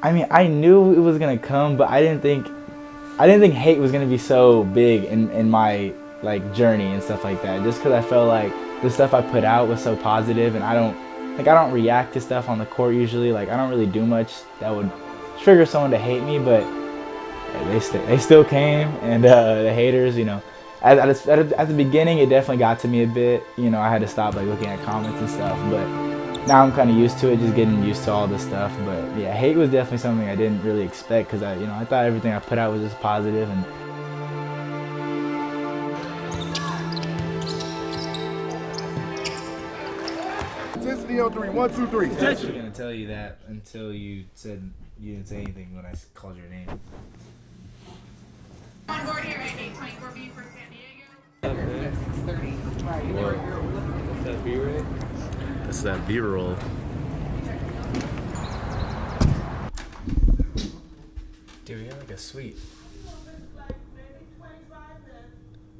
I mean, I knew it was gonna come, but I didn't think hate was gonna be so big in my like journey and stuff like that. Just because I felt like the stuff I put out was so positive, and I don't react to stuff on the court usually. Like I don't really do much that would trigger someone to hate me, but they still came, and the haters, you know. At the beginning, it definitely got to me a bit. You know, I had to stop like looking at comments and stuff, but now I'm kind of used to it, just getting used to all this stuff. But yeah, hate was definitely something I didn't really expect because I thought everything I put out was just positive. And Intensity on 3. 1, 2, 3. I wasn't gonna tell you that until you said you didn't say anything when I called your name. On board here at 824B for San Diego. 6:30. Is that B-roll? That's that B-roll. Dude, you're like a sweet. I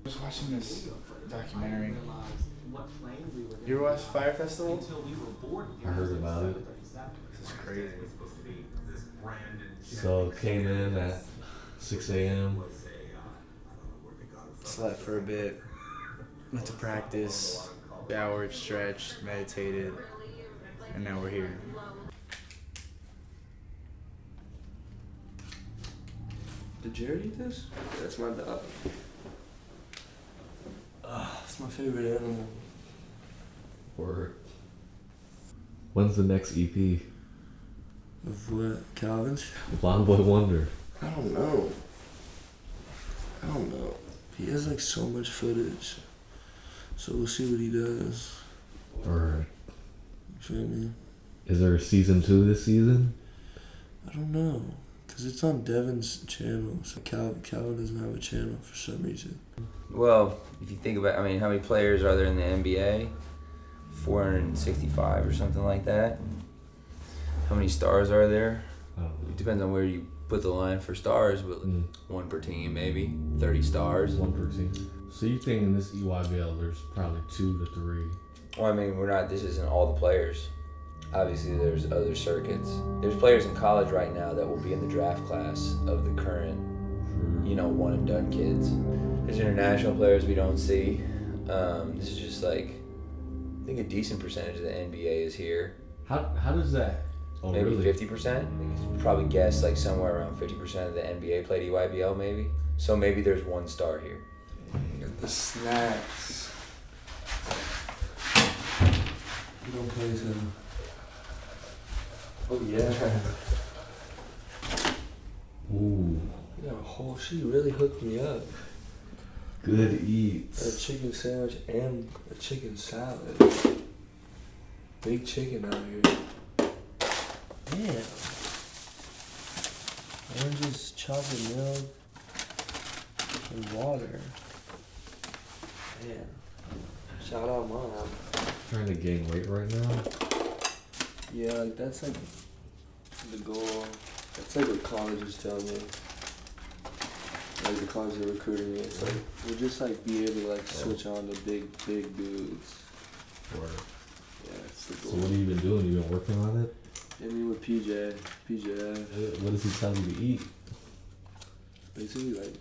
was watching this documentary. You ever watch Fire Festival? I heard about it. This is crazy. So came in at 6 a.m. Slept for a bit. Went to practice. Showered, stretched, meditated, and now we're here. Did Jared eat this? That's my dog. It's my favorite animal. Word. When's the next EP? Of what? Calvin's? Blonde Boy Wonder. I don't know. He has like so much footage. So we'll see what he does. Alright. You feel me? Is there a season 2 this season? I don't know. Because it's on Devin's channel. So Calvin doesn't have a channel for some reason. Well, if you think about, how many players are there in the NBA? 465 or something like that. How many stars are there? It depends on where you put the line for stars, but one per team maybe. 30 stars. One per team. So you think in this EYBL there's probably 2 to 3? Well, this isn't all the players. Obviously there's other circuits. There's players in college right now that will be in the draft class of the current, one and done kids. There's international players we don't see. This is just like, I think a decent percentage of the NBA is here. How does that? Oh, maybe really? 50%. You could probably guess like somewhere around 50% of the NBA played EYBL maybe. So maybe there's one star here. Get the snacks. You don't play him. Oh yeah. Ooh. She really hooked me up. Good eats. A chicken sandwich and a chicken salad. Big chicken out here. Damn. Oranges, chocolate milk, and water. Damn. Shout out Mom. Trying to gain weight right now. Yeah, like that's like the goal. That's like what colleges tell me. Like the college are recruiting me. It's like we'll just like be able to like switch on to big dudes. Word. Yeah, it's the goal. So what have you been doing? You been working on it? I mean with PJ. What does he tell you to eat? Basically like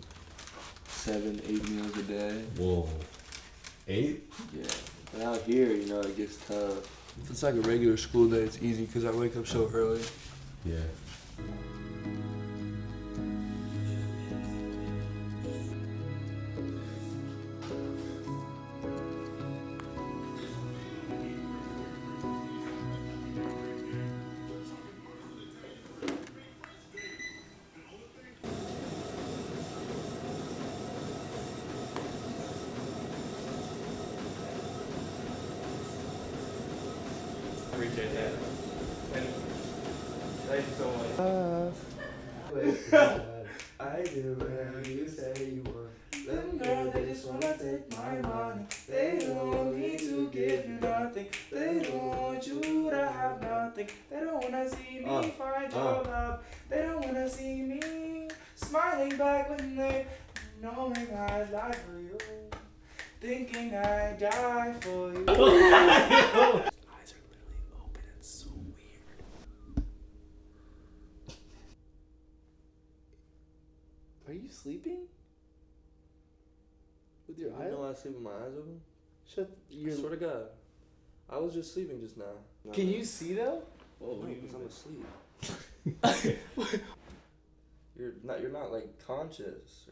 7, 8 meals a day. Whoa. 8? Yeah. But out here, it gets tough. If it's like a regular school day, it's easy because I wake up so early. Yeah. appreciate that. And thank you so much. I do whatever you say you want. Them girls, they just wanna take my money. They don't want me to give you nothing. They don't want you to have nothing. They don't wanna see me find your love. They don't wanna see me smiling back when they knowing I lie for you. Thinking I die for you. Eyes are literally open. It's so weird. Are you sleeping? With your eyes? No, I sleep with my eyes open. Shut. I swear to God. I was just sleeping just now. Can you see though? Whoa, what do you mean? I'm asleep. You're not like conscious.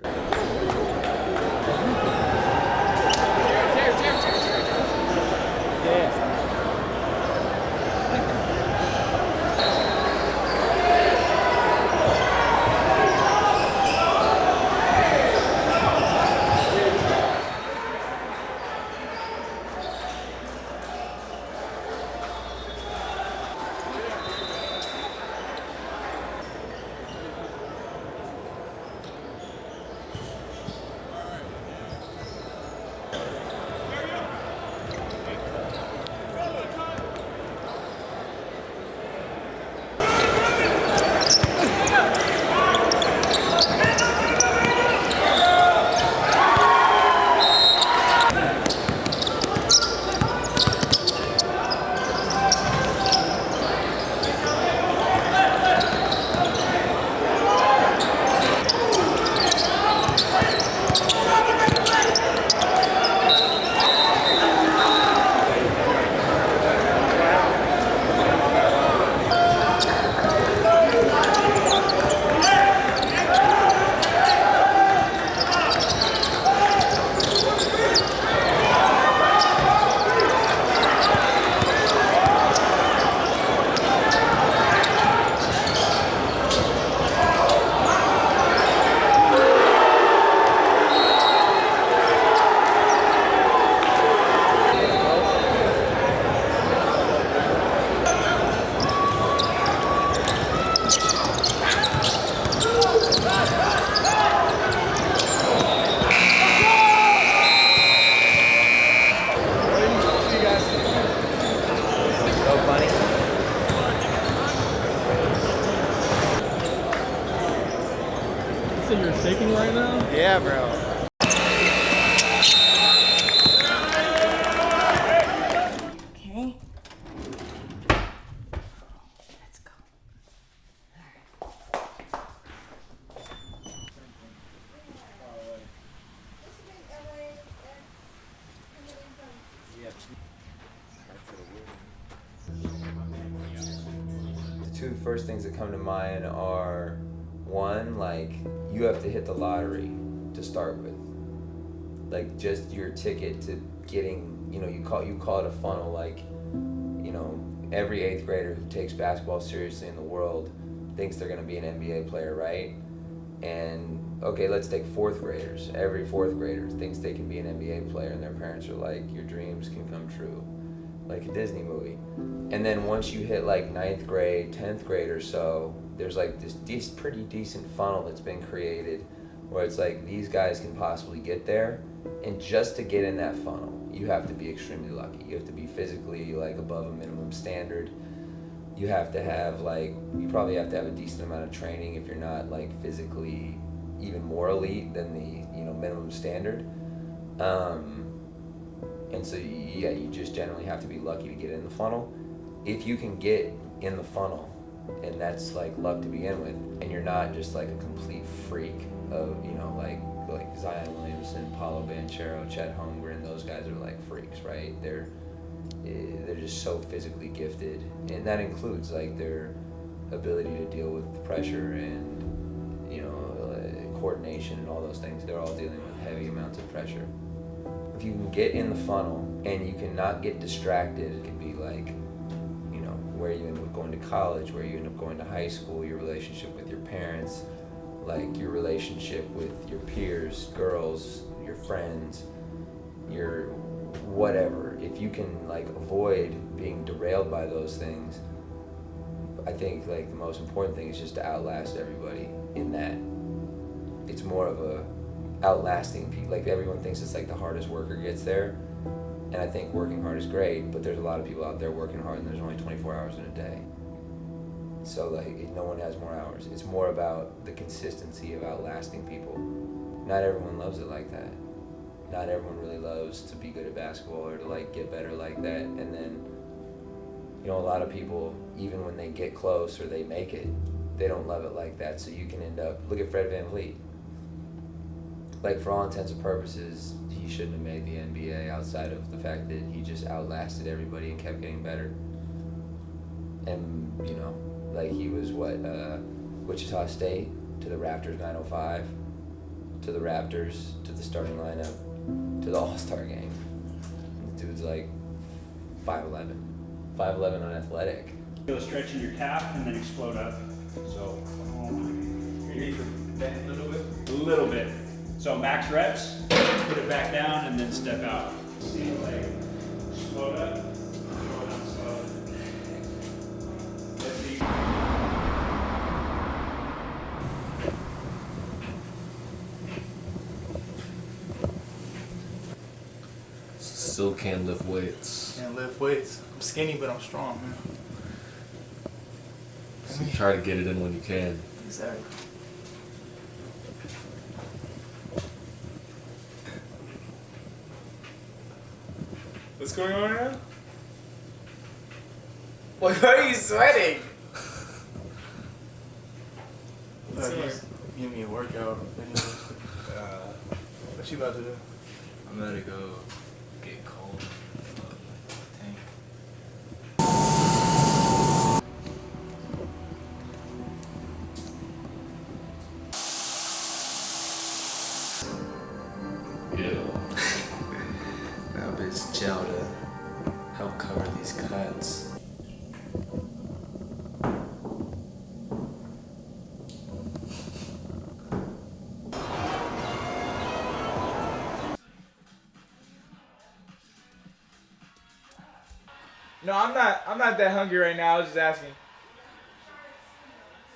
Shaking right now? Yeah, bro. Okay. The two first things that come to mind are, one, like, you have to hit the lottery to start with. Like, just your ticket to getting, you call it a funnel. Like, every 8th grader who takes basketball seriously in the world thinks they're going to be an NBA player, right? And, okay, let's take 4th graders. Every 4th grader thinks they can be an NBA player, and their parents are like, your dreams can come true. Like a Disney movie. And then once you hit like 9th grade, 10th grade or so, there's like this pretty decent funnel that's been created where it's like these guys can possibly get there, and just to get in that funnel, you have to be extremely lucky. You have to be physically like above a minimum standard. You have to have you probably have to have a decent amount of training if you're not like physically even more elite than the minimum standard. And so yeah, you just generally have to be lucky to get in the funnel. If you can get in the funnel, and that's like luck to begin with, and you're not just like a complete freak of like Zion Williamson, Paulo Banchero, Chet Holmgren, those guys are like freaks, right? They're just so physically gifted, and that includes like their ability to deal with pressure and coordination and all those things. They're all dealing with heavy amounts of pressure. If you can get in the funnel and you cannot get distracted, it could be like, where you end up going to college, where you end up going to high school, your relationship with your parents, like your relationship with your peers, girls, your friends, your whatever. If you can like avoid being derailed by those things, I think like the most important thing is just to outlast everybody in that. It's more of a outlasting, like everyone thinks it's like the hardest worker gets there, and I think working hard is great, but there's a lot of people out there working hard and there's only 24 hours in a day. So like no one has more hours. It's more about the consistency of outlasting people. Not everyone loves it like that. Not everyone really loves to be good at basketball or to like get better like that. And then, you know, a lot of people, even when they get close or they make it, they don't love it like that. So you can end up, look at Fred VanVleet. Like for all intents and purposes, he shouldn't have made the NBA outside of the fact that he just outlasted everybody and kept getting better. And, you know, like he was Wichita State to the Raptors 905, to the Raptors, to the starting lineup, to the All-Star game. The dude's like 5'11", 5'11" on athletic. Feel stretch in your calf and then explode up. So, your knees are bent a little bit? A little bit. So max reps, put it back down and then step out. See, like, explode up, go down slow. Let's see. Still can't lift weights. Can't lift weights. I'm skinny, but I'm strong, man. So try to get it in when you can. Exactly. What's going on right now? Why are you sweating? Give me a workout. What you about to do? I'm about to go get cold. Tank. Yeah. Now it's gel to help cover these cuts. No, I'm not that hungry right now. I was just asking.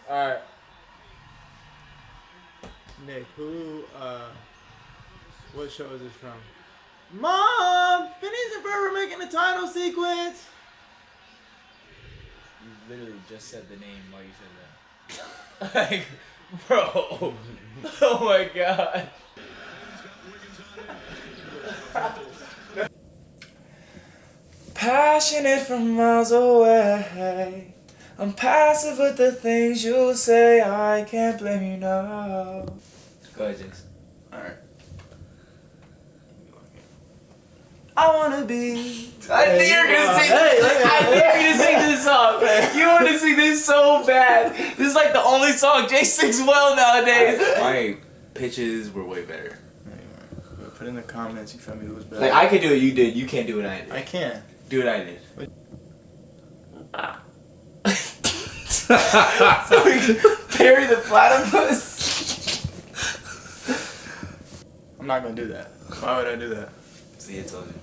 All right. Nick, what show is this from? Mom, Phineas and Ferb are making a title sequence. You literally just said the name while you said that. Like, bro. Oh my god. Passionate from miles away. I'm passive with the things you say. I can't blame you, no. Go ahead, Jason. Alright. I wanna be. I knew you were gonna sing. I knew you were gonna sing this song. You want to sing this so bad. This is like the only song Jay sings well nowadays. My pitches were way better. Put in the comments, you feel me, who's better. Like I could do what you did. You can't do what I did. I can. Do what I did. So we can parry the platypus. I'm not gonna do that. Why would I do that? See, I told you.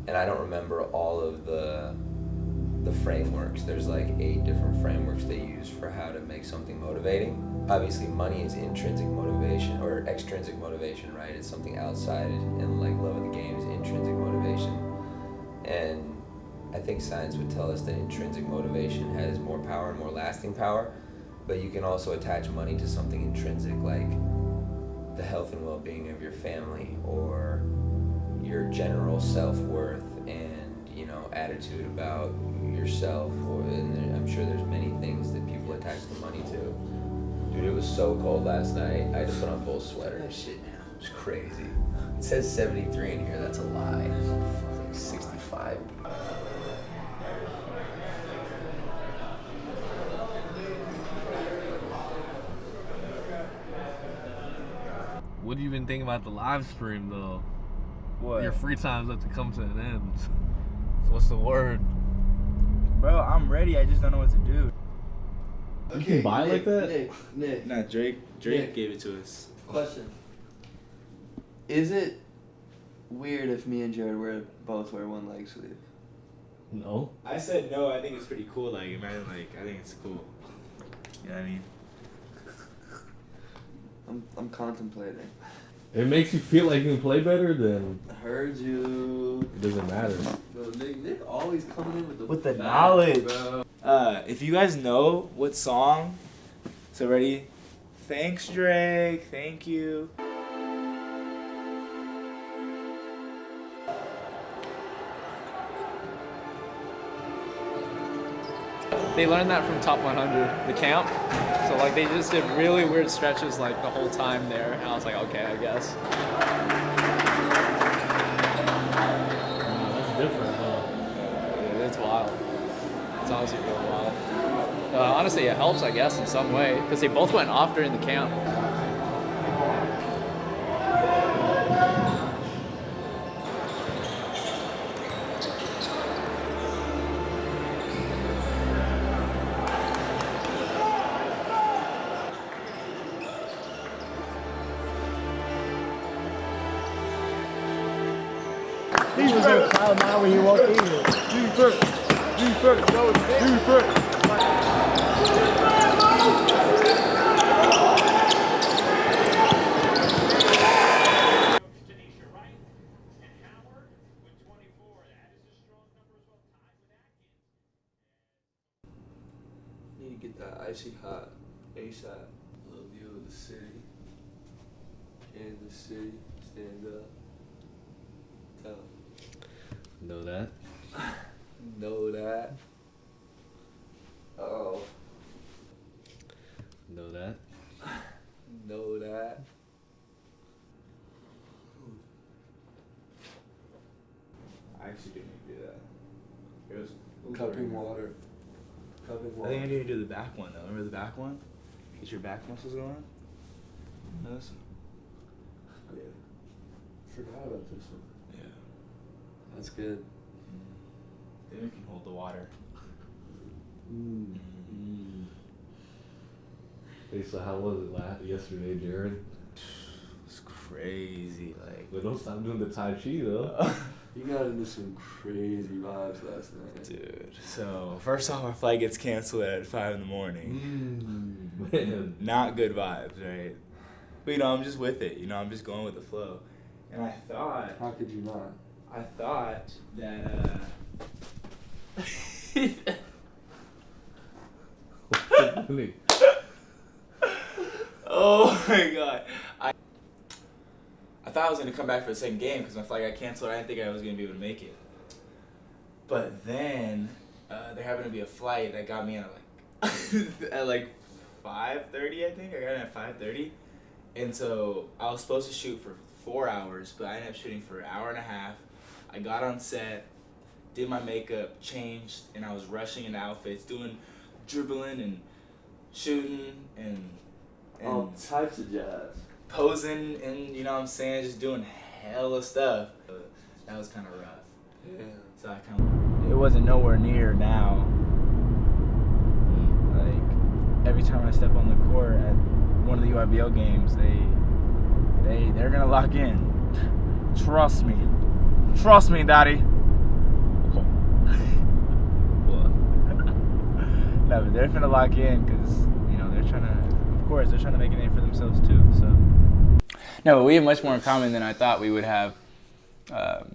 And I don't remember all of the frameworks. There's like 8 different frameworks they use for how to make something motivating. Obviously money is intrinsic motivation or extrinsic motivation, right? It's something outside, and like love of the game is intrinsic motivation. And I think science would tell us that intrinsic motivation has more power and more lasting power, but you can also attach money to something intrinsic like the health and well-being of your family or your general self-worth and, you know, attitude about yourself, and I'm sure there's many things that people attach the money to. Dude, it was so cold last night. I had to put on both sweaters. Shit, now it's crazy. It says 73 in here. That's a lie. It's like 65. What do you even think about the live stream though? What? Your free time's about to come to an end. What's the word? Bro, I'm ready. I just don't know what to do. You can buy it like that? Nick. Nah, Drake Nick. gave it to us. Question. Is it weird if me and Jared both wear one leg sleeve? No. I said no. I think it's pretty cool. Like, imagine, like, I think it's cool. You know what I mean? I'm contemplating. It makes you feel like you can play better, then I heard you. it doesn't matter. Bro, Nick always coming in With the facts, knowledge. bro. If you guys know what song, so ready? Thanks, Drake. Thank you. They learned that from Top 100, the camp. So like they just did really weird stretches like the whole time there. And I was like, okay, I guess. That's different, huh? Yeah, it's wild. It's honestly really wild. Honestly, it helps, I guess, in some way because they both went off during the camp. He was on cloud nine when he walked in here. Defense, no, defense. Need to get that icy hot ASAP. Love you of the city. Kansas City, stand up. Tell 'em. Know that? Know that. Oh. Know that? Know that. I actually didn't do that. It was Cupping water. Cupping I water. think I need to do the back one though. Remember the back one? Get your back muscles going. Nice. Yeah. Forgot about this one. Yeah. That's good. Then we can hold the water. Hey, so how was it yesterday, Jared? It's crazy. Like, but don't stop doing the Tai Chi though. You got into some crazy vibes last night. Dude. So, first off, my flight gets canceled at 5 in the morning. Man. Not good vibes, right? But, you know, I'm just with it. You know, I'm just going with the flow. And I thought... How could you not? I thought that, oh my god. I thought I was going to come back for the second game because my flight got canceled. I didn't think I was going to be able to make it. But then there happened to be a flight that got me in at like 5:30, I think. I got in at 5:30. And so I was supposed to shoot for 4 hours, but I ended up shooting for an hour and a half. I got on set, did my makeup, changed, and I was rushing into outfits, dribbling and shooting and all types of jazz. Posing and, you know what I'm saying, just doing hella stuff. That was kind of rough. Yeah. So I kind of... It wasn't nowhere near now. Like, every time I step on the court at one of the UIBL games, they're gonna lock in. Trust me. Trust me, daddy. No, but they're finna lock in because, you know, they're trying to make a name for themselves too, so. No, but we have much more in common than I thought we would have.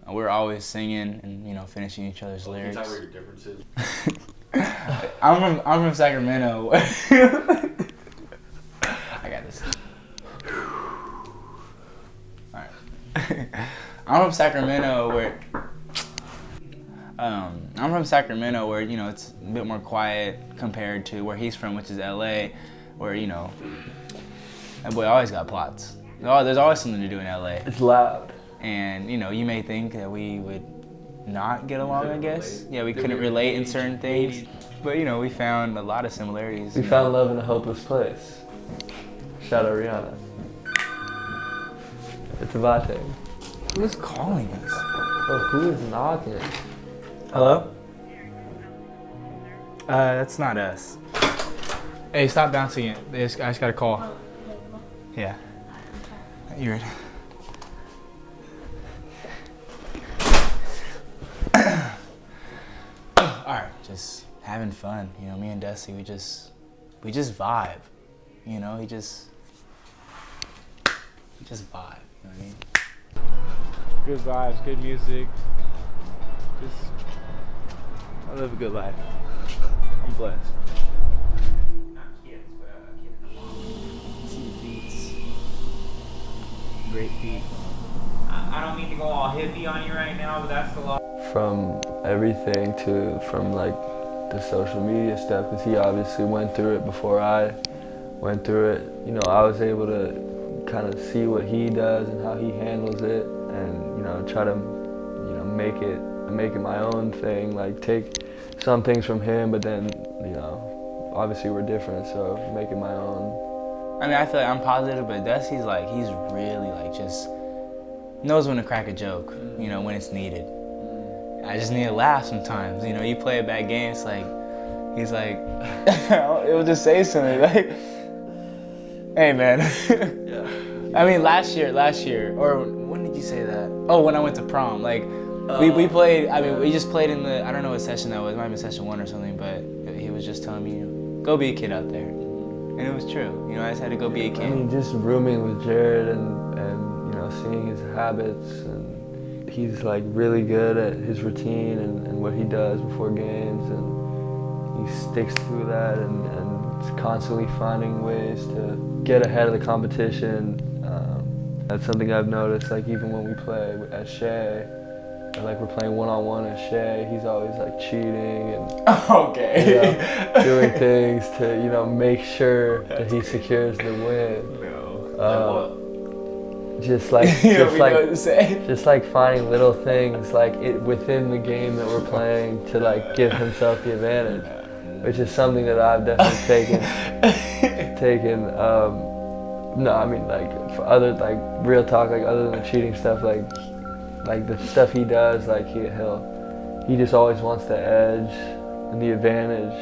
We're always singing and, you know, finishing each other's lyrics. Can you tell where your differences? I'm from Sacramento. I got this. Alright. I'm from Sacramento where you know it's a bit more quiet compared to where he's from, which is LA, where, you know, that boy always got plots. Oh, there's always something to do in LA. It's loud. And, you know, you may think that we would not get along, I guess. Yeah, we couldn't relate in certain things. But, you know, we found a lot of similarities. We found love in a hopeless place. Shout out Rihanna. It's a bad thing. Who's calling us? Oh, who is knocking? Hello? That's not us. Hey, stop bouncing it. I just got a call. Yeah. You're right. Alright, just having fun. You know, me and Desi, we just vibe. You know, we just vibe. You know what I mean? Good vibes, good music. I live a good life. I'm blessed. Great beats. I don't mean to go all hippie on you right now, but that's the law. From everything from like the social media stuff, because he obviously went through it before I went through it. You know, I was able to kind of see what he does and how he handles it, and you know, try to make it my own thing. Like take some things from him, but then you know, obviously we're different, so make it my own. I mean, I feel like I'm positive, but Dusty's like, he's really like just knows when to crack a joke, you know, when it's needed. I just need to laugh sometimes, you know, you play a bad game, it's like, he's like, he'll just say something like, hey man. Yeah. I mean, last year, or when did you say that? Oh, when I went to prom, like, we played, I mean, we just played in the, I don't know what session that was, it might have been session 1 or something, but he was just telling me, go be a kid out there. And it was true, you know, I just had to go be a kid. I mean, just rooming with Jared and you know, seeing his habits, and he's like really good at his routine and what he does before games, and he sticks to that and is constantly finding ways to get ahead of the competition. That's something I've noticed, like even when we play at Shea, or like we're playing one-on-one at Shea, he's always like cheating and you know, doing things to, you know, make sure that he secures the win. Just like finding little things like within the game that we're playing to like give himself the advantage, which is something that I've definitely taken. No, I mean like for other, like real talk, like other than the cheating stuff, like the stuff he does, like he just always wants the edge and the advantage.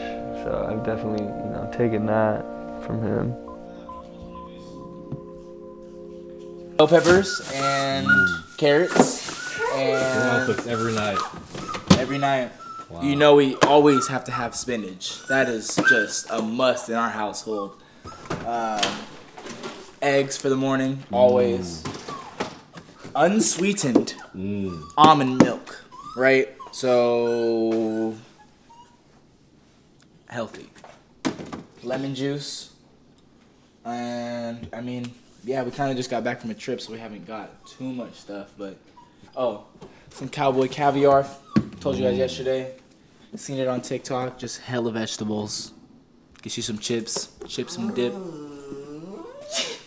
So I've definitely, you know, taken that from him. Bell peppers and carrots and cooks every night. Every night. Wow. You know, we always have to have spinach. That is just a must in our household. Eggs for the morning, always. Unsweetened almond milk, right? So healthy. Lemon juice, and I mean, yeah, we kind of just got back from a trip, so we haven't got too much stuff. But some cowboy caviar. Told you guys yesterday. Seen it on TikTok. Just hella vegetables. Get you some chips, and dip.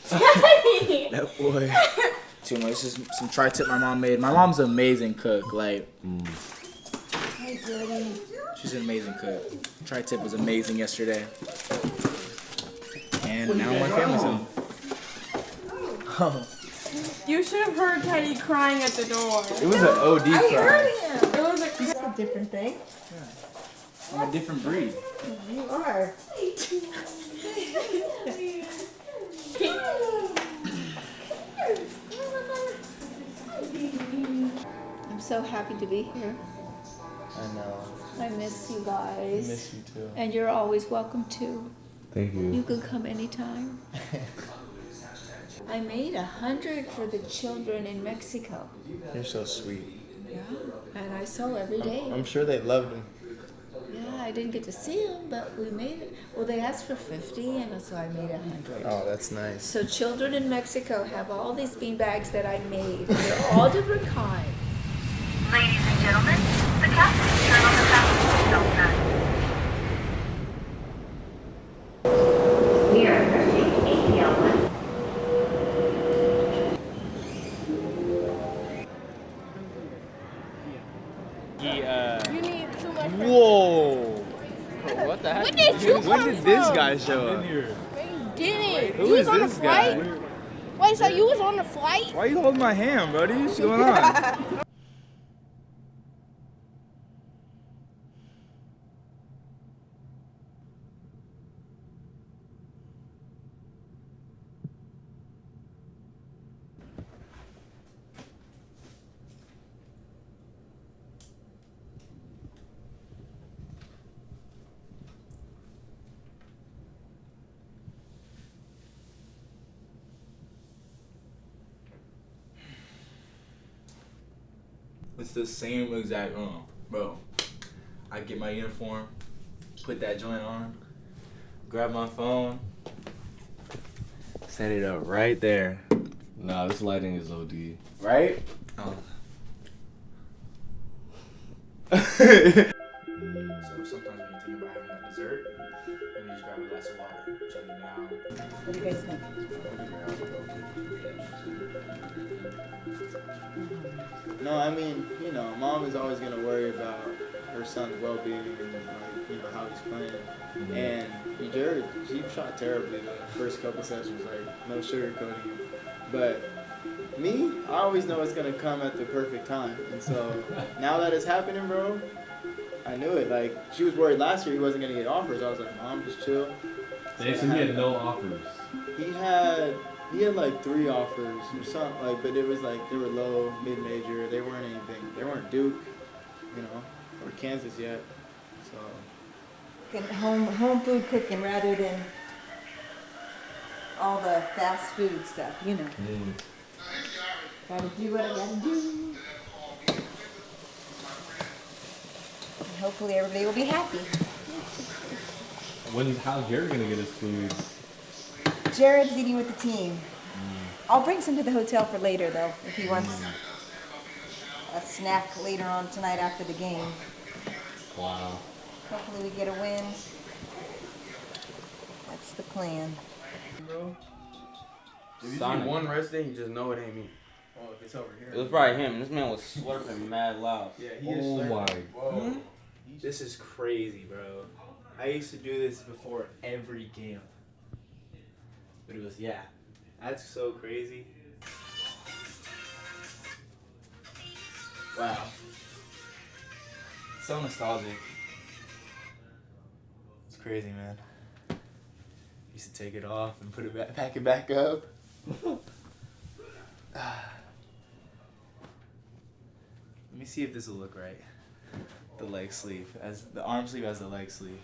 That boy. Too much. This is some tri-tip my mom made. My mom's an amazing cook. Like, she's an amazing cook. Tri-tip was amazing yesterday. And now my family's home. You should have heard Teddy crying at the door. It was an OD cry. I heard him. It was a different thing. Yeah. I'm a different breed. You are. I'm so happy to be here. I know. I miss you guys. I miss you too. And you're always welcome too. Thank you. You can come anytime. I made 100 for the children in Mexico. You're so sweet. Yeah, and I sew every day. I'm sure they loved them. Yeah, I didn't get to see them, but we made it. Well, they asked for 50, and so I made 100. Oh, that's nice. So children in Mexico have all these bean bags that I made. They're all different kinds. Ladies and gentlemen, the captain has turned on the passenger seatbelt sign. We are approaching ATL 1. You need too much. Whoa! What the heck? When did you When did this guy show up? You didn't. Who You was is on the this guy? flight? Wait, so you was on the flight? Why are you holding my hand, buddy? What's going on? It's the same exact bro. I get my uniform, put that joint on, grab my phone, set it up right there. Nah, this lighting is OD. Right? So sometimes when you think about having a dessert, maybe just grab a glass of water, chug it down. What do you guys think? No, I mean, you know, mom is always gonna worry about her son's well-being and like, you know, how he's playing. And Jared, he shot terribly the first couple sessions, like no sugarcoating it. But me, I always know it's gonna come at the perfect time. And so now that it's happening, bro, I knew it. Like she was worried last year he wasn't gonna get offers. I was like, Mom, just chill. So he had no offers. He had like 3 offers or something, like, but it was like they were low, mid-major. They weren't anything. They weren't Duke, you know, or Kansas yet. So Home food cooking rather than all the fast food stuff, you know. Gotta do what I gotta do. And hopefully everybody will be happy. How's Jared gonna get his food? Jared's eating with the team. I'll bring some to the hotel for later, though, if he wants a snack later on tonight after the game. Wow. Hopefully we get a win. That's the plan. Bro, if you Sonic. see one rest day, you just know it ain't me. Oh, if it's over here. It was probably him. This man was slurping mad loud. Yeah, he is slurping. My. Whoa. This is crazy, bro. I used to do this before every game. But it was, that's so crazy. Wow. So nostalgic. It's crazy, man. Used to take it off and put it back, pack it back up. Let me see if this will look right. The leg sleeve, as the arm sleeve as the leg sleeve.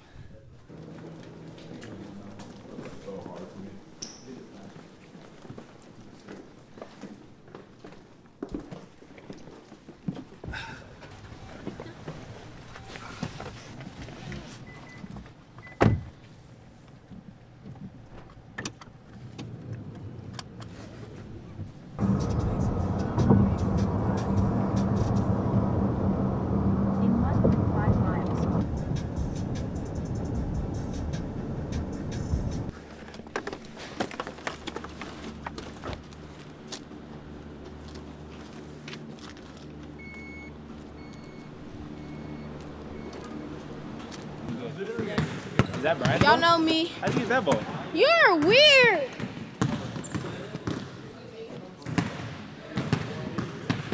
Is that Brian? Y'all know me. How'd you use that ball? You're weird.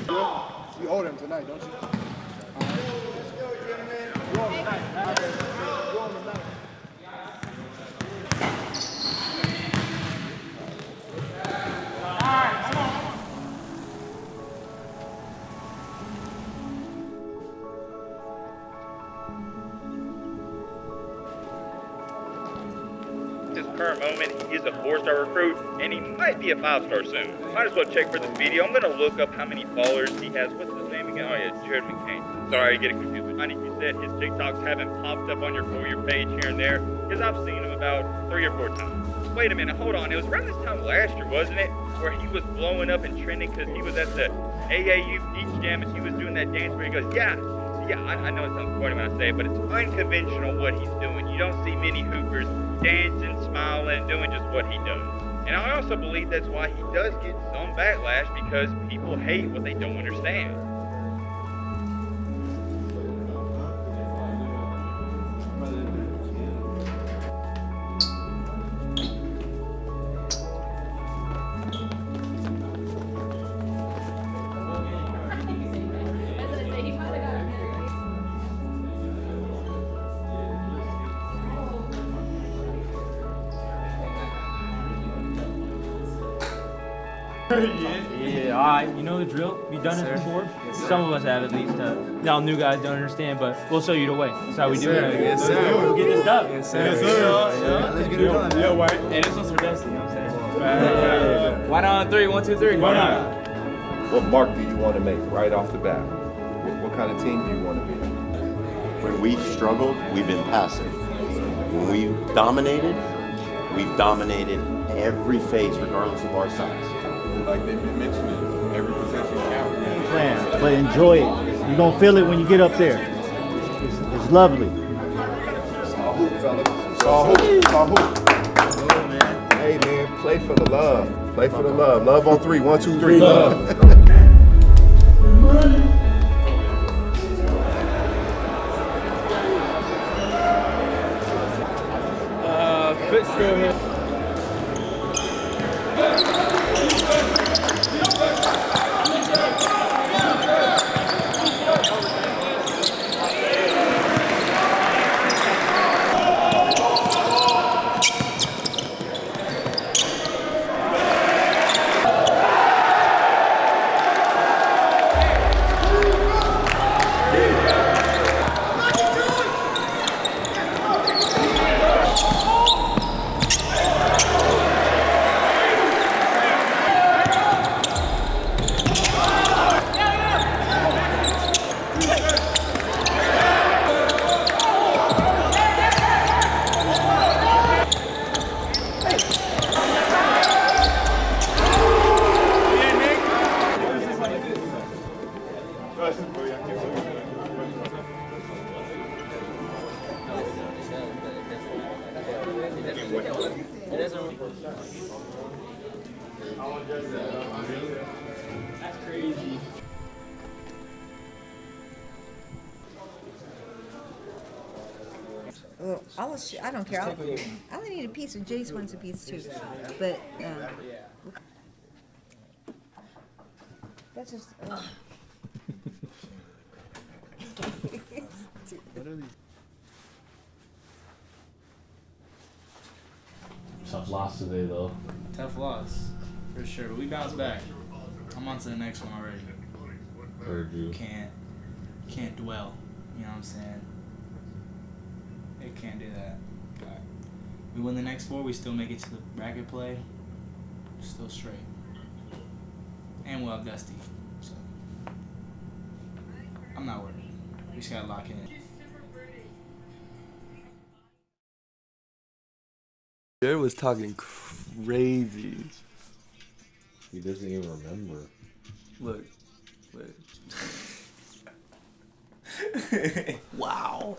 You owe them tonight, don't you? You owe them tonight. You owe them tonight. His current moment, he is a 4-star recruit, and he might be a 5-star soon. Might as well check for this video. I'm gonna look up how many followers he has. What's his name again? Oh yeah, Jared Mccain. Sorry, I get confused with 90%. His TikToks haven't popped up on your For You page here and there, because I've seen him about 3 or 4 times. Wait a minute, hold on. It was around this time last year, wasn't it? Where he was blowing up and trending because he was at the AAU Beach Jam and he was doing that dance where he goes, yeah, I know it sounds corny when I say it, but it's unconventional what he's doing. You don't see many hoopers dancing, smiling, doing just what he does. And I also believe that's why he does get some backlash, because people hate what they don't understand. Yeah, alright, you know the drill. You've done this before? Some of us have at least. Now new guys don't understand, but we'll show you the way. That's how we do it. Yes, sir. We'll get this done. Yes, sir. Yes, sir. Let's get it done. Yeah, right. And this one's for Dusty, you know what I'm saying? 1 on 3, 1, 2, 3. What mark do you want to make right off the bat? What kind of team do you want to be? When we've struggled, we've been passive. When we've dominated every phase regardless of our size. Like they've been mentioning, every possession counts. Plan, but enjoy it. You're gonna feel it when you get up there. It's lovely. It's all hoop, fellas. It's all hoop. It's all hoop. Hey man, play for the love. Play for the love. Love on three. 1, 2, 3. Love. Fit still here. That's crazy. Well, I don't care. I only need a piece, and Jace wants a piece too. But that's just. Tough loss today, though. Tough loss, for sure. But we bounced back. I'm on to the next one already. Heard you. Can't dwell. You know what I'm saying? They can't do that. But we win the next 4. We still make it to the bracket play. Still straight. And we'll have Dusty. So I'm not worried. We just gotta lock in. Jared was talking crazy. He doesn't even remember. Look. Wow.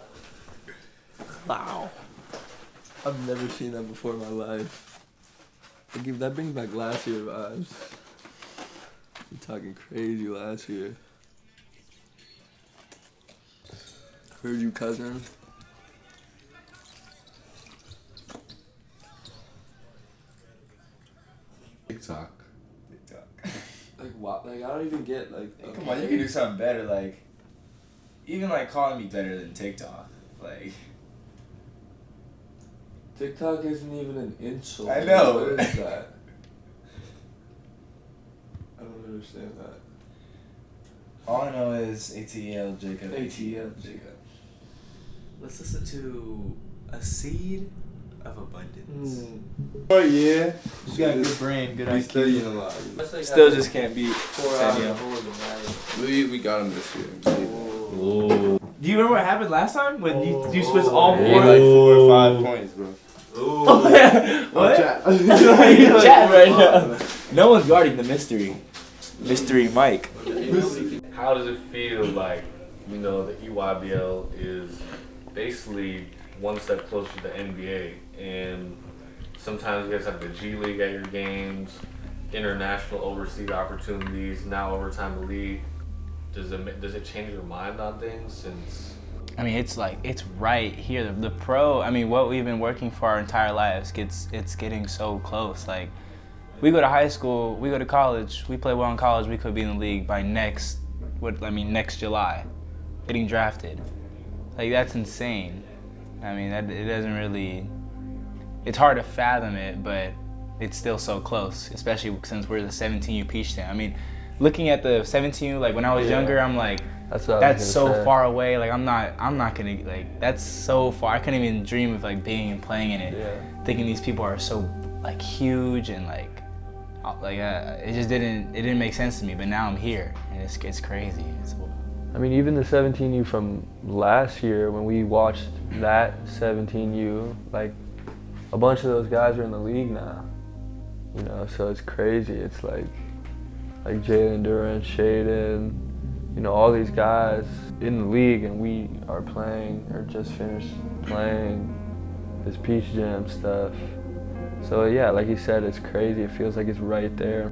Wow. I've never seen that before in my life. That brings back last year vibes. You're talking crazy last year. Heard you, cousin. TikTok. Like what? Like I don't even get like. Hey, come on, you can do something better. Like, even like calling me better than TikTok. Like, TikTok isn't even an insult. I know. What is that? I don't understand that. all I know is ATL Jacob. ATL Jacob. Let's listen to A Seed of Abundance. Oh yeah. You got a good brain, good We IQ. studying a lot. Still just can't beat 4 hours Daniel. of holding, right? We got him this year. Do you remember what happened last time when you switched all He four? had like 4 or 5 points, bro. Oh, yeah. What? Chat. You're chatting right now. No one's guarding the mystery. Mystery Mike. How does it feel like, you know, the EYBL is basically one step closer to the NBA, and sometimes you guys have the G League at your games, international overseas opportunities, now Overtime Elite. Does it change your mind on things since? I mean, it's right here. The pro, I mean, what we've been working for our entire lives, it's getting so close. Like, we go to high school, we go to college, we play well in college, we could be in the league by next July, getting drafted. Like, that's insane. I mean, it doesn't really, it's hard to fathom it, but it's still so close, especially since we're the 17U Peach Town. I mean, looking at the 17U, like when I was younger, I'm like, that's so far away. Like I'm not gonna, like, that's so far. I couldn't even dream of like being and playing in it. Yeah. Thinking these people are so like huge and like it just didn't make sense to me. But now I'm here and it's crazy. I mean, even the 17U from last year, when we watched that 17U, like a bunch of those guys are in the league now. You know, so it's crazy. It's like Jalen Duran, Shaden, you know, all these guys in the league, and we are playing or just finished playing this Peach Jam stuff. So yeah, like he said, it's crazy. It feels like it's right there.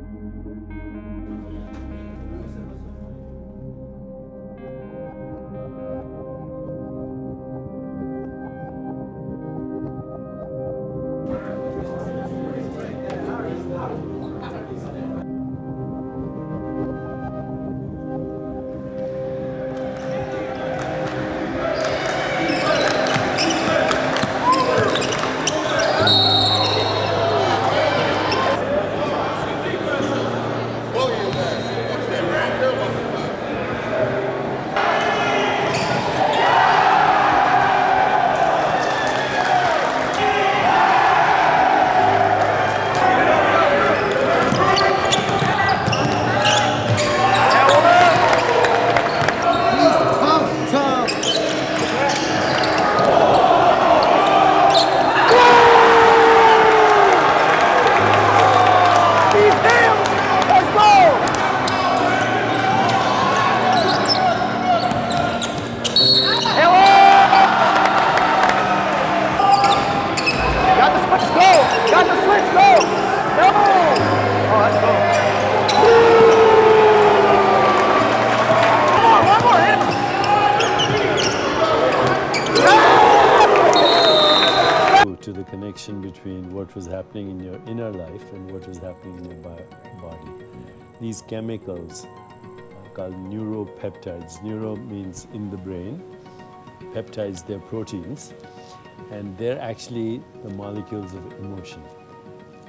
To the connection between what was happening in your inner life and what was happening in your body. These chemicals are called neuropeptides. Neuro means in the brain. Peptides, they're proteins, and they're actually the molecules of emotion.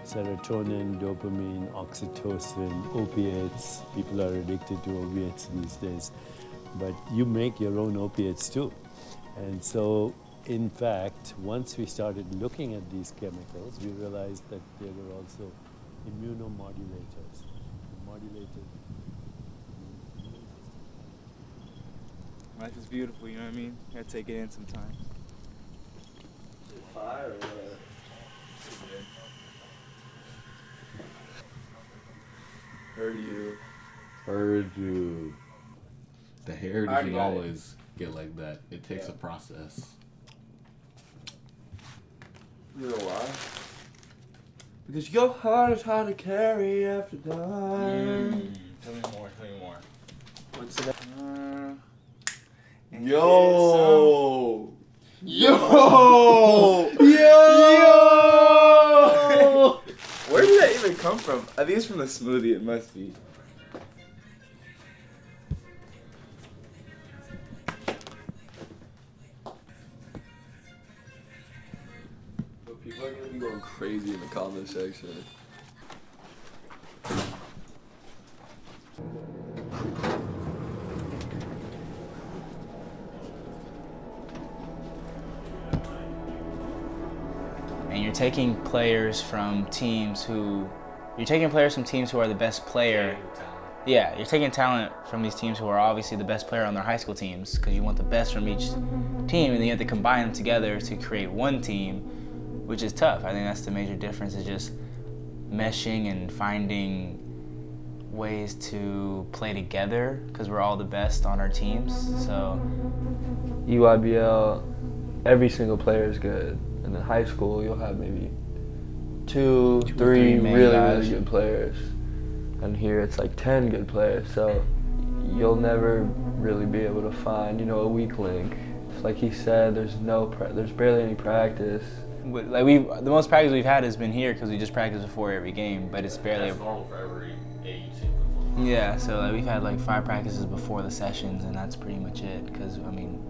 Serotonin, dopamine, oxytocin, opiates. People are addicted to opiates these days, but you make your own opiates too. And so, in fact, once we started looking at these chemicals, we realized that they were also immunomodulators. Modulated. Life is beautiful, you know what I mean? Gotta take it in sometimes. Fire. Heard you. The hair I already doesn't got it. always get like that. It takes a process. You know why? Because your heart is hard to carry after dying. Tell me more. What's that? Yo! Yo! Where did that even come from? I think it's from the smoothie, it must be. But people are gonna be going crazy in the comment section. And you're taking players from teams who are the best player. Yeah, you're taking talent from these teams who are obviously the best player on their high school teams, because you want the best from each team, and then you have to combine them together to create one team, which is tough. I think that's the major difference, is just meshing and finding ways to play together, because we're all the best on our teams. So EYBL, every single player is good. And in high school, you'll have maybe two, three really good players. And here it's like 10 good players. So you'll never really be able to find, a weak link. Like he said, there's barely any practice. Like the most practice we've had has been here, because we just practice before every game, but it's barely. That's normal for every AU team. Yeah, so we've had like 5 practices before the sessions, and that's pretty much it. Because I mean,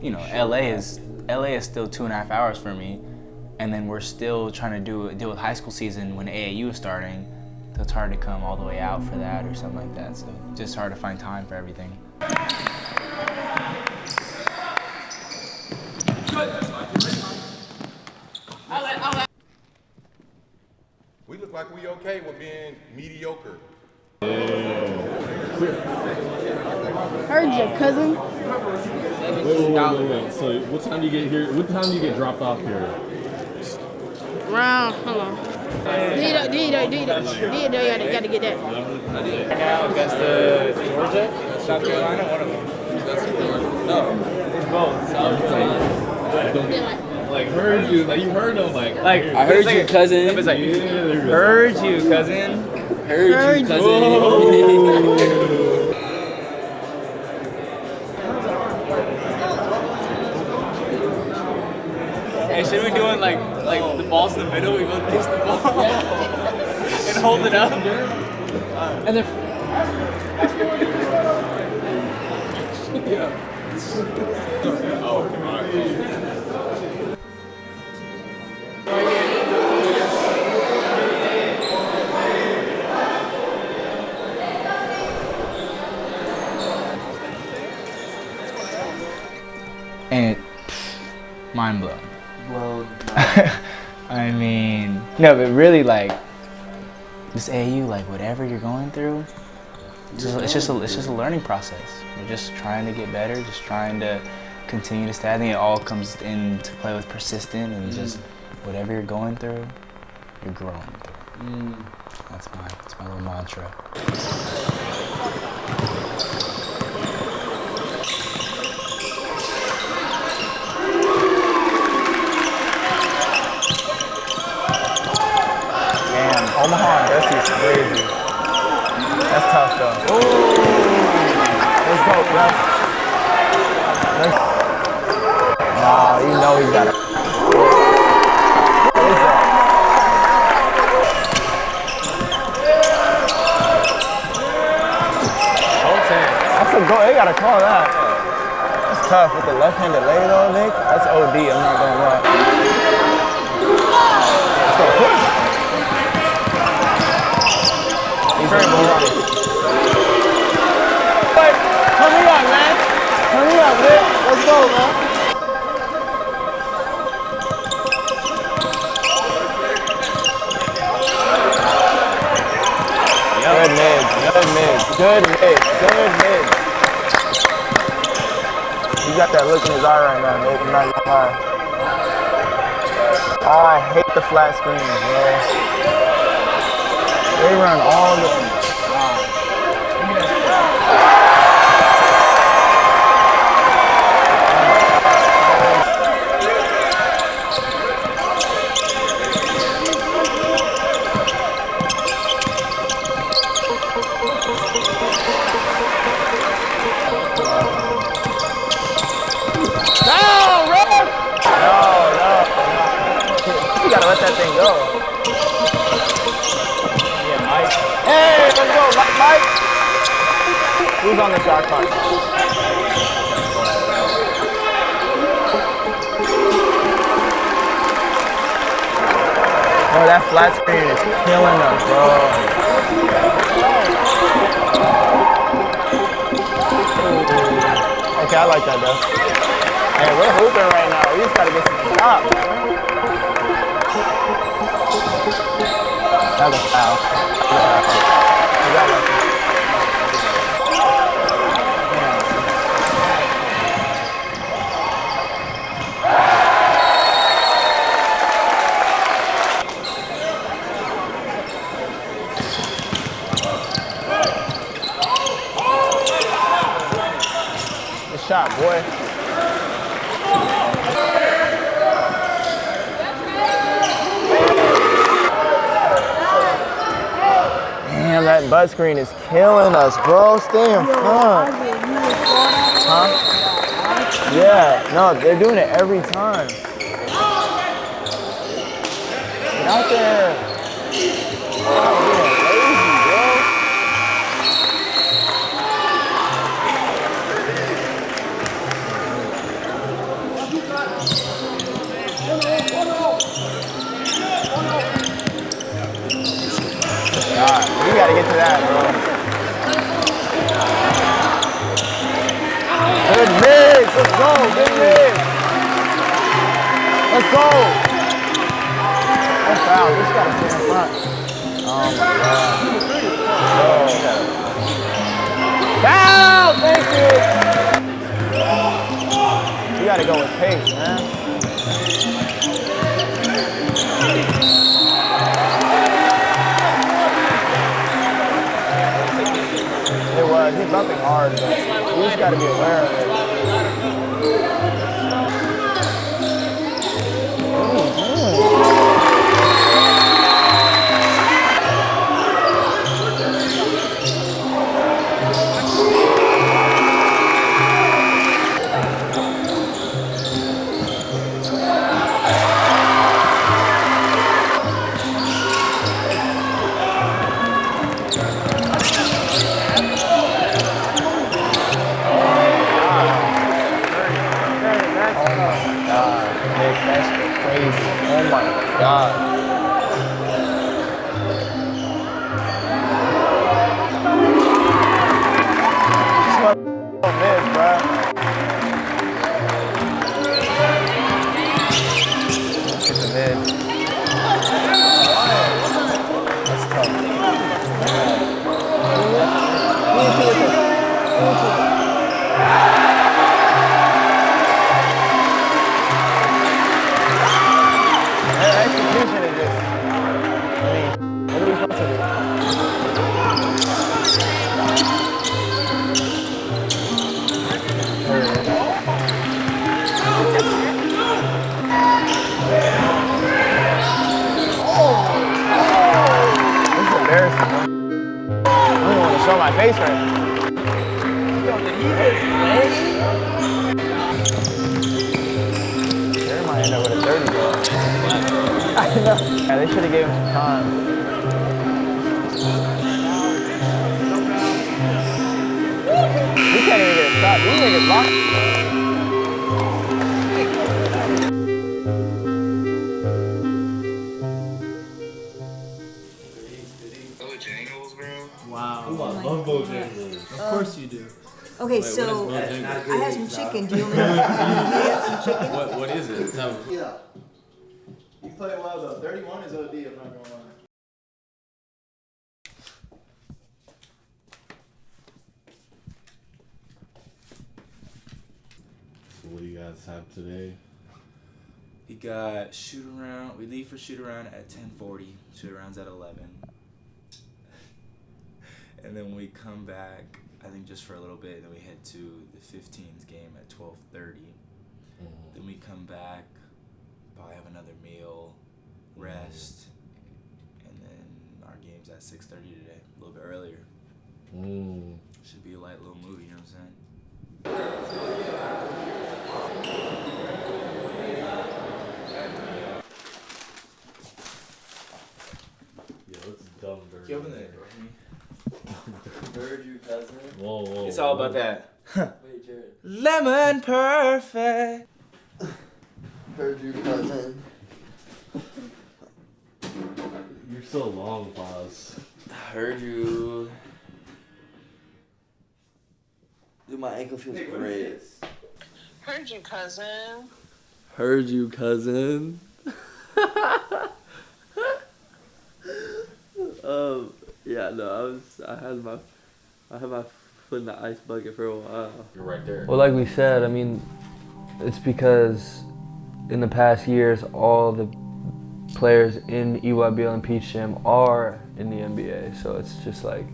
LA is still 2.5 hours for me, and then we're still trying to deal with high school season when AAU is starting. So it's hard to come all the way out for that or something like that. So just hard to find time for everything. We look like we okay with being mediocre. Yeah. Heard your cousin. Wait. So what time do you get here? What time do you get dropped off here? Round, hold on. Do you gotta get that. Right now, Augusta, Georgia, South Carolina, one of them. No, it's both. South Carolina. Like heard you, like you heard them, like I heard you, cousin. It was like, heard you, cousin. Heard you, cousin. Hey, should we doing like the ball's in the middle? We both kiss the ball and hold it up, and then. Oh, come on. And mind blown. I mean, no, but really, like, this AU, like, whatever you're going through, it's just a learning process. You're just trying to get better, just trying to continue to stay. I think it all comes into play with persistent and just whatever you're going through, you're growing through. That's my little mantra. Omaha and Dusty is crazy. That's tough though. Ooh. Let's go, Gus. Oh, you know he's got it. What is that? That's a goal. They gotta call that. That's tough with the left-handed leg though, Nick. That's OD. I'm not gonna lie. Let's go, push. Hurry up, man. Hurry up, man. Let's go, man. Good mid. You got that look in his eye right now, Nick. I'm not gonna lie. Oh, I hate the flat screens, bro. They run all the... No. You gotta let that thing go. Hey, let's go, Mike. Who's on the shot clock? Bro, that flat screen is killing us, bro. Okay, I like that, though. Hey, we're hooping right now. We just gotta get some stops, man. That was foul. You got lucky. Good shot, boy. Damn, that butt screen is killing us, bro. Stay in front. Huh? Yeah, no, they're doing it every time. Get out there. Stop being lazy, bro. God, we gotta get to that, bro. Good mid. Let's go. Good mid. Let's go. That's foul. We just gotta stay in front. Oh my God. Oh. Foul! Thank you. You gotta go with pace, man. It was. He's nothing hard, but you just gotta be aware of it. That's crazy. Oh my God. This motherfucker mid, bro. Get the mid. That's tough. Execution is just, I mean, what are we supposed to do? This is embarrassing, man. I don't even want to show my face right now. Yo, did he just play? Jerry might end up with a 30 goal. I know. Yeah, they should have gave him some time. We can't even get a shot. These niggas locked. Wow. Ooh, I love Bojangles. Of course you do. Okay, Wait, so what is Bojangles? I have some chicken. Do you want me to have some chicken? What is it? Tell me. Yeah. You play well though. 31 is OD, I'm not gonna lie. So what do you guys have today? We got shoot around. We leave for shoot around at 10:40. Shoot around's at 11. And then we come back, I think just for a little bit. Then we head to the 15s game at 12:30. Then we come back, probably have another meal, rest, and then our game's at 6:30 today, a little bit earlier. Should be a light little movie, you know what I'm saying? Yo, it's dumb bird. Get open that door for me. Bird, you cousin. Whoa, whoa. It's all about that. Wait, Jared. Lemon perfect. Bird, you cousin. You're so long, pause. Heard you. Dude, my ankle feels great. Heard you, cousin. Heard you, cousin. Yeah, no, I had my foot in the ice bucket for a while. You're right there. Well, like we said, I mean, it's because in the past years, all the players in EYBL and Peach Jam are in the NBA, so it's just like,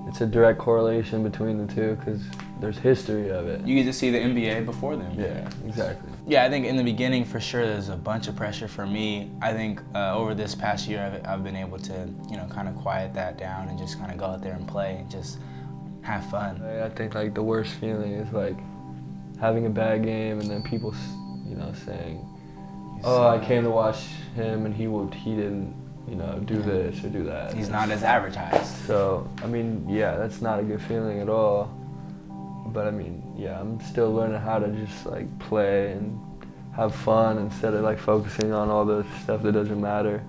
it's a direct correlation between the two because there's history of it. You get to see the NBA before them. Yeah, exactly. Yeah, I think in the beginning, for sure, there's a bunch of pressure for me. I think over this past year, I've been able to, kind of quiet that down and just kind of go out there and play and just have fun. I think like the worst feeling is like having a bad game and then people, saying, "Oh, I came to watch him and he didn't, do this or do that." He's not as advertised. So, I mean, yeah, that's not a good feeling at all. But I mean, yeah, I'm still learning how to just like play and have fun instead of like focusing on all the stuff that doesn't matter.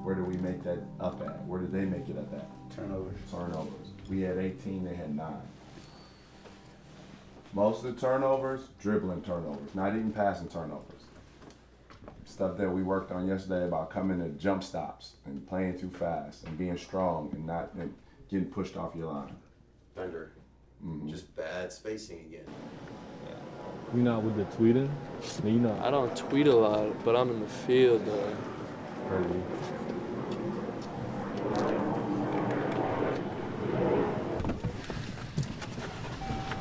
Where did we make that up at? Where did they make it up at? Turnovers. We had 18, they had 9. Most of the turnovers, dribbling turnovers, not even passing turnovers. stuff that we worked on yesterday about coming to jump stops and playing too fast and being strong and not and getting pushed off your line. Thunder. Just bad spacing again. You not with the tweeting? You know. I don't tweet a lot, but I'm in the field though. Early.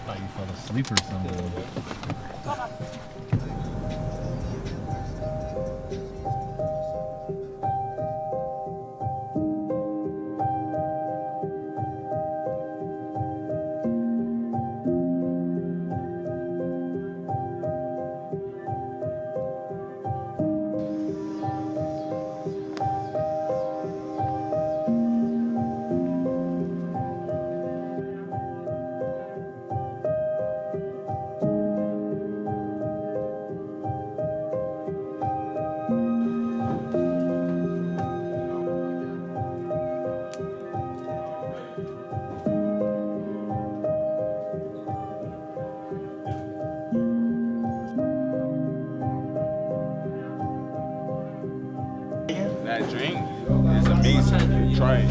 Thought you fell asleep or something. That drink is amazing. Try it.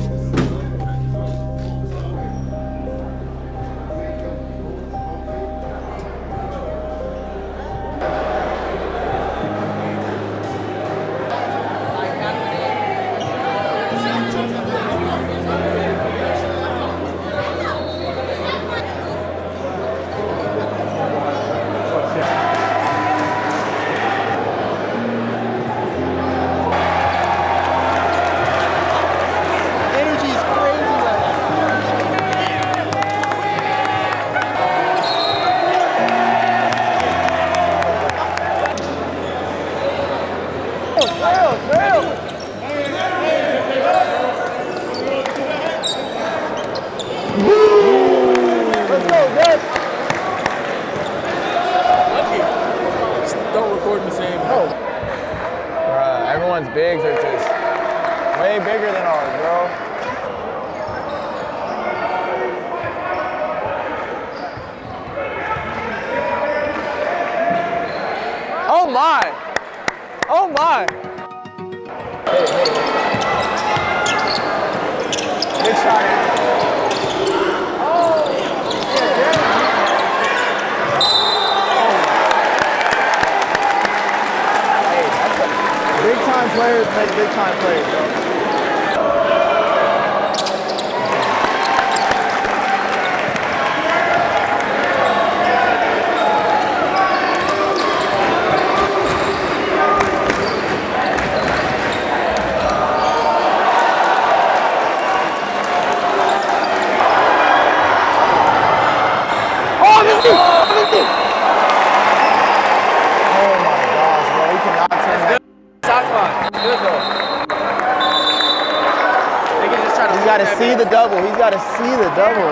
Don't record me saying Everyone's bigs are just way bigger than ours, bro. Oh my! Oh my! Good shot. Big time players make big time plays, bro. He's got to see the double. He's got to see the double.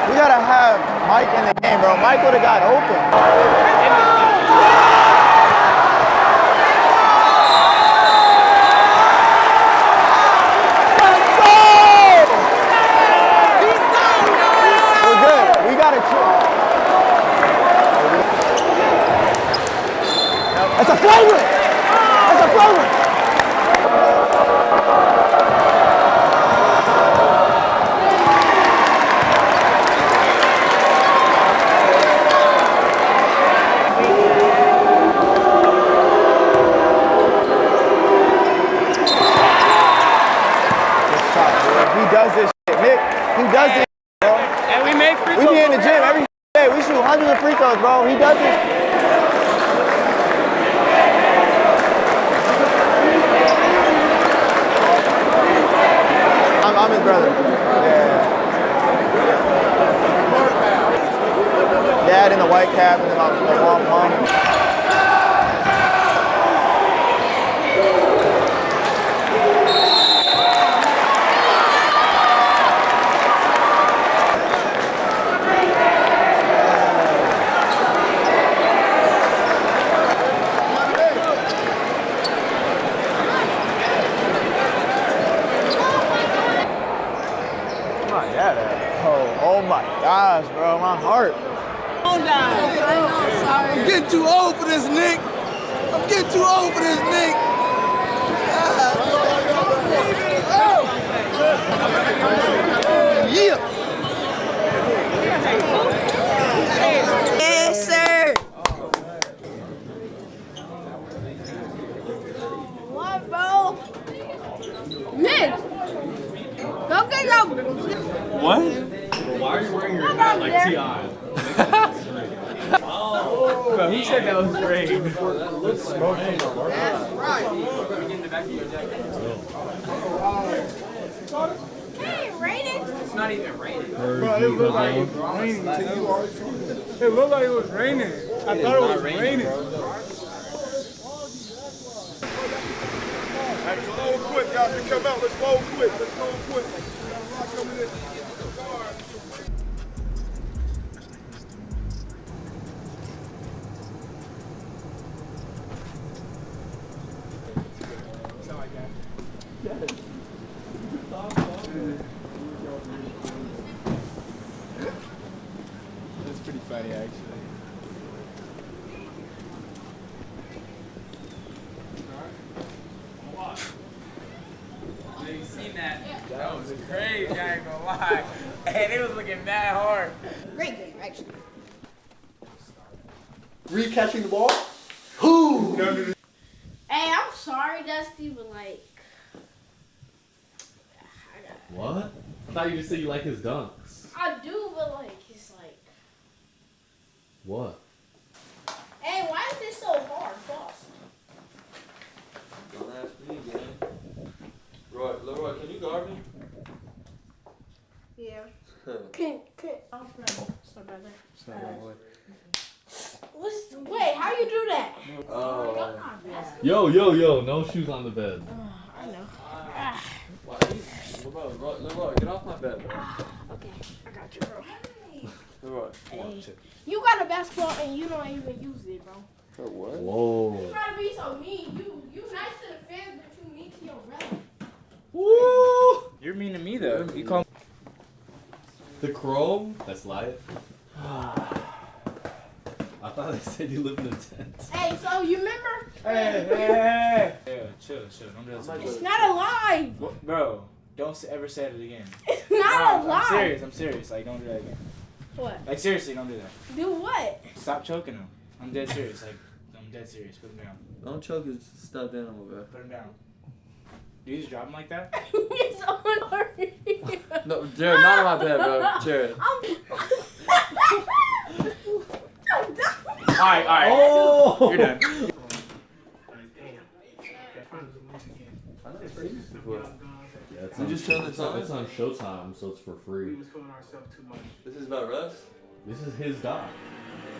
We got to have Mike in the game, bro. Mike would have got open. That's a flagrant! That's a flagrant! He does this shit, Nick. He does this shit, bro. And we make free throws. We be in the gym every day. We shoot hundreds of free throws, bro. He does this. I'm his brother. Yeah. Dad in the white cap and then my mom. Oh my gosh, bro, my heart. Calm down. I'm getting too old for this, Nick. I'm getting too old for this, Nick. Yeah. Yes, sir. What, bro? Nick, go get your. What? Why are you wearing your hat like T.I.? Bro, he said that was rain. Hey, raining. It's not even raining. Bro, it looked like it was raining to you. It looked like it was raining. I thought it was raining. Let's load quick, y'all can come out. Let's load quick. Let's load quick. Coming in. That's pretty funny, actually. You seen that? That was crazy, I ain't gonna lie. And it was looking mad hard. Great game, actually. Re-catching the ball? Who? Hey, I'm sorry, Dusty, but like. What? I thought you just said you like his dunks. I do, but like, it's like. What? Hey, why is this so hard, boss? Don't ask me, man. Leroy, can you guard me? Yeah. Can. Sorry about that. Wait, how you do that? Yo, no shoes on the bed. I know. Leroy, get off my bed, bro. Okay, I got you, bro. Leroy, come on, Hey, chill. you got a basketball and you don't even use it, bro. For what? Whoa. You try to be so mean. You nice to the fans, but you mean to your brother. Woo! You're mean to me though. You call The Chrome? That's light. I thought they said you live in a tent. Hey, so you remember? Hey. Yeah, chill. Don't do that to me. It's not a lie. Bro, don't ever say it again. It's not a lie. I'm serious. Like, don't do that again. What? Like, seriously, don't do that. Do what? Stop choking him. I'm dead serious. Like, I'm dead serious. Put him down. Don't choke his stuffed animal, bro. Put him down. Do you just drop him like that? It's unhurry. No, Jared, not on my bed, bro. Jared. Alright. Oh! You're done. We just turned this on. It's on Showtime, so it's for free. This is about Russ? This is his doc.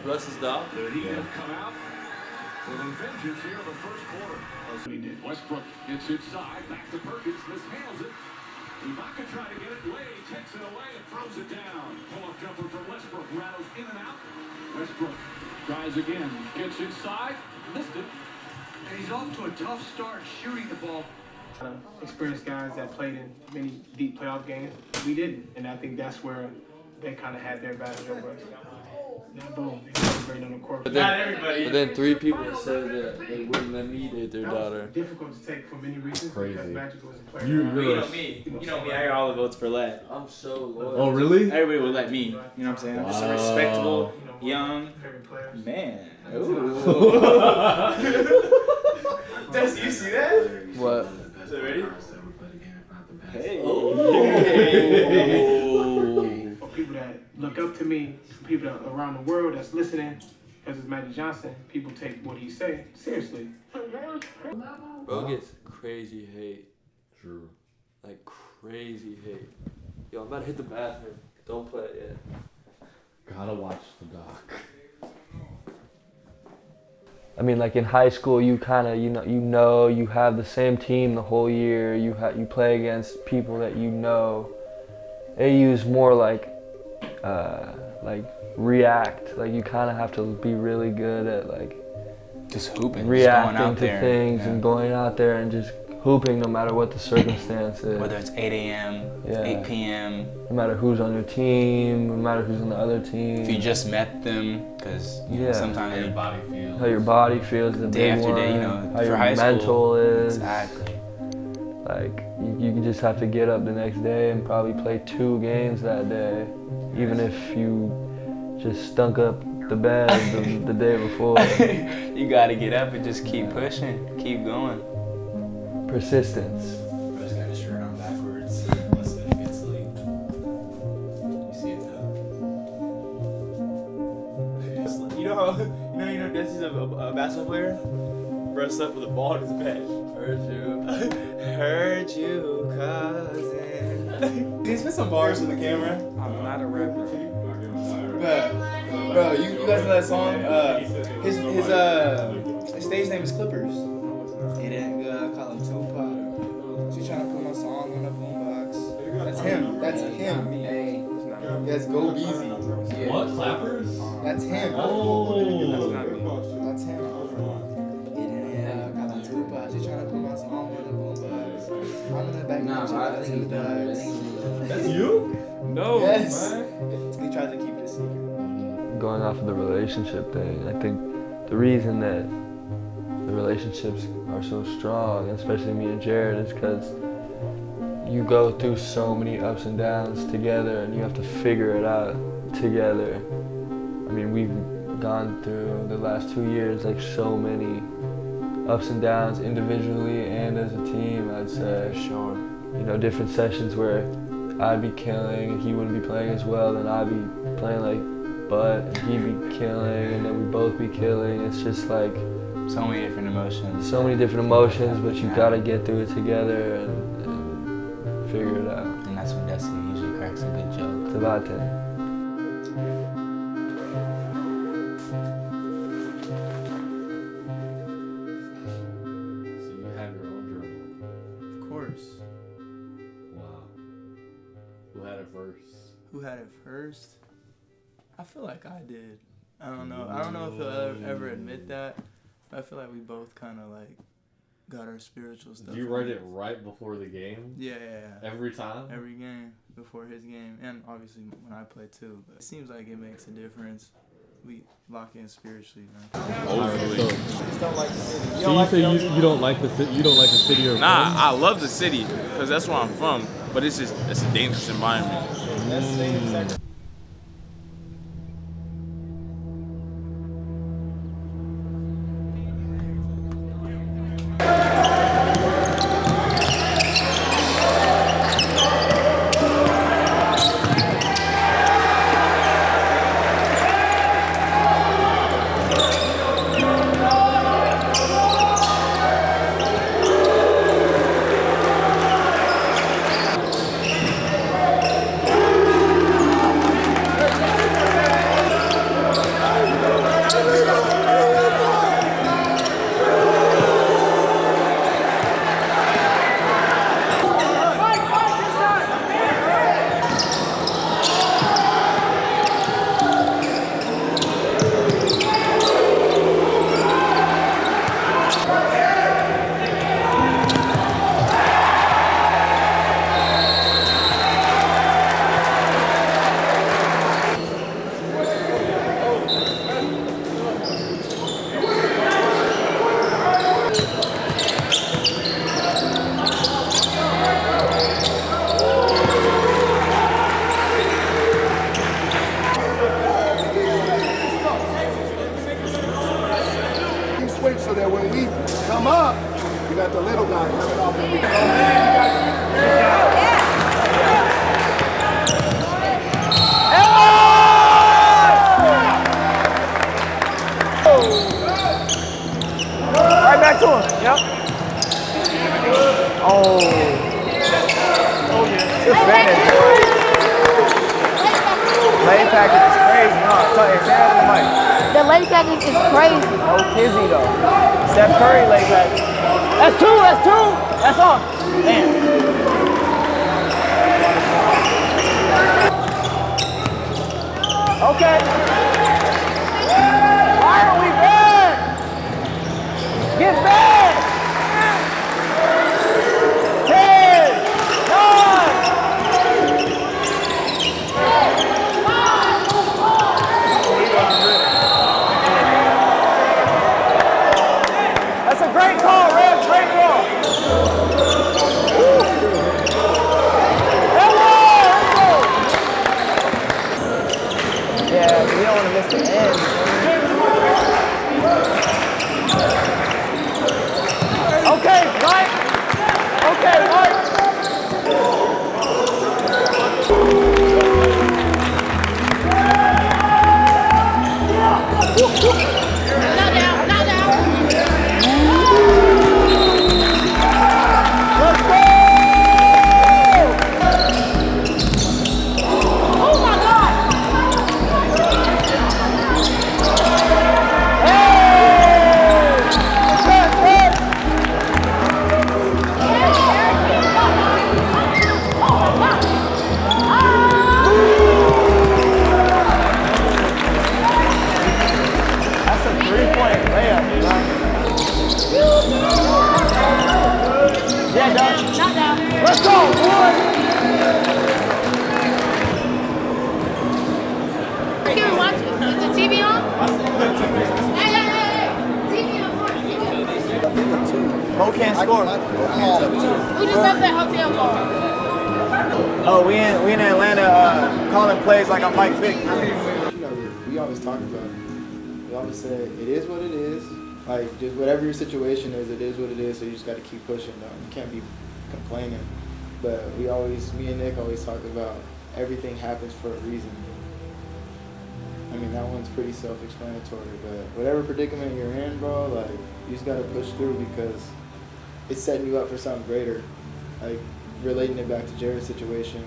Russ's doc? He has come out with a vengeance here in the first quarter. That's what he did. Westbrook gets inside, back to Perkins, mishandles it. Ibaka trying to get it, Wade takes it away and throws it down. Pull-up jumper from Westbrook, rattles in and out. Westbrook tries again, gets inside, missed it. And he's off to a tough start shooting the ball. Experienced guys that played in many deep playoff games. We didn't, and I think that's where they kind of had their advantage over us. Now, boom, they celebrated on the court. But then 3 people said that they wouldn't let me date their daughter. Difficult to take for many reasons. Crazy. Because Magic was a player. You know me. You know me. I got all the votes for let. I'm so loyal. Oh, really? Everybody would let me. You know what I'm saying? I'm just a respectable, young man. Ooh. Does you see that? What? Is it ready? Hey. For people that look up to me, for people that around the world that's listening, because it's Magic Johnson, people take what he say seriously. Bro gets crazy hate. True. Like crazy hate. Yo, I'm about to hit the bathroom. Don't play it yet. Gotta watch the doc. I mean, like in high school, you kind of, you have the same team the whole year. You play against people that you know. AU's more like react. Like you kind of have to be really good at like just hooping, reacting just going out to there, things yeah. and going out there and just hooping no matter what the circumstance is. Whether it's 8 a.m., 8 p.m. No matter who's on your team, no matter who's on the other team. If you just met them, because sometimes how your body feels the day big after one, day, how for your high mental school. is. Exactly. Like you just have to get up the next day and probably play 2 games that day, even if you just stunk up the bed the day before. You gotta get up and just keep pushing, keep going. Persistence. Bro's got his shirt on backwards. Must have been a good sleep. You see it though. You know, Desi's a basketball player. Bro slept with a ball in his bed. Heard you. Heard you, cousin. Can you spit some bars for the camera? I'm not a rapper. Bro, you guys know that song? His stage name is Clippers. He didn't call him Tupac. She's trying to put my song on the boombox. That's him. That's him. Hey, yes, go easy. Yeah. What? Clappers? That's him. Oh. That's him. He didn't call him Tupac. She's trying to put my song on the boombox. I'm in the back. Nah, I think he's done. That's you? No, yes. man. He tried to keep it a secret. Going off of the relationship thing, I think the reason that the relationships are so strong, especially me and Jared, is because you go through so many ups and downs together and you have to figure it out together. I mean, we've gone through the last 2 years like so many ups and downs individually and as a team, I'd say. Sure. You know, different sessions where I'd be killing and he wouldn't be playing as well, and I'd be playing like butt and he'd be killing and then we'd both be killing. It's just like so many different emotions. So many different emotions, but you gotta get through it together and figure it out. And that's when Desi usually cracks a good joke. It's about that. So you have your own journal? Of course. Wow. Who had it first? Who had it first? I feel like I did. I don't know. I don't know if he'll ever admit that. But I feel like we both kind of like got our spiritual stuff. Did you write it right before the game? Yeah. Every time? Every game before his game, and obviously when I play too. But it seems like it makes a difference. We lock in spiritually, man. Hopefully. Just don't like the city. So you say you don't like the city? You don't like the city or? Nah, I love the city because that's where I'm from. But it's a dangerous environment. So that when we come up, you got the little guy coming off and we go, Right back to him. Yep. Oh. Oh yeah. Good finish, boy. Lay package is crazy, huh? Say on the mic. The late package is crazy. No Kizzy though. Steph Curry late package. That's two. That's all. Damn. Okay. Why are we bad? Get back! Yeah, but you don't want to miss the end. Okay, Mike. Okay, Mike. That's a 3-point layup, bro. Yeah, done. Not down. Let's go, boy. Can we watch it? Is the TV on? Hey. TV on. Mo can't score. Who just left that hotel bar? Oh, we in Atlanta calling plays like I'm Mike Vick. We always talk about it. We always say it is what it is. Like, just whatever your situation is, it is what it is. So you just got to keep pushing. Though you can't be complaining. But me and Nick always talk about everything happens for a reason. I mean, that one's pretty self-explanatory. But whatever predicament you're in, bro, like you just got to push through because it's setting you up for something greater. Like relating it back to Jared's situation.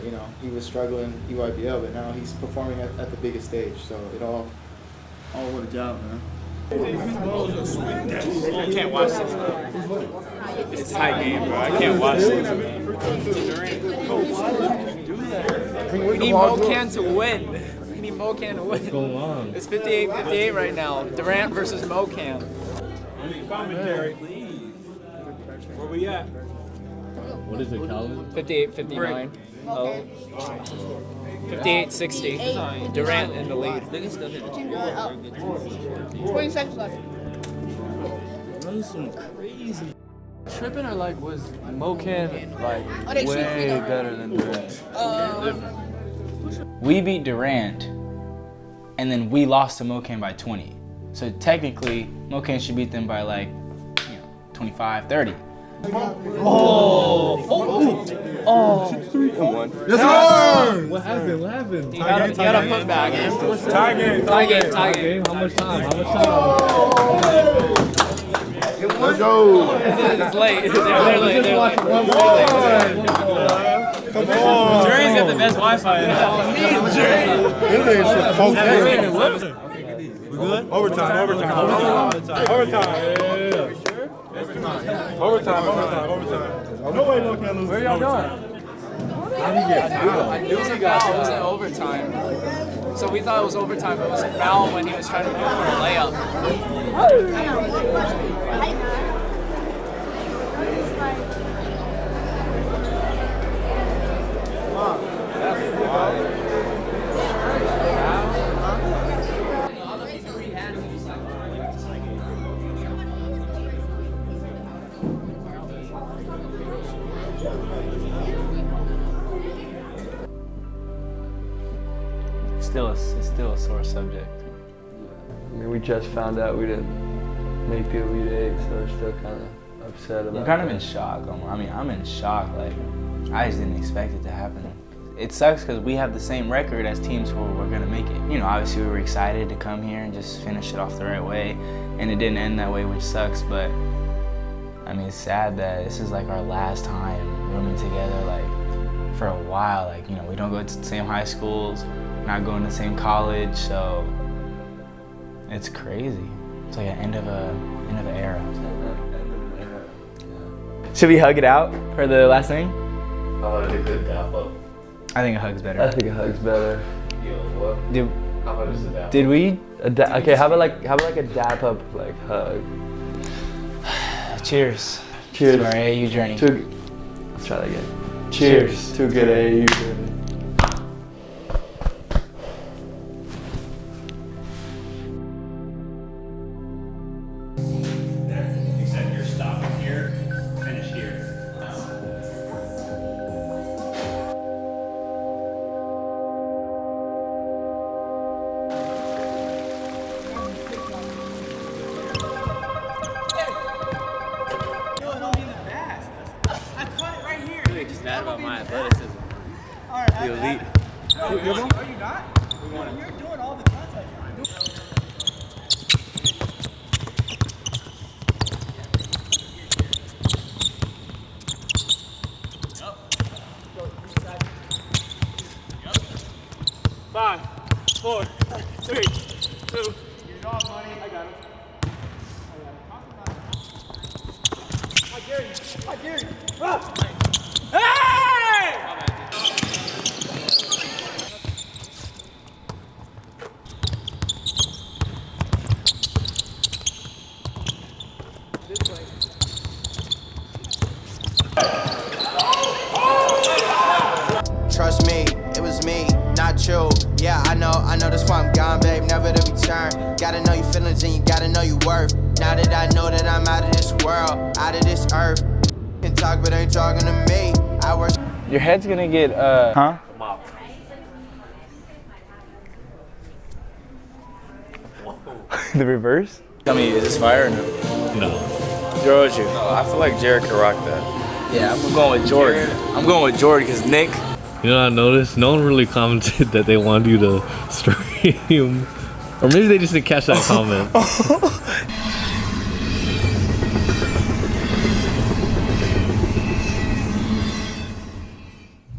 You know, he was struggling EYBL, but now he's performing at the biggest stage. So it all worked out, man. I can't watch this, bro. It's a tight game, bro. I can't watch this, man. We need Mccain to win. We need Mccain to win. What's going on? It's 58-58 right now. Durant versus Mccain. Commentary. Where we at? What is it, Calvin? 58-59. Oh. 58-60. Durant in the lead. 20 seconds left. Run some crazy. Tripping or like was Mccain like they way better than Durant? We beat Durant, and then we lost to Mccain by 20. So technically, Mccain should beat them by like, 25, 30. Oh! Yes, sir! What happened? You gotta put back in. Tie game. How much time? Let's go. It's late. They're late. Come on. Jerry's got the best Wi-Fi. We good? Overtime. No way, no can lose. Where y'all going? How did he get fouled? I knew he got fouled. It wasn't overtime. So we thought it was overtime, but it was a foul when he was trying to go for a layup. It's still a sore subject. I mean, we just found out we didn't make the Elite Eight, so we're still kind of upset about it. I'm kind of in shock. I mean, I'm in shock. Like, I just didn't expect it to happen. It sucks because we have the same record as teams who were going to make it. You know, obviously we were excited to come here and just finish it off the right way, and it didn't end that way, which sucks, but I mean, it's sad that this is like our last time rooming together, like, for a while. Like, you know, we don't go to the same high schools, not going to the same college, so it's crazy. It's like an end of an era. Should we hug it out for the last thing? Oh, a good dap up. I think a hug's better. I think a hug's better. Yo, what? How about just a dap? Did we? Okay, how about like a dap up like hug? Cheers. Cheers. To our AAU journey. Let's try that again. Cheers to a good AAU journey. Except you're stopping here, finish here. elite. No, are you not? You're doing all the contact. Five, 4, 3, 2. Get it off, money. I got him. I dare you. I dare you. Ah! Hey! Trust me, it was me, not you. Yeah, I know that's why I'm gone, babe, never to return. Gotta know your feelings and you gotta know your worth. Now that I know that I'm out of this world, out of this earth. Can talk but ain't talking to me. I work. Your head's gonna get, huh? The reverse? Tell me, is this fire or no? No. Georgia. No, I feel like Jared can rock that. Yeah, I'm going with Jordan. I'm going with Jordan because Nick. You know what I noticed? No one really commented that they wanted you to stream. Or maybe they just didn't catch that comment.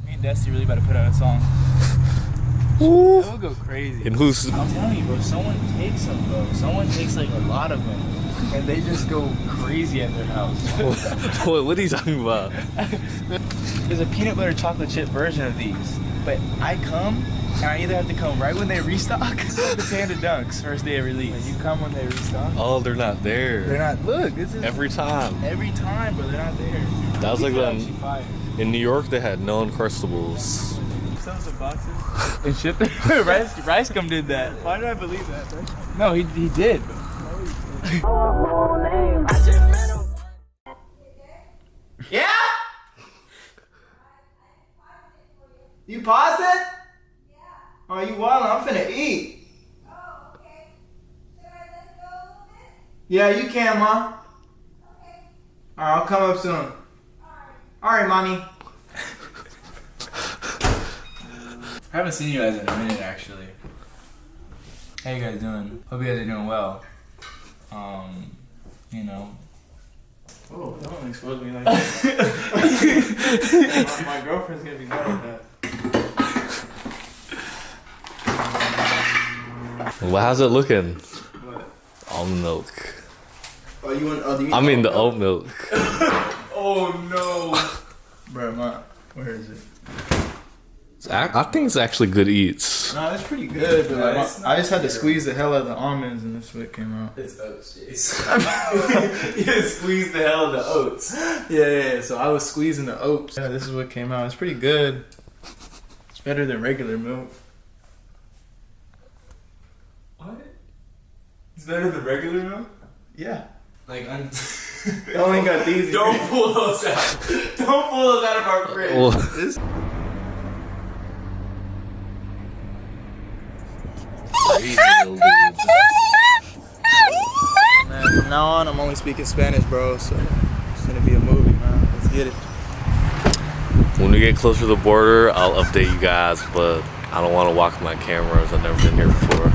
Me and Dusty really about to put out a song. It'll go crazy. And who's... I'm telling you, bro, someone takes them, bro. Someone takes like a lot of them. And they just go crazy at their house. What are you talking about? There's a peanut butter chocolate chip version of these. But I come, and I either have to come right when they restock the Panda Dunks, first day of release. You come when they restock? Oh, they're not there. They're not. Look, this is... Every time. Every time, but they're not there. That was like in New York, they had no Uncrustables. Sell some boxes and ship it. Rice Gum did that. Why did I believe that, bro? No, he did. Yeah? You paused it? Yeah. Oh, you wildin'? I'm finna eat. Oh, okay. Should I let it go a little bit? Yeah, you can, Ma. Okay. Alright, I'll come up soon. Alright, Mommy. I haven't seen you guys in a minute, actually. How you guys doing? Hope you guys are doing well. You know. Oh, don't expose me like that. my girlfriend's gonna be mad at that. Well, how's it looking? What? Almond milk. Oh, you want? Oh, do you I mean the oat milk. Oh no. Bro, where is it? I think it's actually good eats. No, it's pretty good, but like, I just had to squeeze the hell out of the almonds and this is what came out. It's oats. You just squeeze the hell out of the oats. Yeah, so I was squeezing the oats. Yeah, this is what came out. It's pretty good. It's better than regular milk. What? It's better than regular milk? Yeah. Like, I only got these. Don't pull those out. Don't pull those out of our fridge. Well, Man, from now on, I'm only speaking Spanish, bro, so it's gonna be a movie, man. Let's get it. when we get closer to the border, I'll update you guys, but I don't want to walk my cameras. I've never been here before.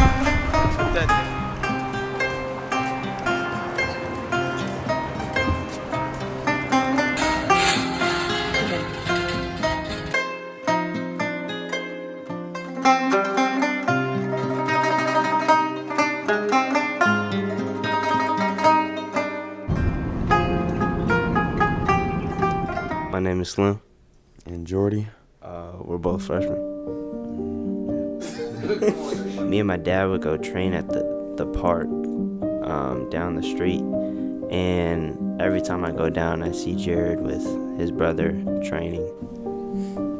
My name is Slim, and Jordy. We're both freshmen. Me and my dad would go train at the park down the street, and every time I go down, I see Jared with his brother training.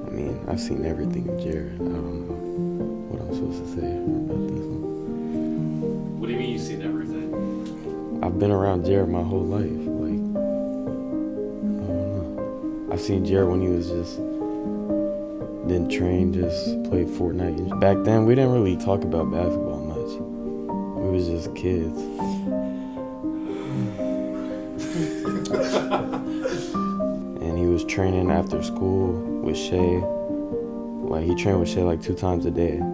I mean, I've seen everything of Jared. I don't know what I'm supposed to say about this one. What do you mean you've seen everything? I've been around Jared my whole life. I've seen Jared when he was just didn't train, just played Fortnite. Back then, we didn't really talk about basketball much. We was just kids. And he was training after school with Shay. Like, he trained with shit like 2 times a day. Yo,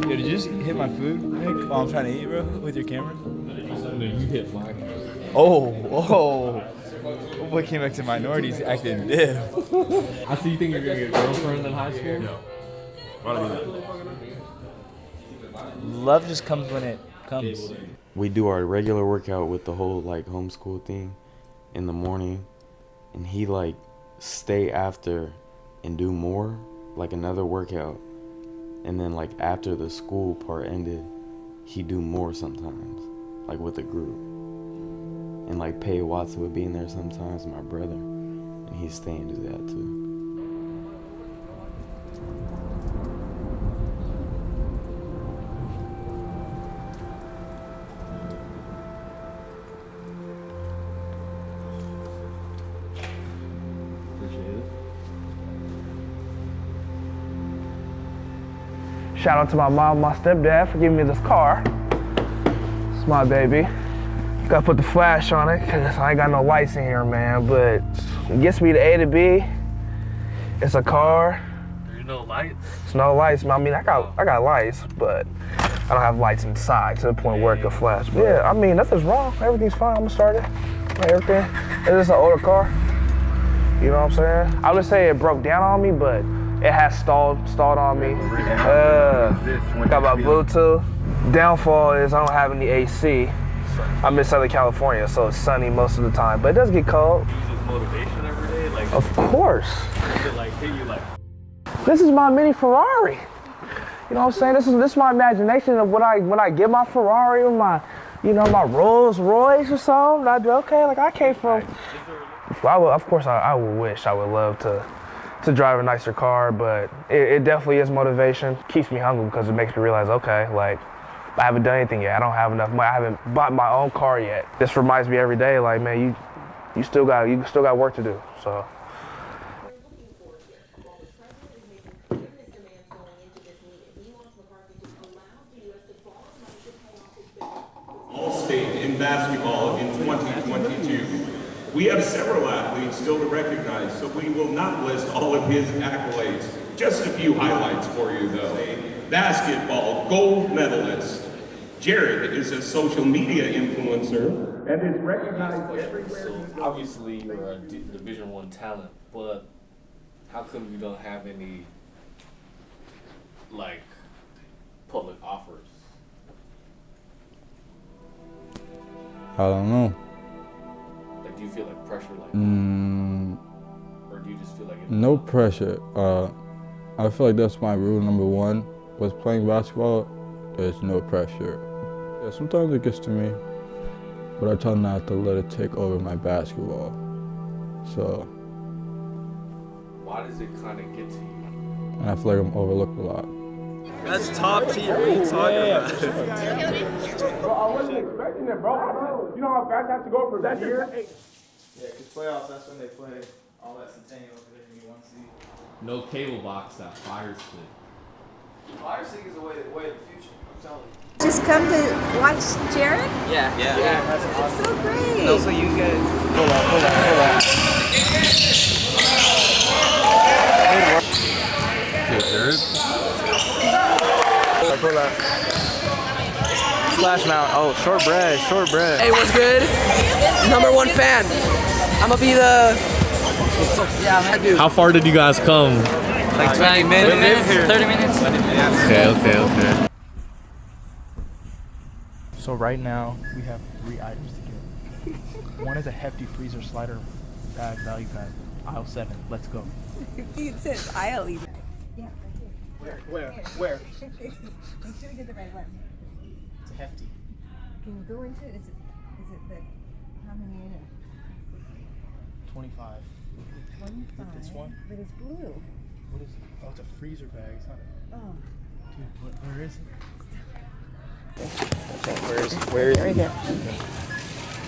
did you just hit my food, Nick, while I'm trying to eat, bro, with your camera? No, you hit mine. Oh, whoa. What came back to minorities acting diff. I see you think you're gonna get a girlfriend in high school? No. Why don't you Love just comes when it comes. We do our regular workout with the whole like homeschool thing in the morning, and he like stay after and do more, like another workout, and then like after the school part ended, he do more sometimes, like with a group. And like Pay Watson would be in there sometimes, my brother, and he'd stay and do that too. Shout out to my mom, my stepdad for giving me this car. It's my baby. Gotta put the flash on it, cause I ain't got no lights in here, man, but it gets me to A to B. It's a car. There's no lights? It's no lights, man. I mean, I got lights, but I don't have lights inside to the point where it could flash. But yeah, I mean, nothing's wrong. Everything's fine. I'm gonna start it. Like everything. It's just an older car. You know what I'm saying? I would say it broke down on me, but it has stalled on me. Got my Bluetooth. Downfall is I don't have any AC. I'm in Southern California, so it's sunny most of the time, but it does get cold. You use motivation every day? Like, of course. Does it like hit you like? This is my mini Ferrari. You know what I'm saying? This is my imagination of when I get my Ferrari or my, my Rolls Royce or something. I'd be okay. Like I came from. Of course, I would wish, I would love to drive a nicer car, but it definitely is motivation. Keeps me humble because it makes me realize, okay, like. I haven't done anything yet. I don't have enough money. I haven't bought my own car yet. This reminds me every day, like, man, you still got work to do. So. All-State in basketball in 2022. We have several athletes still to recognize, so we will not list all of his accolades. Just a few highlights for you, though. Basketball gold medalist. Jared is a social media influencer and is recognized everywhere. So obviously you're a Division I talent, but how come you don't have any like public offers? I don't know. Like, do you feel like pressure, like, or do you just feel like it's no pressure? I feel like that's my rule number one. Was playing basketball, there's no pressure. Yeah, sometimes it gets to me, but I try not to let it take over my basketball. So. Why does it kind of get to you? And I feel like I'm overlooked a lot. That's top tier. What are you talking about? Bro, I wasn't expecting it, bro. You know how fast I have to go from here? Yeah, because playoffs, that's when they play all that Centennial over there in the 1 seed. No cable box, that fire stick. Fire stick is the way of the future. I'm telling you. Just come to watch Jared? Yeah. That's awesome. So great. And also you guys. Hold on. Okay, Jared. Pull up. Splash Mount. Oh, short bread. Hey, what's good? #1 fan. I'm gonna be the. Yeah, man. How far did you guys come? Like 20 minutes. 30 minutes. Okay. So right now, we have 3 items to get. One is a hefty freezer slider bag, value pack, aisle 7. Let's go. It says aisle even. Yeah. Where? Make sure we get the right one. It's a hefty. Can you go into it? Is it the, how many in it? 25. 25. This one? But it's blue. What is it? Oh, it's a freezer bag. It's not a... Oh. Dude, where is it? Where is There we it? go.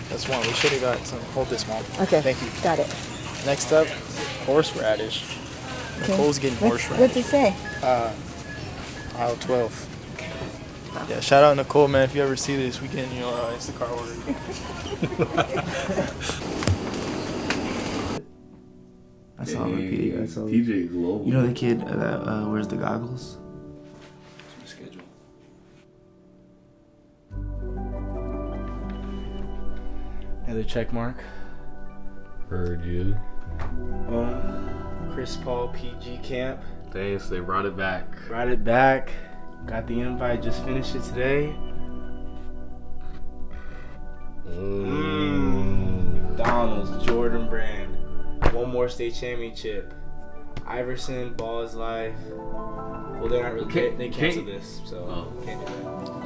That's one. We should have got some. Hold this, Mom. Okay. Thank you. Got it. Next up, horseradish. Okay. Nicole's getting horseradish. What's it say? Aisle 12. Yeah, shout out Nicole, man. If you ever see this, we can, Instacart order. I saw him at PD. I saw TJ Global. You know the kid that wears the goggles? Schedule. Another check mark. Heard you. Chris Paul PG camp. Thanks, they brought it back. Brought it back. Got the invite. Just finished it today. McDonald's, Jordan Brand. One more state championship. Iverson, Ball is Life. Well, they're not really. They canceled this, so can't do that.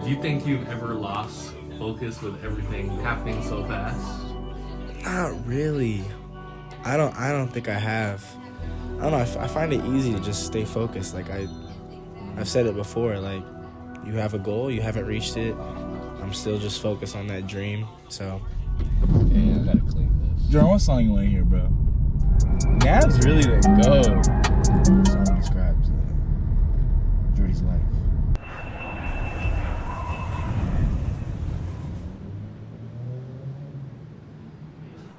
Do you think you've ever lost focus with everything happening so fast? Not really. I don't think I have. I don't know. I find it easy to just stay focused. Like I've said it before. Like you have a goal, you haven't reached it. I'm still just focused on that dream. So. Yeah, I gotta clean this. Jordan, what song you want to hear, bro? Nav's really the GOAT. The song describes Jordy's life.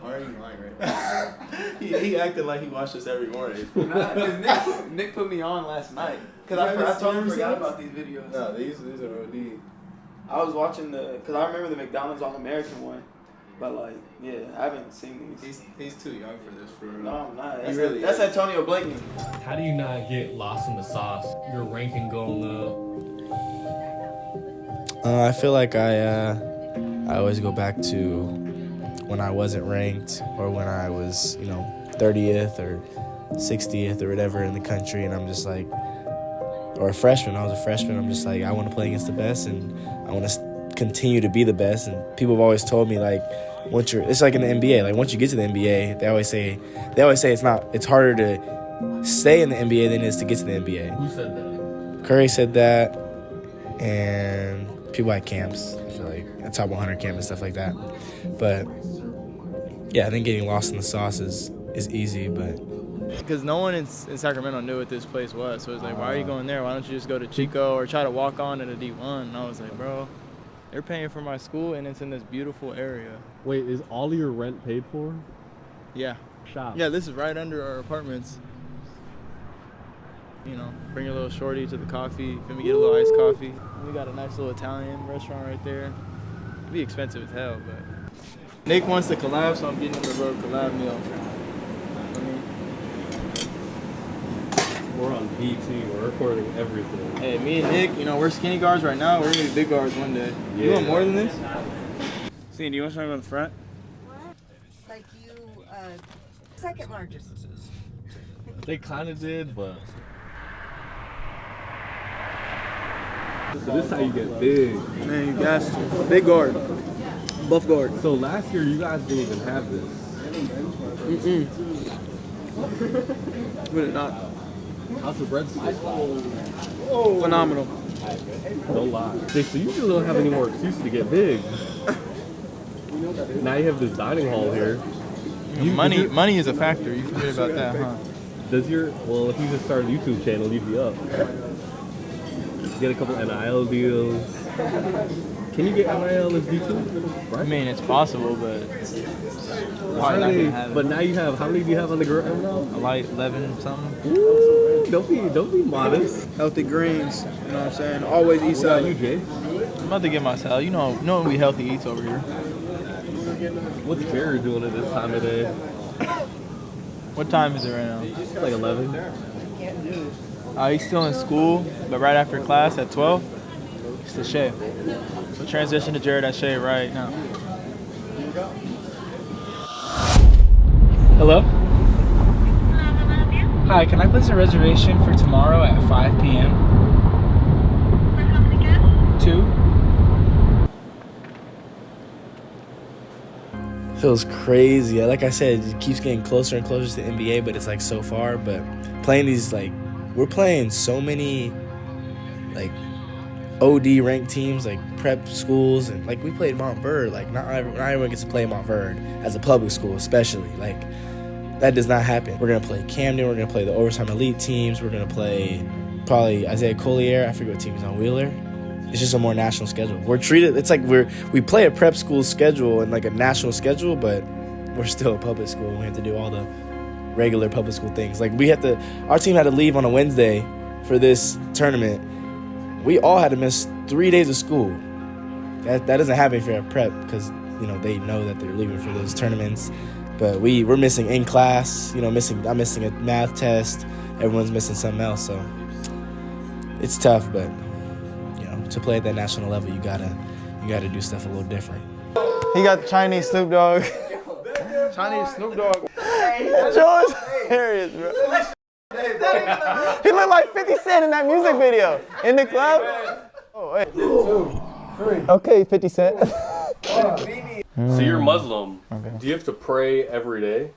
Why are you lying right now? he acted like he watched us every morning. Nah, 'cause Nick put me on last night. Because I totally forgot about these videos. No, these are OD. I was watching because I remember the McDonald's All-American one. But, like, yeah, I haven't seen these. He's too young for this, for real. No, I'm not. That's Antonio Blakeney. How do you not get lost in the sauce? Your ranking going up. I feel like I always go back to when I wasn't ranked or when I was, 30th or 60th or whatever in the country, and I'm just like, or a freshman. I was a freshman. I'm just like, I want to play against the best, and I want to continue to be the best. And people have always told me, like, it's like in the NBA. Like once you get to the NBA, they always say it's harder to stay in the NBA than it is to get to the NBA. Who said that? Curry said that, and people at camps. I feel like a top 100 camp and stuff like that. But yeah, I think getting lost in the sauce is easy, but. Because no one in Sacramento knew what this place was. So it was like, why are you going there? Why don't you just go to Chico or try to walk on to the D1? And I was like, bro, they're paying for my school and it's in this beautiful area. Wait, is all of your rent paid for? Yeah. Shop. Yeah, this is right under our apartments. Bring your little shorty to the coffee. Let me get a little iced coffee. We got a nice little Italian restaurant right there. It'd be expensive as hell, but Nick wants to collab, so I'm getting him the road collab meal. We're on BT. We're recording everything. Hey, me and Nick, we're skinny guards right now. We're gonna be big guards one day. Yeah. You want more than this? See, do you want something on the front? Like you, second largest. They kind of did, but. So this is how you get big. Man, you got to. Big guard. Buff guard. So last year you guys didn't even have this. We did not. How's the bread stick? Phenomenal. Don't lie. So you really don't have any more excuses to get big. Now you have this dining hall here. Money is a factor. You forget about that, huh? If you just started a YouTube channel, you'd be up. Get a couple NIL deals. Can you get NIL as D2? Right? I mean, it's possible, but but now you have, how many do you have on the ground now? Like 11 something. Ooh, don't be modest. Healthy greens, you know what I'm saying? Always eat salad. You, Jay? I'm about to get my salad. You know we healthy eats over here. What's Jared doing at this time of day? What time is it right now? It's like 11. He's still in school, but right after class at 12, it's the shave. So transition to Jared at shave right now. Hello? Hi, can I place a reservation for tomorrow at 5 p.m.? 2? Feels crazy. Like I said, it keeps getting closer and closer to the NBA, but it's like so far. But playing these, like, we're playing so many, like, OD ranked teams, like prep schools, and like we played Montverde. Like not everyone gets to play Montverde as a public school, especially. Like that does not happen. We're gonna play Camden. We're gonna play the overtime elite teams. We're gonna play probably Isaiah Collier. I forget what team he's on, Wheeler, it's just a more national schedule. We're treated, it's like we play a prep school schedule and like a national schedule, but we're still a public school. We have to do all the regular public school things. Like our team had to leave on a Wednesday for this tournament. We all had to miss 3 days of school. That doesn't happen if you're at prep because, they know that they're leaving for those tournaments. But we're missing in class, I'm missing a math test. Everyone's missing something else, so it's tough, but to play at that national level, you gotta do stuff a little different. He got the Chinese Snoop Dogg. Chinese Snoop Dogg. George, hilarious, bro. He looked like 50 Cent in that music video. In the club. Oh, wait. 2, 3. Okay, 50 Cent. So you're Muslim. Okay. Do you have to pray every day?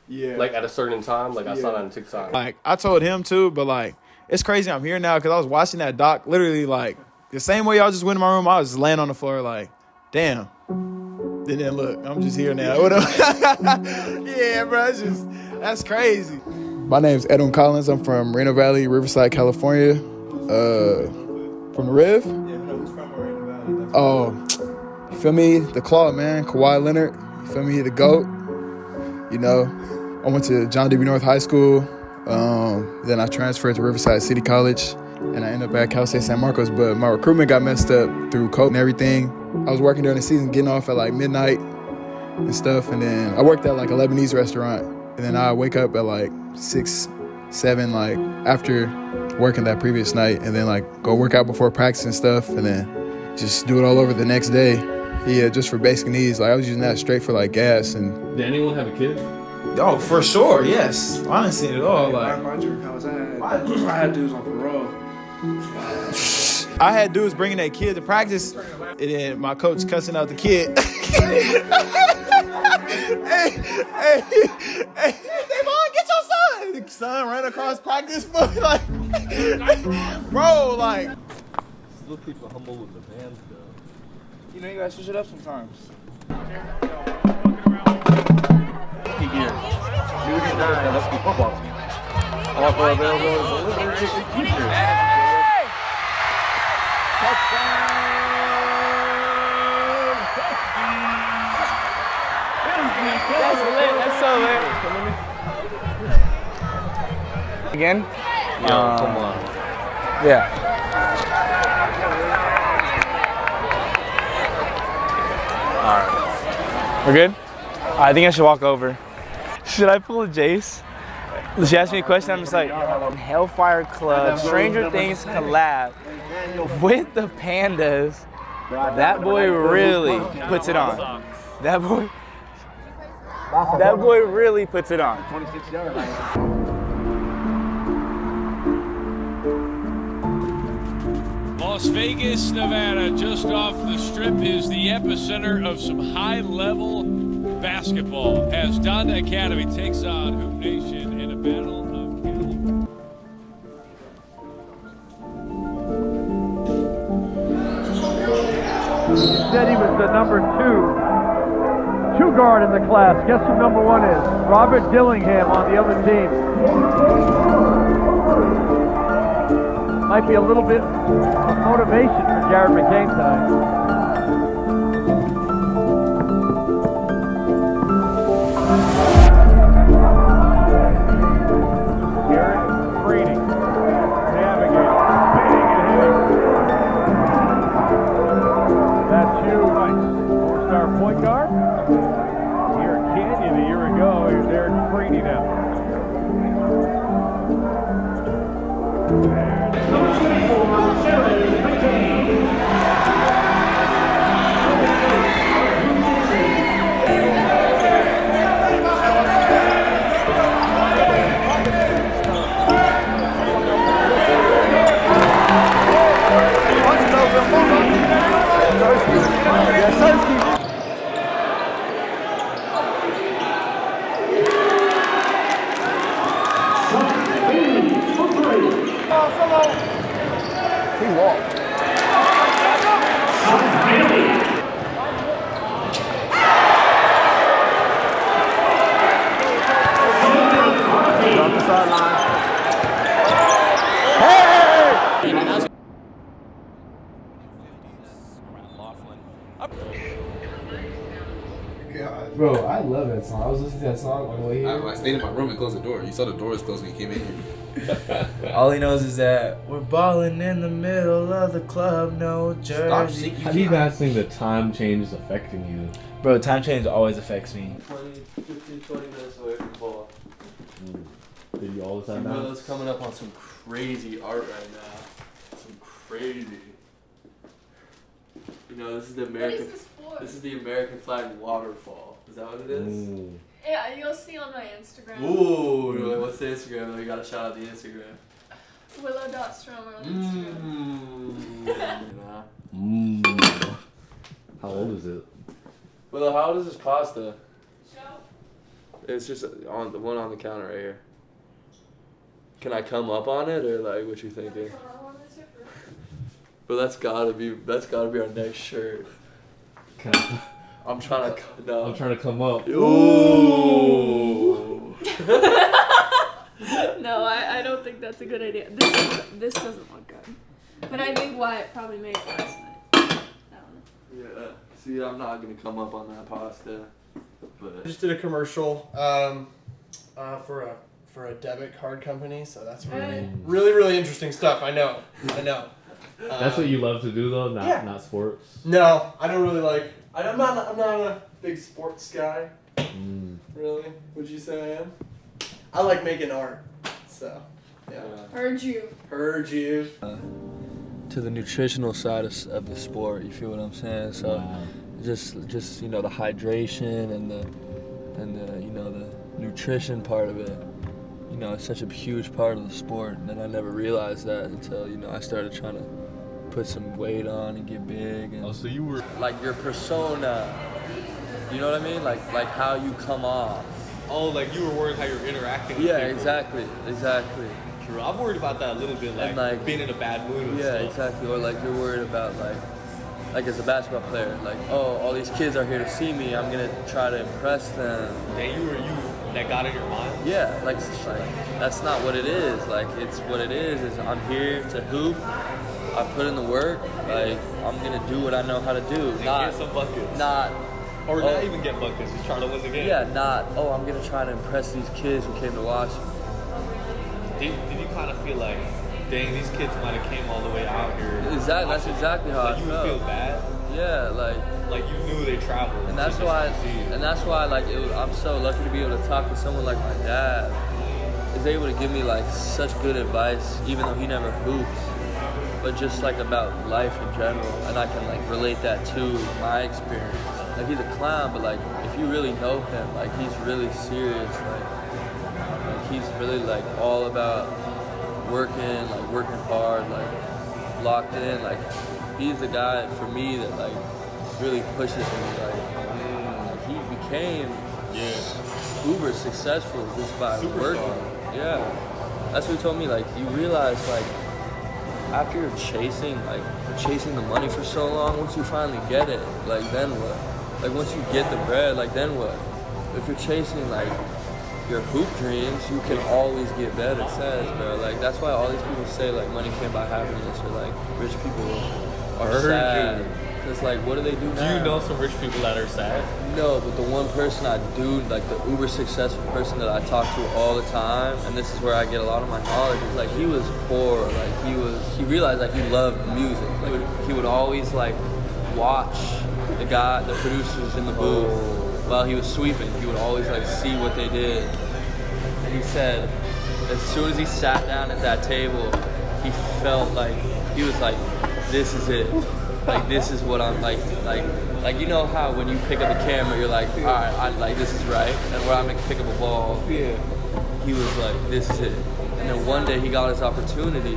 Yeah. Like at a certain time? Like I saw that on TikTok. Like, I told him too, but like, it's crazy I'm here now because I was watching that doc literally like the same way y'all just went in my room. I was just laying on the floor like, damn. And then look, I'm just here now. What up? Yeah, bro, that's crazy. My name's Edwin Collins. I'm from Moreno Valley, Riverside, California. From the Riv? Yeah, no, he's from Moreno Valley. Oh, you feel me? The Claw, man. Kawhi Leonard. You feel me? The GOAT. I went to John D. North High School. Then I transferred to Riverside City College. And I ended up at Cal State San Marcos. But my recruitment got messed up through COVID and everything. I was working during the season, getting off at like midnight and stuff. And then I worked at like a Lebanese restaurant. And then I wake up at like 6, 7, like after working that previous night. And then like go work out before practice and stuff. And then just do it all over the next day. Yeah, just for basic needs. Like I was using that straight for like gas. And did anyone have a kid? Oh, for sure, yes. I didn't see it at all. Like My dream house, I had dudes on parole. I had dudes bringing their kid to practice, and then my coach cussing out the kid. hey, Devon, get your son. The son ran across practice for like, bro, like. Still keep it humble with the bands, though. You gotta switch it up sometimes. Let's be football. Offer available delivery teacher. That's lit. That's so lit. Again? Yo, come on. Yeah. All right. We're good? I think I should walk over. Should I pull a Jace? She asked me a question, I'm just like, Hellfire Club, Stranger Things collab with the Pandas. That boy really puts it on. That boy really puts it on. 26 yards. Las Vegas, Nevada, just off the strip, is the epicenter of some high-level basketball as Donda Academy takes on Hoop Nation in a battle of Said he was the number two guard in the class. Guess who number 1 is? Robert Dillingham on the other team. Might be a little bit of motivation for Jared McCain tonight. Point guard here in Canyon a year ago. Here's Eric Freeney now. He walked. Off the sideline. Hey! love that song. I was listening to that song on the way here. I stayed in my room and closed the door. You saw the door was closed when you came in here. All he knows is that we're balling in the middle of the club, no jersey. How do you guys think the time change is affecting you? Bro, time change always affects me. 20 minutes away from ball. Did you all the time now? Milo's coming up on some crazy art right now. Some crazy. You know, this is the American. What is this for? This is the American flag waterfall. Is that what it is? Yeah, you'll see on my Instagram. Ooh, what's the Instagram? We gotta shout out the Instagram. Willow.stromer on Instagram. How old is it? Willow, how old is this pasta? It's just on the one on the counter right here. Can I come up on it, or like what you thinking? But that's gotta be our next shirt. Can I? I'm trying to. No. I'm trying to come up. Ooh. No, I don't think that's a good idea. This doesn't look good. But I think Wyatt probably made it last night. Yeah. See, I'm not gonna come up on that pasta. But I just did a commercial for a debit card company, so that's really interesting stuff. I know. That's what you love to do though, not sports. No, I don't really like. I'm not a big sports guy. Really? Would you say I am? I like making art. So, yeah. Heard you. To the nutritional side of the sport, you feel what I'm saying? So, just you know, the hydration and the you know, the nutrition part of it. You know, it's such a huge part of the sport, and I never realized that until, you know, I started trying to put some weight on and get big. And so you were like your persona, you know what I mean? Like how you come off. Oh, like you were worried how you're interacting with Yeah, people. exactly. True. I'm worried about that a little bit, like being in a bad mood and stuff. Exactly. Or like you're worried about like as a basketball player, like, oh, all these kids are here to see me, I'm gonna try to impress them. And that got in your mind? Yeah, like that's not what it is. Like it's what it is I'm here to hoop. I put in the work. Like I'm gonna do what I know how to do. And get some buckets. Not even get buckets. Just try to win the game. Yeah, I'm gonna try to impress these kids who came to watch me. Did you kind of feel like, dang, these kids might have came all the way out here? Exactly. That's exactly how I felt. You would feel bad. Yeah, like you knew they traveled. And that's why like I'm so lucky to be able to talk to someone like my dad. Is able to give me like such good advice, even though he never hoops, but just like about life in general, and I can like relate that to my experience. Like he's a clown, but like if you really know him, like he's really serious. Like he's really like all about working hard, like locked in. Like he's the guy for me that like really pushes me. Like he became uber successful just by working. Yeah, that's what he told me. Like you realize like after you're chasing the money for so long, once you finally get it, like then what? Like once you get the bread, like then what? If you're chasing like your hoop dreams, you can always get better. It says, bro. Like that's why all these people say like money can't buy happiness, or like rich people are sad. Cause like what do they do now? Do you know some rich people that are sad? No, but the one person I do, like the uber successful person that I talk to all the time, and this is where I get a lot of my knowledge, is like he was poor, like he realized like he loved music. Like he would always like watch the producers in the booth while he was sweeping. He would always like see what they did. And he said as soon as he sat down at that table, he felt like he was like, this is it. Like this is what I'm like you know how when you pick up a camera you're like, all right, I like this is right, and where I'm gonna pick up a ball. Yeah. He was like, this is it. And then one day he got his opportunity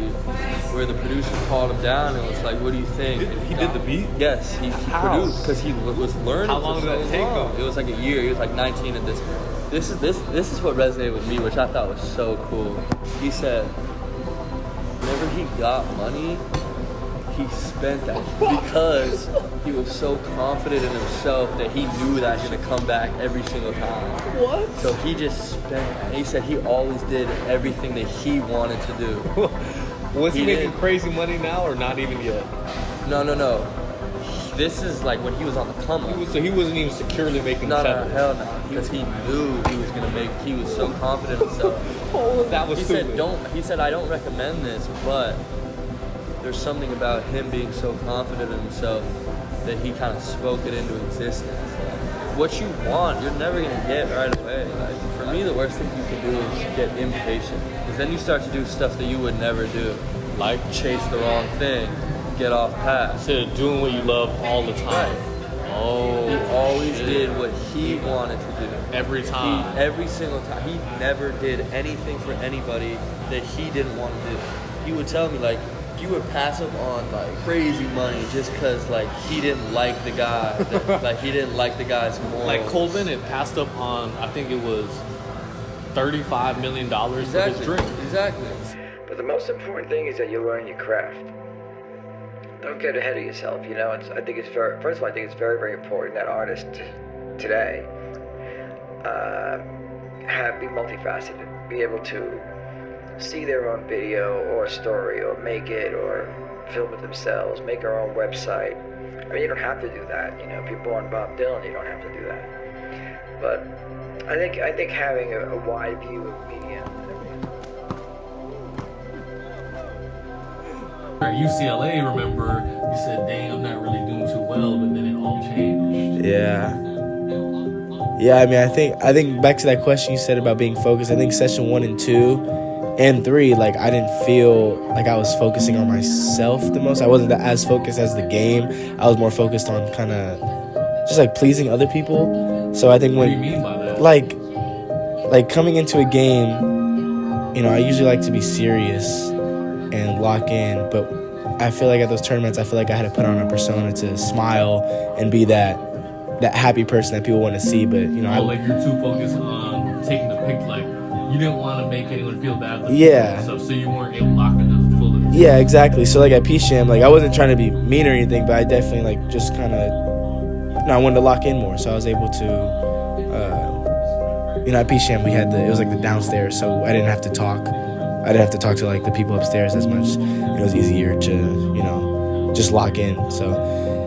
where the producer called him down and was like, what do you think? He did the beat? Yes, he produced because he was learning. How long for did so that take long. him? It was like a year. He was like 19 at this. This is what resonated with me, which I thought was so cool. He said, whenever he got money, he spent that because he was so confident in himself that he knew that he was gonna come back every single time. What? So he just spent that. And he said he always did everything that he wanted to do. Was he making crazy money now or not even yet? No. This is like when he was on the come up. So he wasn't even securely making No, $7. hell no. because he knew he was gonna make. He was so confident in himself. Oh, that was He stupid. said, He said, I don't recommend this, but there's something about him being so confident in himself that he kind of spoke it into existence. Like, what you want, you're never gonna get right away. Like, for me, the worst thing you can do is get impatient, because then you start to do stuff that you would never do, like chase the wrong thing, get off path. Instead of doing what you love all the time. Right. Oh, He always did what he wanted to do. Every time. Every single time. He never did anything for anybody that he didn't want to do. He would tell me, like, you would pass up on, like, crazy money just because, like, he didn't like the guy. Like, he didn't like the guy's morals. Like Cole Bennett passed up on, I think it was $35 million for his drink. Exactly. But the most important thing is that you learn your craft. Don't get ahead of yourself. You know, I think it's very. First of all, I think it's very, very important that artists today be multifaceted, be able to see their own video or story, or make it, or film it themselves, make our own website. I mean, you don't have to do that. You know, if you're born Bob Dylan, you don't have to do that. But I think having a wide view of media. At UCLA, remember, you said, dang, I'm not really doing too well, but then it all changed. Yeah. Yeah, I mean, I think back to that question you said about being focused. I think session 1 and 2 and 3, like, I didn't feel like I was focusing on myself the most. I wasn't as focused as the game. I was more focused on kind of just like pleasing other people. So I think when, what do you mean by that? Like coming into a game, you know, I usually like to be serious and lock in, but I feel like at those tournaments, I feel like I had to put on a persona to smile and be that happy person that people want to see. But you know, like you're too focused on taking the pic, like you didn't want to make anyone feel bad. Yeah. So you weren't able to lock into the full. Yeah, exactly. So like at PSHAM, like I wasn't trying to be mean or anything, but I definitely like just kind of, you know, I wanted to lock in more. So I was able to, you know, at PSHAM it was like the downstairs, so I didn't have to talk. I didn't have to talk to like the people upstairs as much. It was easier to, you know, just lock in. So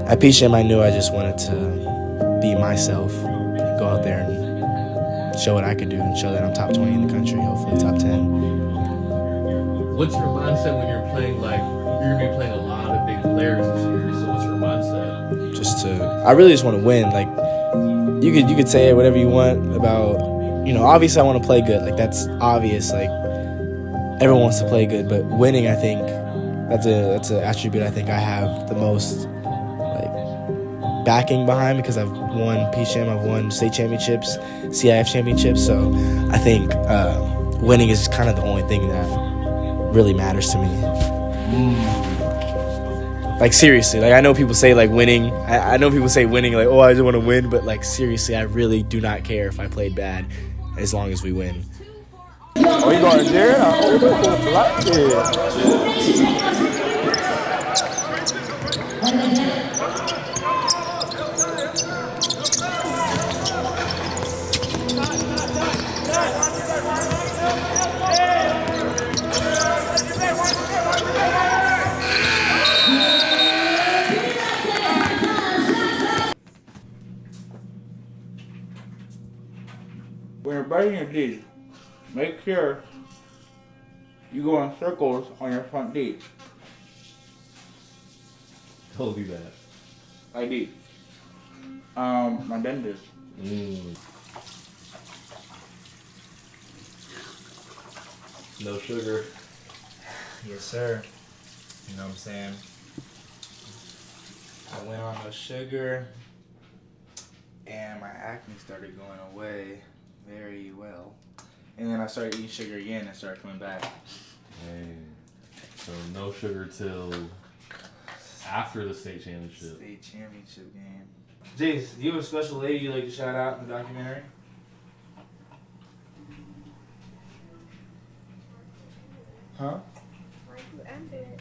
at PSHAM, I knew I just wanted to be myself and go out there and show what I could do and show that I'm top 20 in the country, hopefully top 10. What's your mindset when you're playing, like, you're going to be playing a lot of big players this year, so what's your mindset? I really just want to win. Like, you could say whatever you want about, you know, obviously I want to play good. Like, that's obvious. Like, everyone wants to play good, but winning, I think, that's an attribute I think I have the most, like, backing behind, because I've won PSHAM, I've won state championships, CIF championships, so I think winning is kind of the only thing that really matters to me. Like, seriously, like, I know people say, like, winning, I know people say winning, like, oh, I just want to win, but, like, seriously, I really do not care if I played bad as long as we win. Oh, you going there? Oh, like When you're brushing your teeth, make sure you go in circles on your front teeth. Told you that. I did. My dentist. No sugar. Yes, sir. You know what I'm saying? I went on no sugar, and my acne started going away very well. And then I started eating sugar again and it started coming back. Dang. So no sugar till after the state championship. State championship game. Jace, do you have a special lady you like to shout out in the documentary? Huh?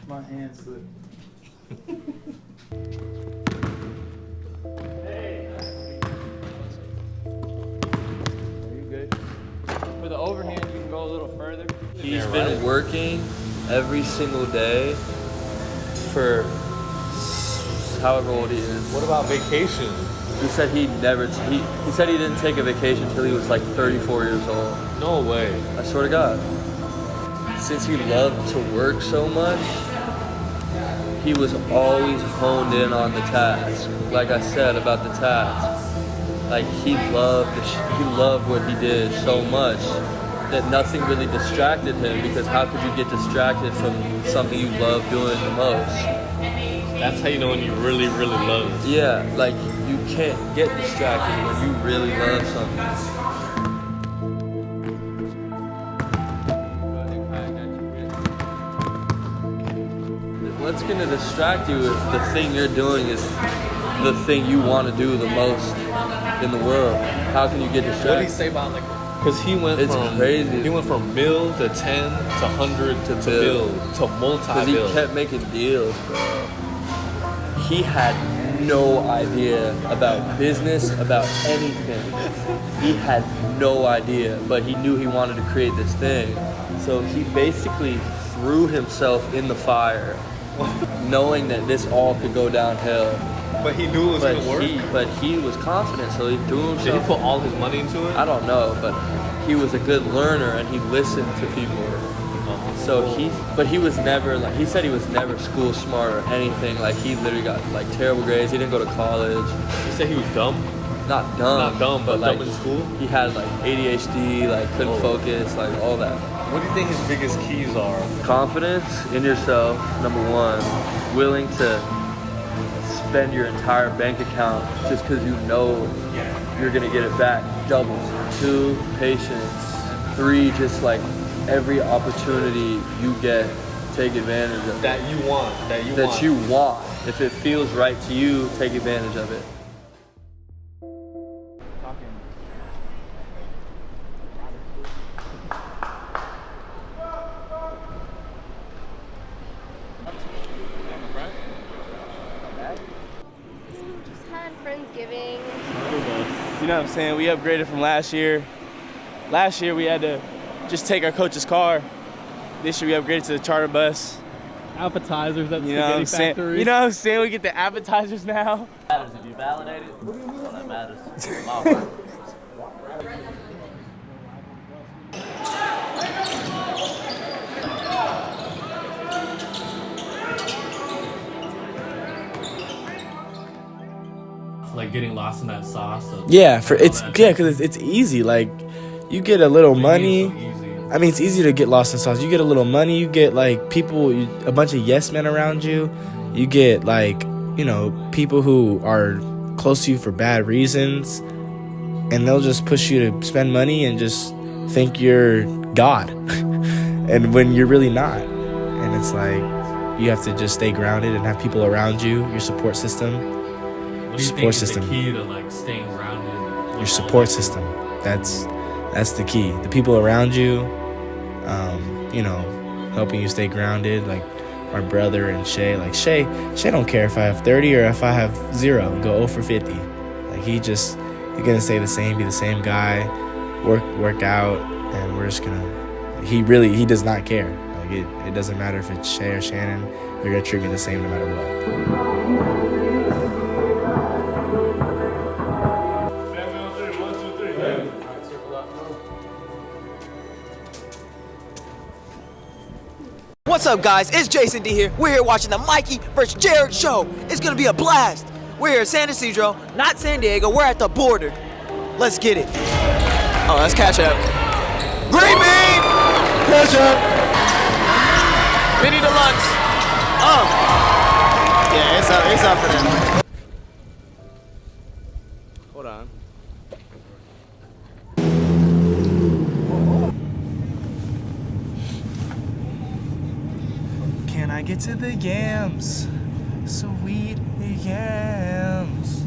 My hands slip. For the overhand, you can go a little further. He's been working every single day for however old he is. What about vacation? He said he said he didn't take a vacation until he was like 34 years old. No way. I swear to God. Since he loved to work so much, he was always honed in on the task. Like I said about the task. Like he loved what he did so much that nothing really distracted him, because how could you get distracted from something you love doing the most? That's how you know when you really, really love it. Yeah, like you can't get distracted when you really love something. What's gonna distract you if the thing you're doing is the thing you want to do the most in the world? How can you get distracted? What did he say about like? Because he went from crazy. He went from mil to 10 to 100 to bill to multi-bill. Because he kept making deals, bro. He had no idea about business, about anything. He had no idea, but he knew he wanted to create this thing. So he basically threw himself in the fire, knowing that this all could go downhill. But he knew it was going to work? But he was confident, so he threw himself. Did he put all his money into it? I don't know, but he was a good learner and he listened to people. So he was never like, he said he was never school smart or anything. Like he literally got like terrible grades. He didn't go to college. You said he was dumb? Not dumb, but like dumb in school? He had like ADHD, like couldn't focus, like all that. What do you think his biggest keys are? Confidence in yourself, number one. Willing to spend your entire bank account just because you know you're gonna get it back double. 2, patience. 3, just like every opportunity you get, take advantage of it. That you want. If it feels right to you, take advantage of it. Just had Friendsgiving. You know what I'm saying? We upgraded from last year. Last year we had to just take our coach's car. This year we upgraded to the charter bus. Appetizers at You know what I'm Spaghetti saying? Factory. You know what I'm saying? We get the appetizers now. Matters if you validate it. All that matters. Like getting lost in that sauce. Yeah, because it's easy. Like you get a little money. I mean, it's easy to get lost in sauce. You get a little money. You get like people, a bunch of yes men around you. You get like, you know, people who are close to you for bad reasons, and they'll just push you to spend money and just think you're God, and when you're really not. And it's like you have to just stay grounded and have people around you, your support system. What do you think is the key to like staying grounded? Your support system. That's the key. The people around you, you know, helping you stay grounded. Like my brother and Shay. Like Shay don't care if I have 30 or if I have 0. Go 0 for 50. Like he's gonna stay the same. Be the same guy. Work out, and we're just gonna. He does not care. Like it doesn't matter if it's Shay or Shannon. They're gonna treat me the same no matter what. What's up, guys? It's Jason D here. We're here watching the Mikey vs. Jared show. It's gonna be a blast. We're here in San Ysidro, not San Diego. We're at the border. Let's get it. Oh, that's ketchup. Green bean! Ketchup! Mini deluxe. Oh. Yeah, it's up for them. Hold on. Can I get to the yams? Sweet yams.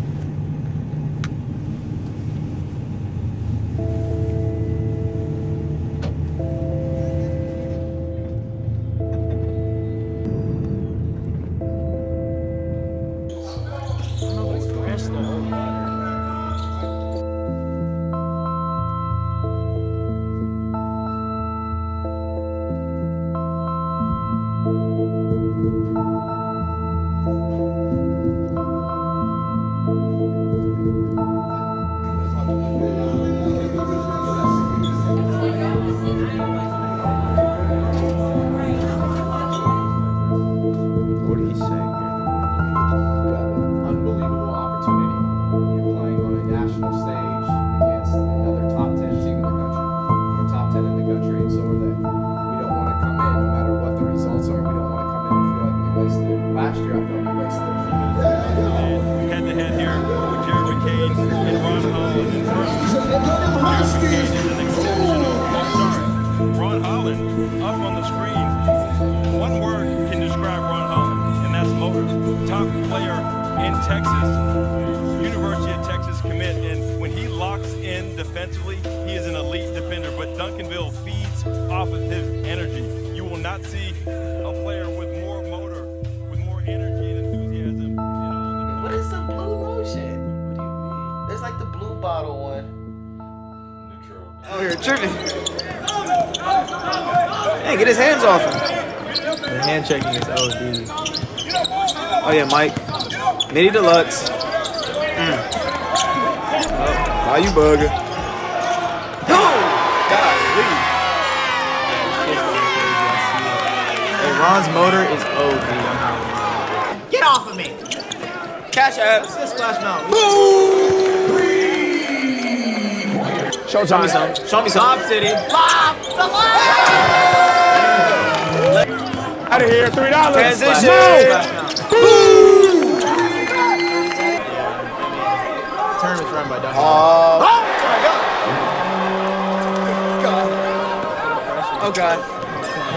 still feeds off of his energy. You will not see a player with more motor, with more energy and enthusiasm. What is the blue lotion? What do you mean? There's like the blue bottle one. Oh, you're tripping. Hey, get his hands off him. The hand checking is OD. Oh yeah, Mike. Mini Deluxe. Why you bugger? Hey, Ron's motor is OD. Get off of me. Cash app. Let's get Splash Mountain. Show me some. Show me some. Lob City. Lob. Out of here, $3. Transition. Tournament's run by Duncan. Oh my God. Oh God.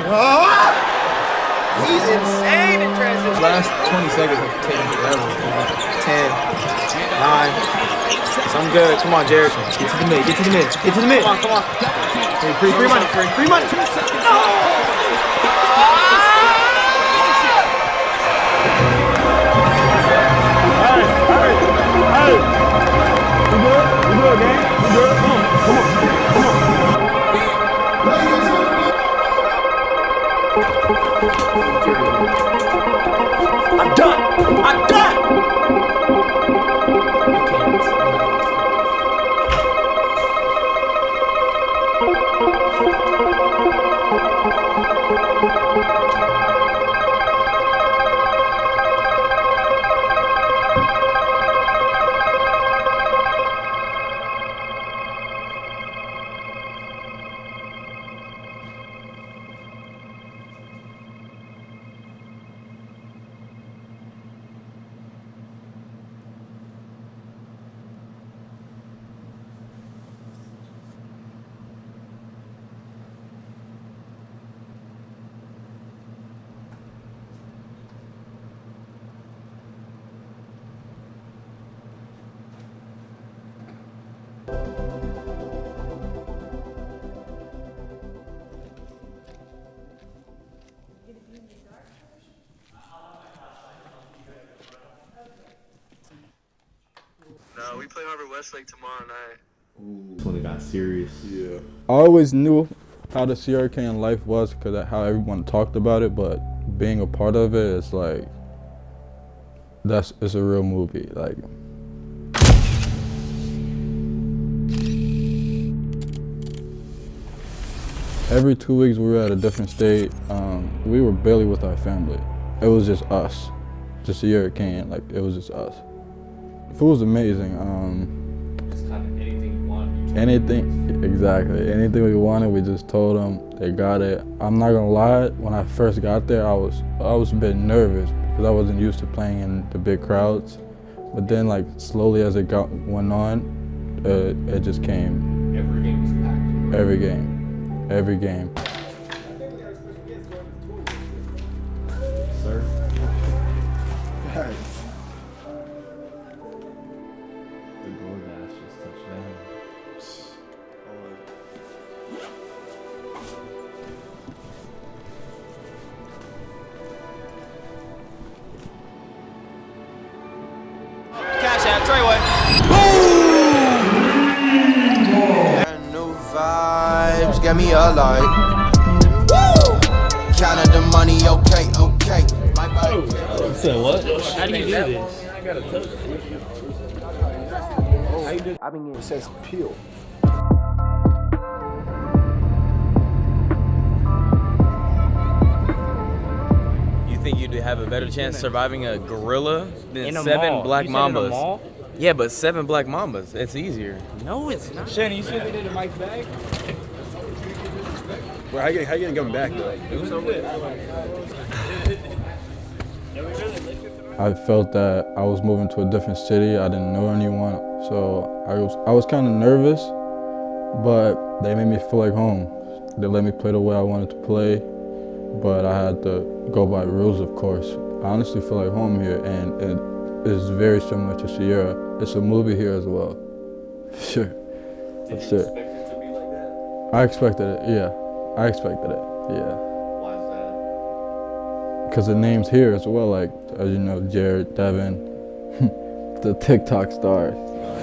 Oh. He's insane in transition. Last 20 seconds have taken forever. 10, 9. So I'm good. Come on, Jared. Get to the mid. Get to the mid. Get to the mid. Come on, come on. Free money. Free money. Hey. You good? You good, gang? You good? Come on. I'm done. I'm done. No, we play Harvard Westlake tomorrow night. This one got serious. Yeah. I always knew how the Sierra Canyon life was because of how everyone talked about it, but being a part of it, it's like, it's a real movie. Like, every 2 weeks we were at a different state. We were barely with our family. It was just us, just Sierra Canyon, like it was just us. Food was amazing. Just kind of anything you want. Anything, exactly. Anything we wanted, we just told them. They got it. I'm not gonna lie. When I first got there, I was a bit nervous because I wasn't used to playing in the big crowds. But then, like slowly as it went on, it just came. Every game was packed. Every game, every game. Sir. The DoorDash just touched down. Cash out, Treyway. New vibes, get me a light. Woo! Counted the money, okay. My body. You said what? How do you do this? I gotta touch it. How you do? I've been getting. It says peel. You think you'd have a better chance surviving a gorilla than In a 7 mall. black You said in a mambas? mall? Yeah, but 7 black mambas. It's easier. No, it's not. Shannon, you said they did a Mike's bag? Well, how you gonna get him back though? I felt that I was moving to a different city. I didn't know anyone, so I was kind of nervous, but they made me feel like home. They let me play the way I wanted to play, but I had to go by rules, of course. I honestly feel like home here, and it is very similar to Sierra. It's a movie here as well. Sure. Did you Sure. expect it to be like that? I expected it, yeah. I expected it, yeah. Why is that? Because the names here as well, like, as you know, Jared, Devin, the TikTok stars.